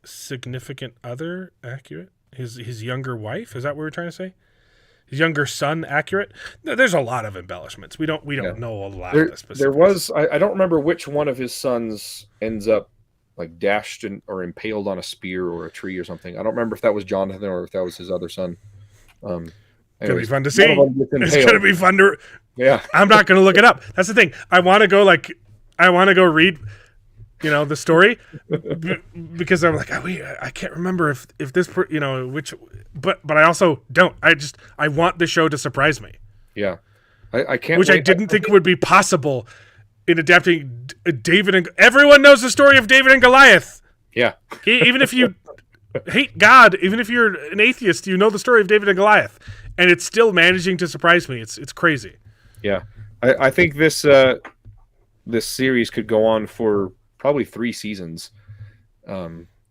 significant other accurate? His younger wife? Is that what we're trying to say? His younger son accurate? There's a lot of embellishments. We don't know a lot of the specifics. There was I don't remember which one of his sons ends up like dashed or impaled on a spear or a tree or something. I don't remember if that was Jonathan or if that was his other son. It's gonna be fun to see. It's gonna be fun to. Yeah, I'm not gonna look it up. That's the thing. I want to go read, the story, because I'm like, I can't remember if this, which, but I also don't. I want the show to surprise me. Yeah, I can't. Which I didn't think would be possible in adapting David and everyone knows the story of David and Goliath. Yeah, even if you hate God, even if you're an atheist, you know the story of David and Goliath, and it's still managing to surprise me. It's crazy. Yeah, I think this series could go on for probably 3 seasons.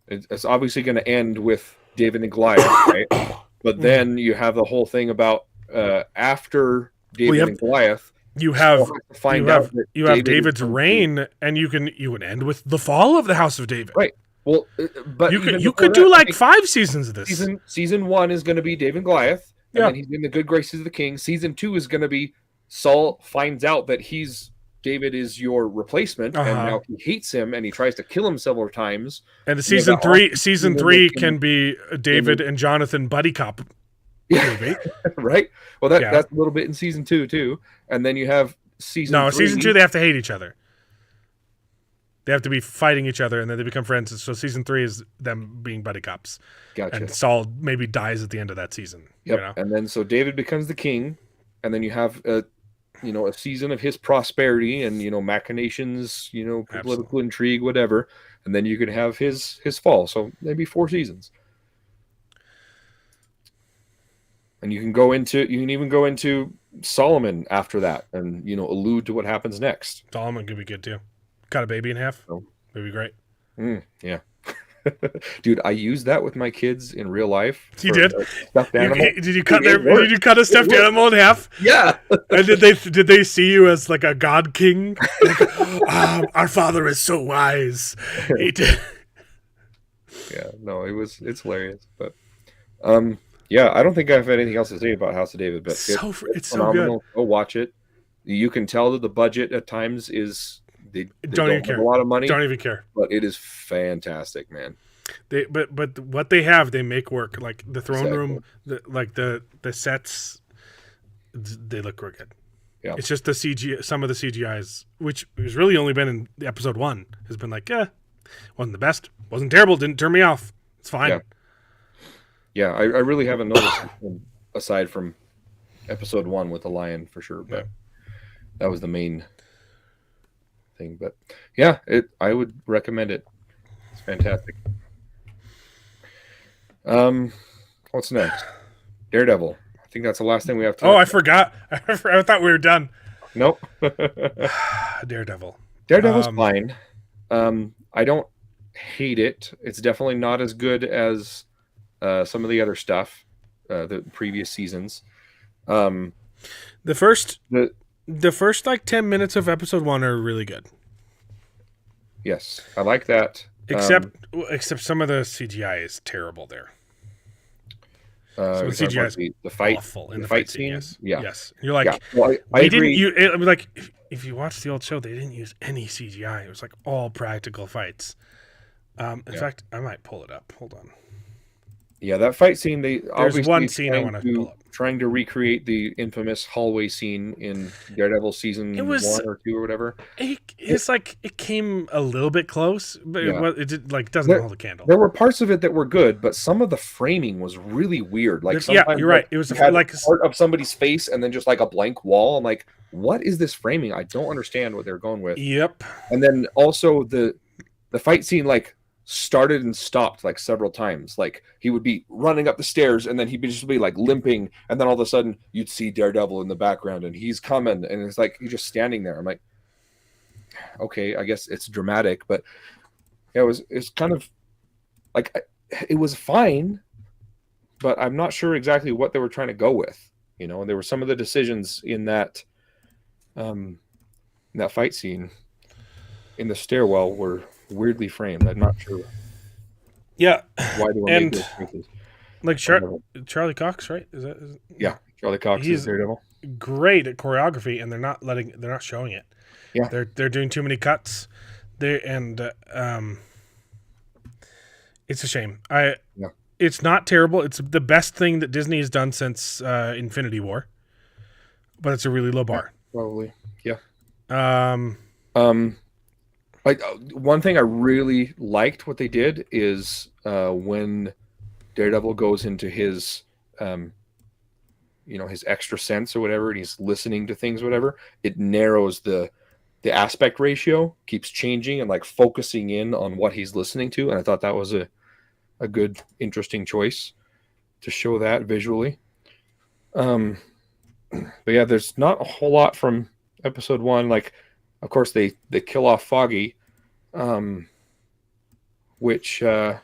It's obviously going to end with David and Goliath, right? But then you have the whole thing about after David and Goliath. You have David's reign, and you can end with the fall of the House of David. Right. Well, but you could do like 5 seasons of this. Season 1 is going to be David and Goliath, and then he's in the good graces of the king. Season 2 is going to be Saul finds out that David is your replacement, and now he hates him, and he tries to kill him several times. And season three can be David and Jonathan buddy cop movie, right? Well, that's a little bit in season 2 too, and then you have season 3. Season 2 they have to hate each other. They have to be fighting each other, and then they become friends. So season 3 is them being buddy cops. Gotcha. And Saul maybe dies at the end of that season. Yep. And then so David becomes the king, and then you have a season of his prosperity and machinations, political intrigue, whatever, and then you could have his fall. So maybe 4 seasons, and you can even go into Solomon after that, and allude to what happens next. Solomon could be good too. Cut a baby in half. Oh. That'd be great. Yeah. Dude, I used that with my kids in real life. You did? Stuffed animal. Did you cut a stuffed animal in half? Yeah. And did they see you as like a god king? Like, our father is so wise. He did. Yeah, no, it's hilarious. But yeah, I don't think I have anything else to say about House of David, but it's phenomenal. Go watch it. You can tell that the budget at times is they don't even care. A lot of money. Don't even care. But it is fantastic, man. But what they have, they make work. Like the throne room, the sets, they look good. Yeah. It's just the CG. Some of the CGIs, which has really only been in episode 1, has been like, wasn't the best, wasn't terrible, didn't turn me off. It's fine. Yeah, I really haven't noticed aside from episode 1 with the lion for sure, but that was the main thing. But yeah, I would recommend it. It's fantastic. What's next? Daredevil. I think that's the last thing we have to. I forgot. I thought we were done. Nope. Daredevil. Daredevil's fine. I don't hate it. It's definitely not as good as some of the other stuff, the previous seasons. The first like 10 minutes of episode 1 are really good. Yes, I like that. Except some of the CGI is terrible there. Some of the CGI is the fight, awful in the fight scene. Yes. Yeah. Yes. You're like, Well, I agree. if you watch the old show, they didn't use any CGI. It was like all practical fights. In fact, I might pull it up. Hold on. Yeah, that fight scene. They There's obviously one scene I want to pull up. trying to recreate the infamous hallway scene in Daredevil season It was 1 or 2 or whatever. It's like it came a little bit close, but Yeah. it did, like doesn't hold a candle. There were parts of it that were good, but some of the framing was really weird. Like sometimes, you're right. It was you had like part of somebody's face and then just like a blank wall. I'm like, what is this framing? I don't understand what they're going with. Yep. And then also the fight scene like started and stopped like several times. Like he would be running up the stairs and then he'd just be like limping, and then all of a sudden you'd see Daredevil in the background and he's coming, and it's like he's just standing there. I'm like, okay, I guess it's dramatic, but yeah, it's kind of like it was fine, but I'm not sure exactly what they were trying to go with. You know, and there were some of the decisions in that fight scene in the stairwell were weirdly framed. I'm not sure. Yeah, why they were making those choices. Like Charlie Cox, right? Is yeah, Charlie Cox is Daredevil. Great at choreography, and they're not showing it. Yeah, they're doing too many cuts. It's a shame. It's not terrible. It's the best thing that Disney has done since Infinity War, but it's a really low bar. Probably, yeah. Like one thing I really liked what they did is when Daredevil goes into his, his extra sense or whatever, and he's listening to things, whatever. It narrows the aspect ratio, keeps changing and like focusing in on what he's listening to, and I thought that was a good, interesting choice to show that visually. But yeah, there's not a whole lot from episode 1. Like, of course, they kill off Foggy, which kind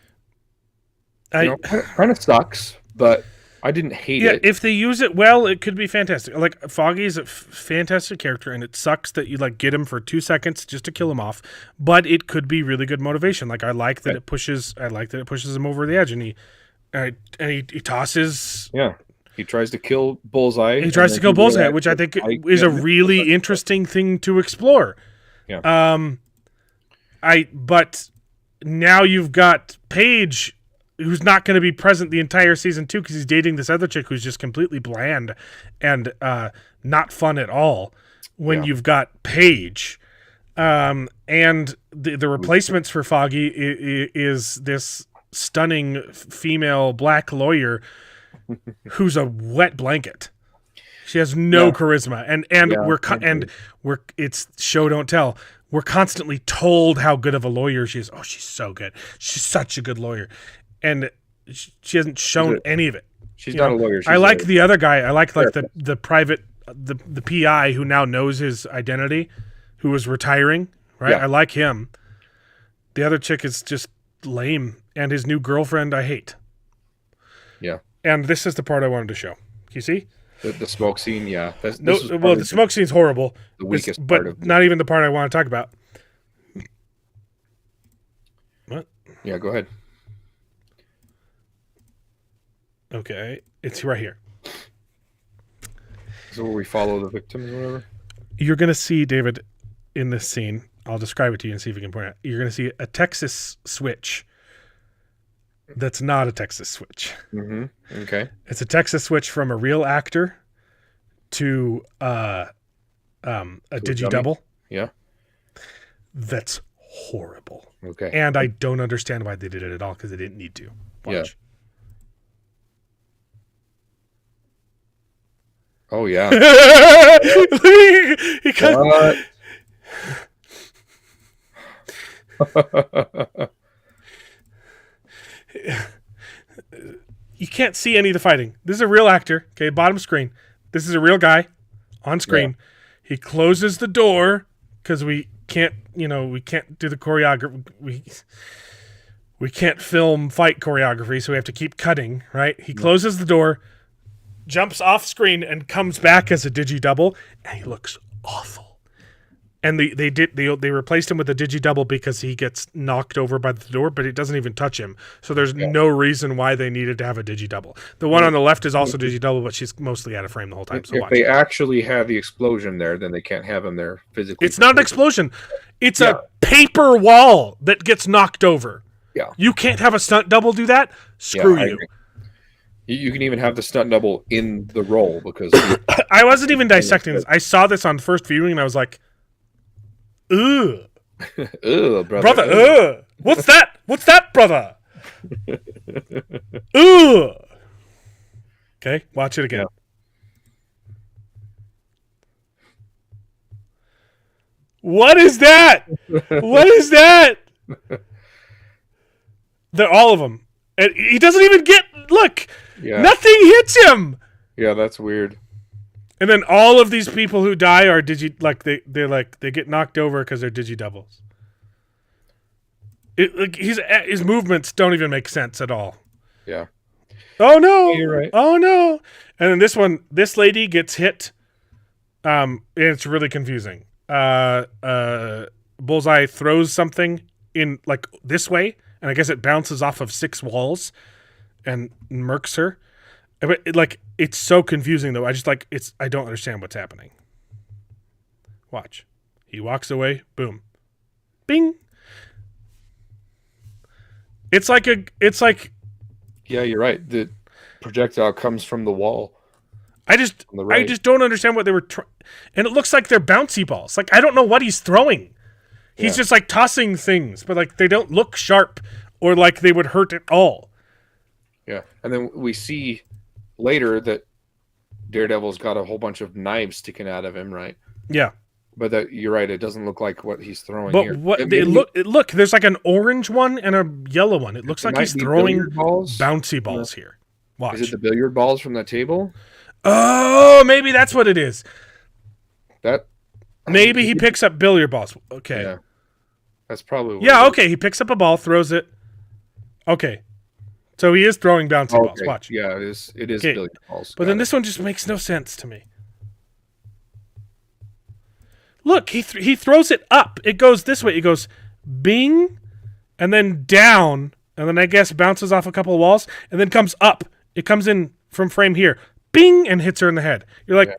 of sucks, but I didn't hate it. If they use it well, it could be fantastic. Like, Foggy is a fantastic character, and it sucks that you like get him for 2 seconds just to kill him off. But it could be really good motivation. Like, I like that it pushes him over the edge, and he tosses. Yeah. He tries to kill Bullseye. He tries to kill Bullseye, which I think is a really interesting thing to explore. Yeah. But now you've got Paige, who's not going to be present the entire season 2 because he's dating this other chick who's just completely bland and not fun at all. When you've got Paige, and the replacements for Foggy is this stunning female black lawyer who's a wet blanket. She has no charisma, and it's show don't tell. We're constantly told how good of a lawyer she is. Oh, she's so good. She's such a good lawyer, and she hasn't shown any of it. She's not a lawyer. I like the other guy. I like the private the PI who now knows his identity, who was retiring. Right, I like him. The other chick is just lame, and his new girlfriend I hate. Yeah. And this is the part I wanted to show. You see? The smoke scene, yeah. The smoke scene's horrible. The weakest part of it. Not even the part I want to talk about. What? Yeah, go ahead. Okay. It's right here. So where we follow the victims or whatever? You're going to see, David, in this scene, I'll describe it to you and see if you can point out. You're going to see a Texas switch that's not a Texas switch. Mm-hmm. Okay. It's a Texas switch from a real actor to a digidouble. Yeah. That's horrible. Okay. And I don't understand why they did it at all because they didn't need to. Watch. Yeah. Oh yeah. You can't see any of the fighting. This is a real actor. Okay, bottom screen. This is a real guy on screen. Yeah. He closes the door because we can't do the choreography. We can't film fight choreography, so we have to keep cutting. Right? He closes the door, jumps off screen, and comes back as a digidouble, and he looks awful. And they replaced him with a digidouble because he gets knocked over by the door, but it doesn't even touch him. So there's no reason why they needed to have a digidouble. The one on the left is also digidouble, but she's mostly out of frame the whole time. So if they actually have the explosion there, then they can't have him there physically. It's not an explosion. It's a paper wall that gets knocked over. Yeah. You can't have a stunt double do that? Screw you. You can even have the stunt double in the role because I wasn't even dissecting this. I saw this on first viewing and I was like, ugh. Ugh, Brother, ugh. What's that? What's that, brother? Ugh. Okay, watch it again. Yeah. What is that? What is that? They're all of them. And he doesn't even get, look, nothing hits him. Yeah, that's weird. And then all of these people who die are they get knocked over because they're digidoubles. His movements don't even make sense at all. Yeah. Oh no! You're right. Oh no! And then this lady gets hit. And it's really confusing. Bullseye throws something in like this way, and I guess it bounces off of 6 walls, and murks her. But it's so confusing though. I don't understand what's happening. Watch. He walks away. Boom. Bing. It's like. Yeah, you're right. The projectile comes from the wall. I just don't understand what they were trying. And it looks like they're bouncy balls. Like, I don't know what he's throwing. He's just like tossing things, but like they don't look sharp or like they would hurt at all. Yeah. And then we see later that Daredevil's got a whole bunch of knives sticking out of him, right? Yeah. But you're right. It doesn't look like what he's throwing But here. look, there's like an orange one and a yellow one. It looks like he's throwing bouncy balls here. Watch. Is it the billiard balls from that table? Oh, maybe that's what it is. Maybe he picks up billiard balls. Okay. Yeah. That's probably what Yeah, okay. He picks up a ball, throws it. Okay. So he is throwing bouncy balls. Watch. Yeah, it is billiard balls. But then this one just makes no sense to me. Look, he throws it up. It goes this way. It goes bing, and then down, and then I guess bounces off a couple of walls, and then comes up. It comes in from frame here. Bing, and hits her in the head. You're like,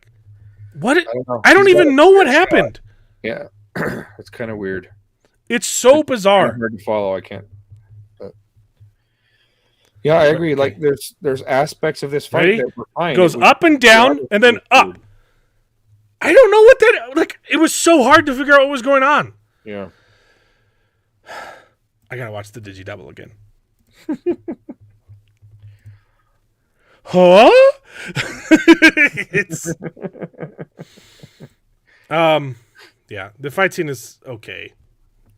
what? I don't even know what happened. Yeah. It's kind of weird. It's so bizarre. Hard to follow. I can't. But... Yeah, I agree. Like there's aspects of this fight that were fine. Goes up and down, and then up. I don't know what that like. It was so hard to figure out what was going on. Yeah. I gotta watch the Digi-Double again. Huh? It's yeah, the fight scene is okay.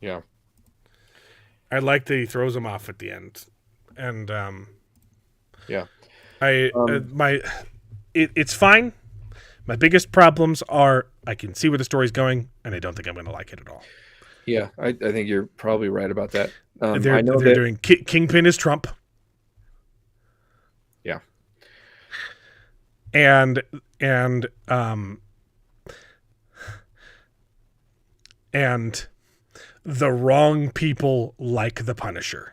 Yeah. I like that he throws him off at the end. And yeah. It's fine. My biggest problems are I can see where the story's going and I don't think I'm going to like it at all. Yeah, I think you're probably right about that. They're doing Kingpin is Trump. Yeah. And the wrong people like the Punisher.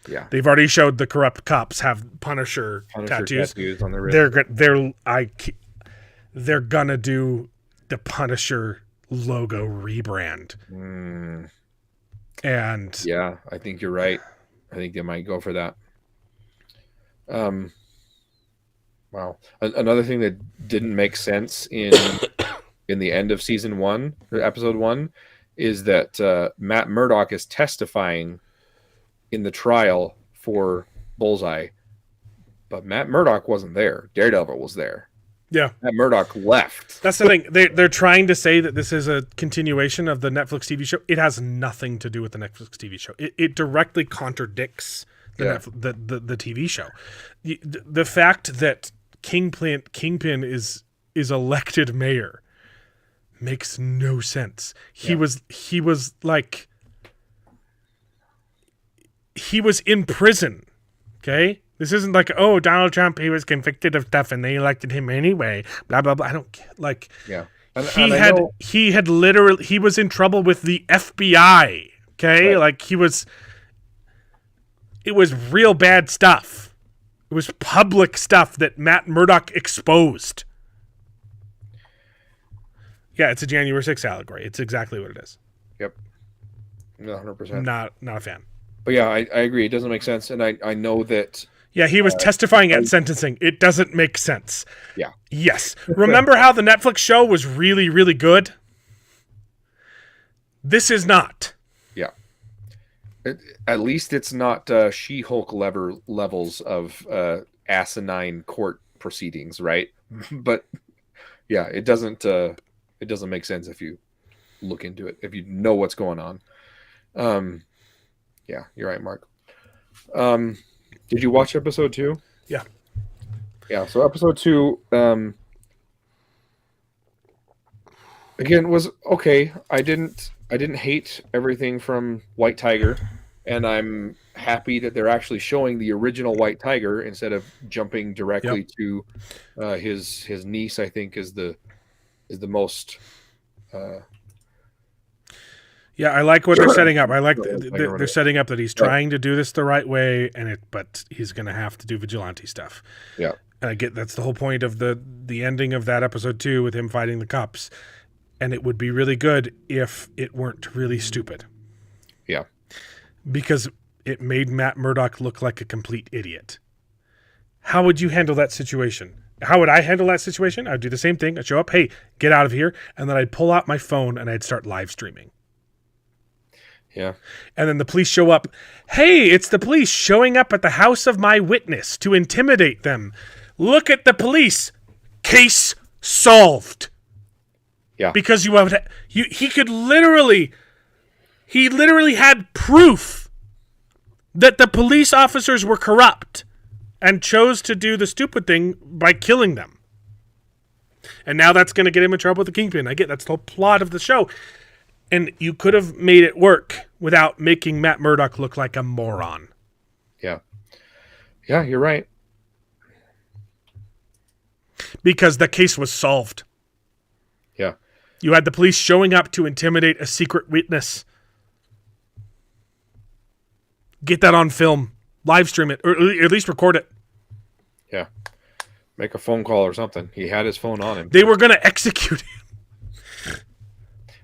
Yeah. They've already showed the corrupt cops have Punisher tattoos on their wrist. They're gonna do the Punisher logo rebrand. And yeah, I think you're right. I think they might go for that. Wow. Another thing that didn't make sense in the end of season 1, or episode 1, is that Matt Murdock is testifying in the trial for Bullseye, but Matt Murdock wasn't there. Daredevil was there. Yeah. Matt Murdock left. That's the thing. They're trying to say that this is a continuation of the Netflix TV show. It has nothing to do with the Netflix TV show. It directly contradicts the TV show. The fact that Kingpin is elected mayor makes no sense. He was in prison. Okay? This isn't like, oh, Donald Trump, he was convicted of stuff and they elected him anyway. Blah blah blah. I don't like. Yeah. He was in trouble with the FBI. Okay? Right. Like it was real bad stuff. It was public stuff that Matt Murdock exposed. Yeah, it's a January 6th allegory. It's exactly what it is. Yep. 100%. Not a fan. But yeah, I agree. It doesn't make sense, and I know that. Yeah, he was testifying at sentencing. It doesn't make sense. Yeah. Yes. Remember how the Netflix show was really, really good? This is not. Yeah. At least it's not She-Hulk levels of asinine court proceedings, right? But yeah, it doesn't make sense if you look into it, if you know what's going on. Yeah, you're right, Mark. Did you watch episode 2? Yeah. Yeah, so episode 2 again was okay. I didn't hate everything from White Tiger, and I'm happy that they're actually showing the original White Tiger instead of jumping directly to his niece. I think is the most. Yeah, I like what they're setting up. I like they're setting up that he's trying to do this the right way, but he's going to have to do vigilante stuff. Yeah, and I get that's the whole point of the ending of that episode 2 with him fighting the cops. And it would be really good if it weren't really stupid. Yeah, because it made Matt Murdock look like a complete idiot. How would you handle that situation? How would I handle that situation? I'd do the same thing. I'd show up, hey, get out of here, and then I'd pull out my phone and I'd start live streaming. Yeah. And then the police show up. Hey, it's the police showing up at the house of my witness to intimidate them. Look at the police. Case solved. Yeah. Because he literally had proof that the police officers were corrupt and chose to do the stupid thing by killing them. And now that's going to get him in trouble with the Kingpin. I get that's the whole plot of the show. And you could have made it work without making Matt Murdock look like a moron. Yeah. Yeah, you're right. Because the case was solved. Yeah. You had the police showing up to intimidate a secret witness. Get that on film. Live stream it. Or at least record it. Yeah. Make a phone call or something. He had his phone on him. They were going to execute him.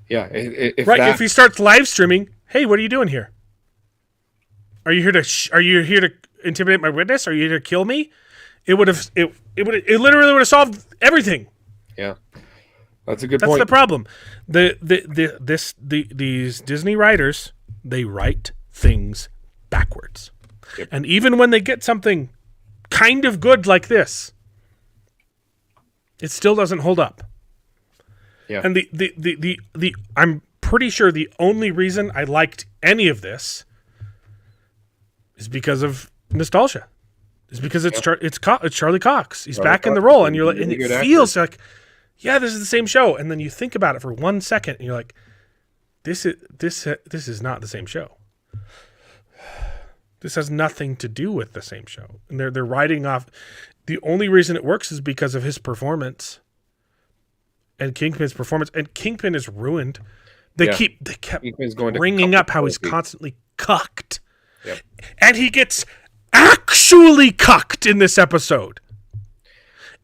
Yeah, if he starts live streaming, hey, what are you doing here? Are you here to intimidate my witness? Are you here to kill me? It literally would have solved everything. Yeah, that's a good point. That's the problem. These Disney writers, they write things backwards, and even when they get something kind of good like this, it still doesn't hold up. Yeah. And I'm pretty sure the only reason I liked any of this is because of nostalgia. Is because it's Charlie Cox. He's back in the role, and it feels like, yeah, this is the same show. And then you think about it for 1 second, and you're like, this is not the same show. This has nothing to do with the same show. And they're writing off. The only reason it works is because of his performance. And Kingpin's performance, and Kingpin is ruined. They kept bringing up how he's constantly cucked, and he gets actually cucked in this episode.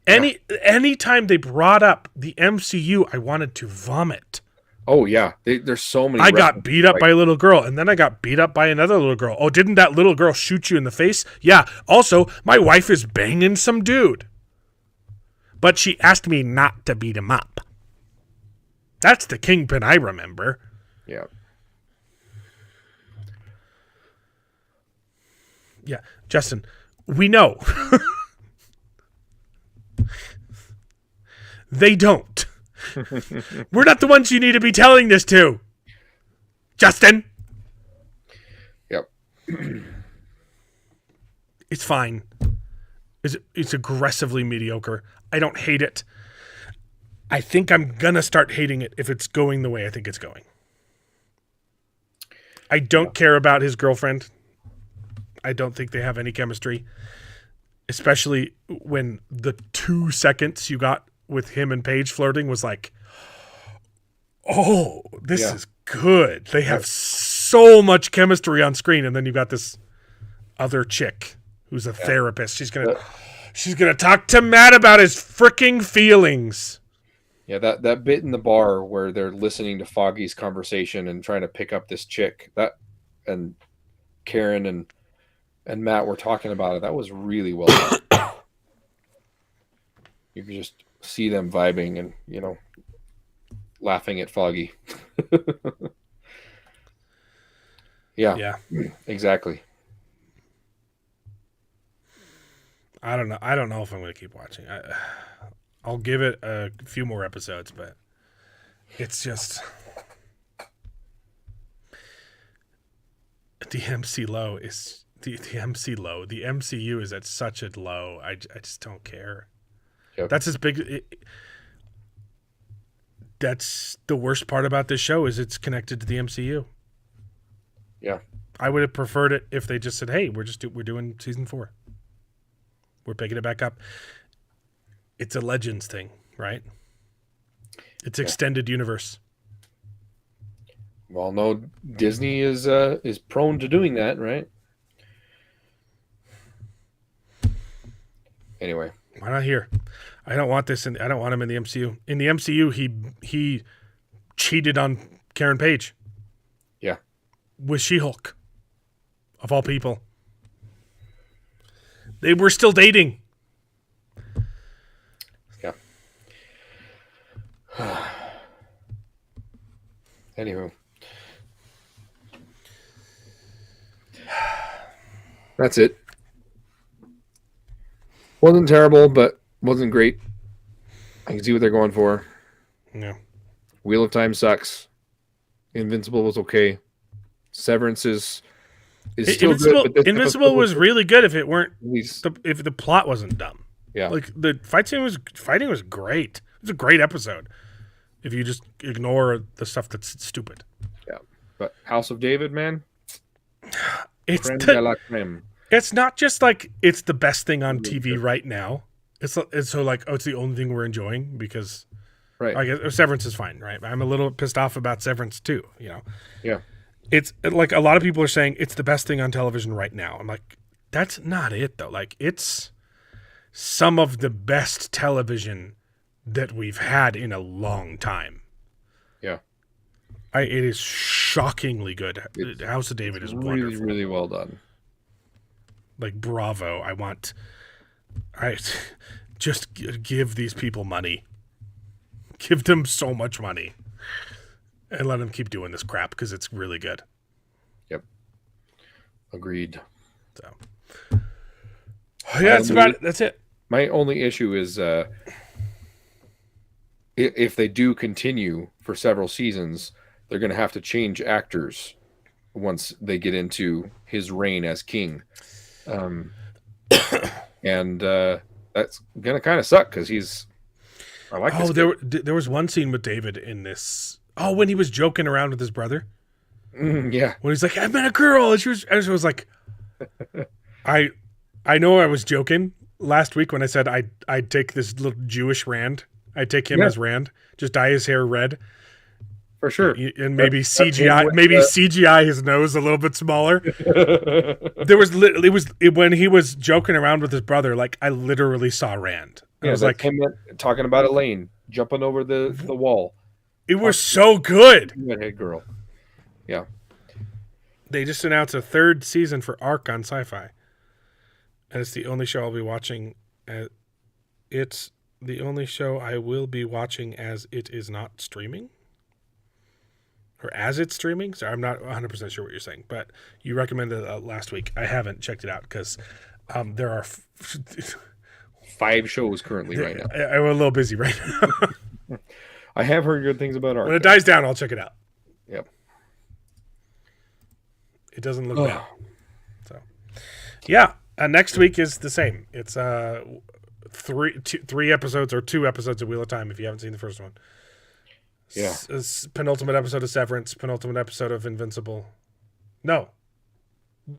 Anytime they brought up the MCU, I wanted to vomit. Oh yeah, there's so many. I got beat up by a little girl, and then I got beat up by another little girl. Oh, didn't that little girl shoot you in the face? Yeah. Also, my wife is banging some dude. But she asked me not to beat him up. That's the Kingpin I remember. Yeah. Yeah. Justin, we know. They don't. We're not the ones you need to be telling this to. Justin. Yep. It's fine. It's aggressively mediocre. I don't hate it. I think I'm going to start hating it if it's going the way I think it's going. I don't care about his girlfriend. I don't think they have any chemistry. Especially when the 2 seconds you got with him and Paige flirting was like, oh, this is good. They have so much chemistry on screen. And then you got this other chick who's a therapist. She's gonna talk to Matt about his freaking feelings. Yeah, that bit in the bar where they're listening to Foggy's conversation and trying to pick up this chick, and Karen and Matt were talking about it, that was really well done. You could just see them vibing and, laughing at Foggy. Yeah, exactly. I don't know. I don't know if I'm going to keep watching. I'll give it a few more episodes, but it's just the MC low is the MC low. The MCU is at such a low. I just don't care. Yep. That's as big. That's the worst part about this show is it's connected to the MCU. Yeah, I would have preferred it if they just said, "Hey, we're doing season 4. We're picking it back up." It's a Legends thing, right? It's extended universe. Well, no, Disney is prone to doing that, right? Anyway, why not here? I don't want this, I don't want him in the MCU. In the MCU, he cheated on Karen Page. Yeah, with She-Hulk, of all people. They were still dating. Yeah. Anywho. That's it. Wasn't terrible, but wasn't great. I can see what they're going for. Yeah. Wheel of Time sucks. Invincible was okay. Severance is still good. But Invincible was really good if it weren't if the plot wasn't dumb. Yeah. Like the fighting was great. It was a great episode. If you just ignore the stuff that's stupid. Yeah. But House of David, man. It's creme de la creme. It's not just like it's the best thing on TV right now. It's so like, oh, it's the only thing we're enjoying because, right? I guess Severance is fine, right? I'm a little pissed off about Severance too. Yeah. It's like a lot of people are saying it's the best thing on television right now. I'm like, that's not it though. Like it's some of the best television that we've had in a long time. Yeah. It is shockingly good. House of David is really, wonderful. really well done. Like, bravo. I just give these people money. Give them so much money. And let them keep doing this crap because it's really good. Yep. Agreed. So, yeah, that's about it. That's it. My only issue is if they do continue for several seasons, they're going to have to change actors once they get into his reign as king. And that's going to kind of suck because he's... I like this kid. There was one scene with David in this... Oh, when he was joking around with his brother? Yeah. When he's like, I met a girl. And she was like... I know I was joking last week when I said I'd take this little Jewish Rand. I'd take him as Rand. Just dye his hair red. For sure. And maybe CGI his nose a little bit smaller. There was when he was joking around with his brother, like I literally saw Rand. I was like him talking about Elaine jumping over the wall. It was so good. Redhead girl. Yeah. They just announced a 3rd season for Ark on Sci-Fi. And it's the only show I'll be watching. It's the only show I will be watching as it is not streaming. Or as it's streaming. So I'm not 100% sure what you're saying. But you recommended it last week. I haven't checked it out because there are 5 shows currently right now. I'm a little busy right now. I have heard good things about Ark. When it dies down, I'll check it out. Yep. It doesn't look bad. So, yeah. Next week is the same. It's 3 episodes or 2 episodes of Wheel of Time if you haven't seen the first one. Yeah. Penultimate episode of Severance. Penultimate episode of Invincible. No.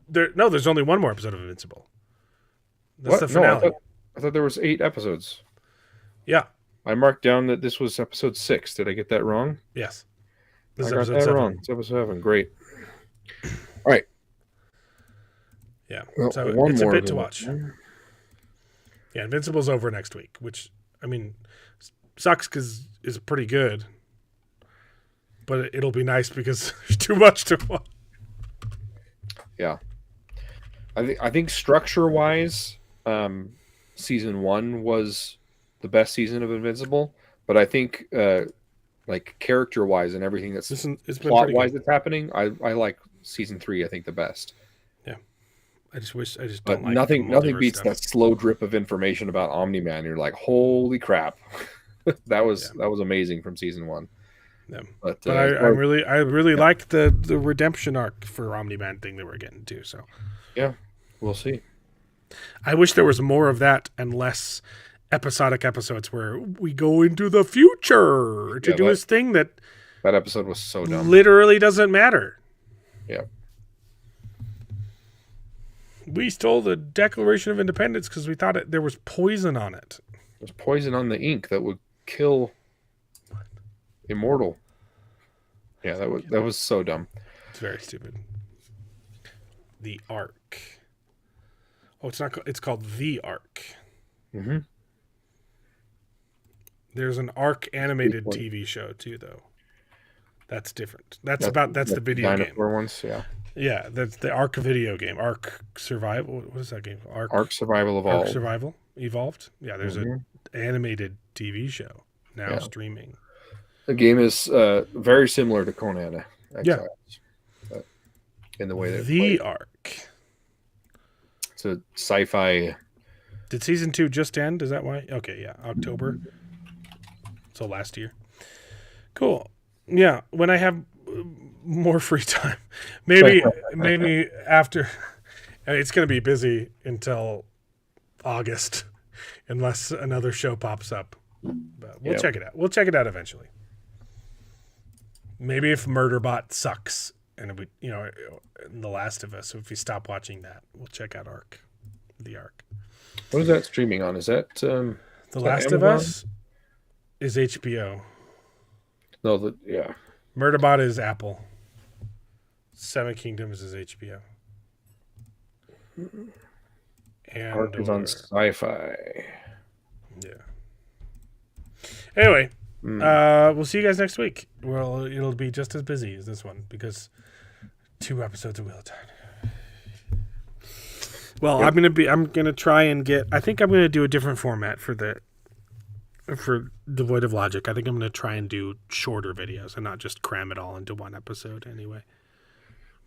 There's only one more episode of Invincible. That's the finale. No, I thought there was 8 episodes. Yeah. I marked down that this was episode 6. Did I get that wrong? Yes. This is episode 7. Wrong. It's episode 7. Great. All right. Yeah. So it's a bit to watch. Yeah, Invincible's over next week, which, I mean, sucks because it's pretty good. But it'll be nice because there's too much to watch. Yeah. I think structure wise, season 1 was the best season of Invincible, but I think like character wise and everything that's plot wise that's happening, I like season 3. I think the best. Yeah, I just But don't like nothing beats stuff. that slow drip of information about Omni-Man. You're like, holy crap, that was amazing from season 1. Yeah. But I really like the redemption arc for Omni-Man thing that we're getting to. So yeah, we'll see. I wish there was more of that and less episodic episodes where we go into the future to do this thing that episode was so dumb. Literally doesn't matter. Yeah. We stole the Declaration of Independence because we thought there was poison on it. There's poison on the ink that would kill Immortal. Yeah, that was so dumb. It's very stupid. The Ark. Oh, it's not. It's called The Ark. Mm-hmm. There's an Ark animated TV show too, though. That's different. That's the video game. Ones, yeah. Yeah, that's the Ark video game. Ark Survival. What is that game? Ark Survival Evolved. Ark Survival Evolved. Yeah, there's an animated TV show now streaming. The game is very similar to Conan Exiles. Yeah. In the way that The Ark. It's a sci-fi. Did season 2 just end? Is that why? Okay, yeah, October. So last year. Cool. Yeah, when I have more free time, maybe after. It's going to be busy until August, unless another show pops up. But we'll check it out. We'll check it out eventually. Maybe if Murderbot sucks, and we, The Last of Us. If we stop watching that, we'll check out The Ark. What is that streaming on? Is that The Last of Us? Is HBO. No, Murderbot is Apple. Seven Kingdoms is HBO. And Ark is on Sci-Fi. Yeah. Anyway, we'll see you guys next week. Well, it'll be just as busy as this one because 2 episodes of Wheel of Time. Well, I'm gonna try and I think I'm gonna do a different format for Devoid of Logic. I think I'm gonna try and do shorter videos and not just cram it all into one episode anyway.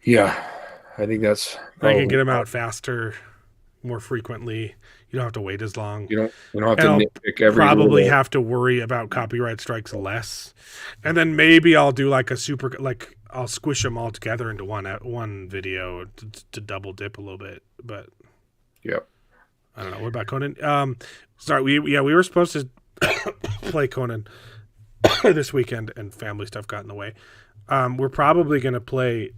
Yeah, I think that's. I can get them out faster, more frequently. You don't have to wait as long. You don't have to nitpick every. Probably have to worry about copyright strikes less, and then maybe I'll do like a I'll squish them all together into one video to double dip a little bit. But yep, I don't know. What about Conan? Sorry, we were supposed to play Conan this weekend, and family stuff got in the way. We're probably gonna play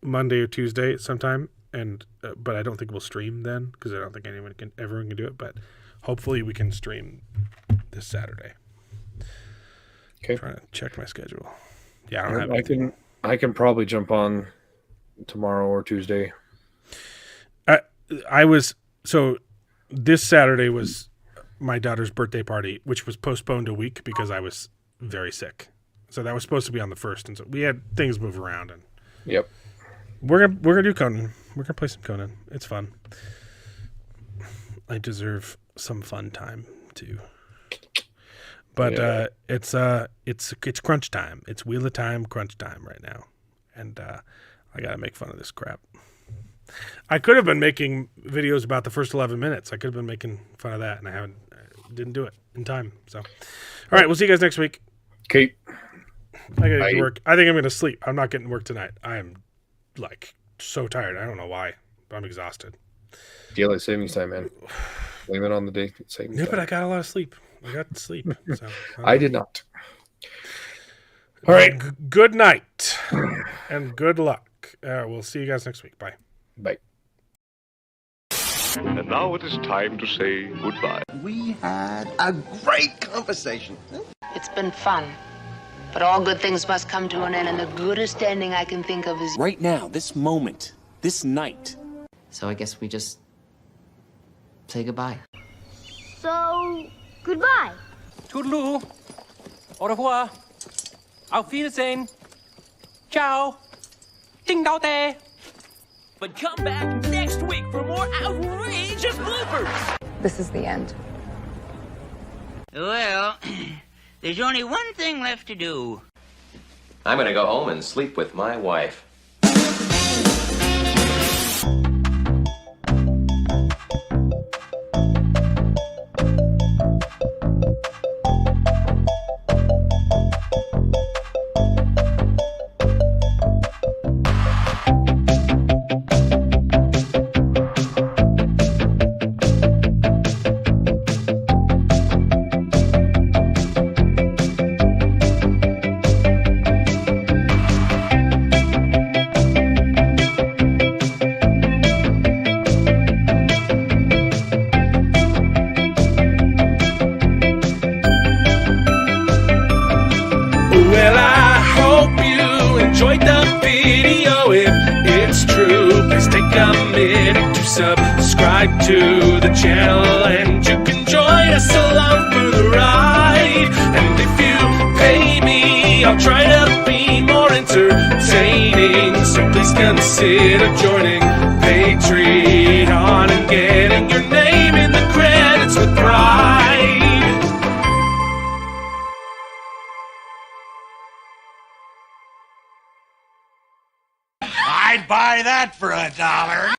Monday or Tuesday sometime. But I don't think we'll stream then because I don't think everyone can do it. But hopefully we can stream this Saturday. Okay. I'm trying to check my schedule. Yeah, I don't have anything. I can probably jump on tomorrow or Tuesday. This Saturday was my daughter's birthday party, which was postponed a week because I was very sick. So that was supposed to be on the 1st, and so we had things move around. And yep. We're gonna do Conan. We're gonna play some Conan. It's fun. I deserve some fun time too. But it's crunch time. It's Wheel of Time crunch time right now, and I gotta make fun of this crap. I could have been making videos about the first 11 minutes. I could have been making fun of that, and I didn't do it in time. So, all right, we'll see you guys next week. Kate, I gotta get to work. I think I'm gonna sleep. I'm not getting to work tonight. I am. So tired. I don't know why, but I'm exhausted. Daylight savings time, man. Blame it on the day savings time. But I got a lot of sleep. I got sleep. So, I did not. All right. Good night and good luck. We'll see you guys next week. Bye. Bye. And now it is time to say goodbye. We had a great conversation. It's been fun. But all good things must come to an end, and the goodest ending I can think of is... Right now, this moment, this night. So I guess we just say goodbye. So, goodbye. Toodaloo. Au revoir. Auf Wiedersehen. Ciao. Ding dao day. But come back next week. for more outrageous bloopers. This is the end. Well, there's only one thing left to do. I'm gonna go home and sleep with my wife. Well, I hope you enjoyed the video. If it's true, please take a minute to subscribe to the channel, and you can join us along for the ride. And if you pay me, I'll try to be more entertaining, so please consider joining Patreon and getting your name in the credits with pride. I'd buy that for $1.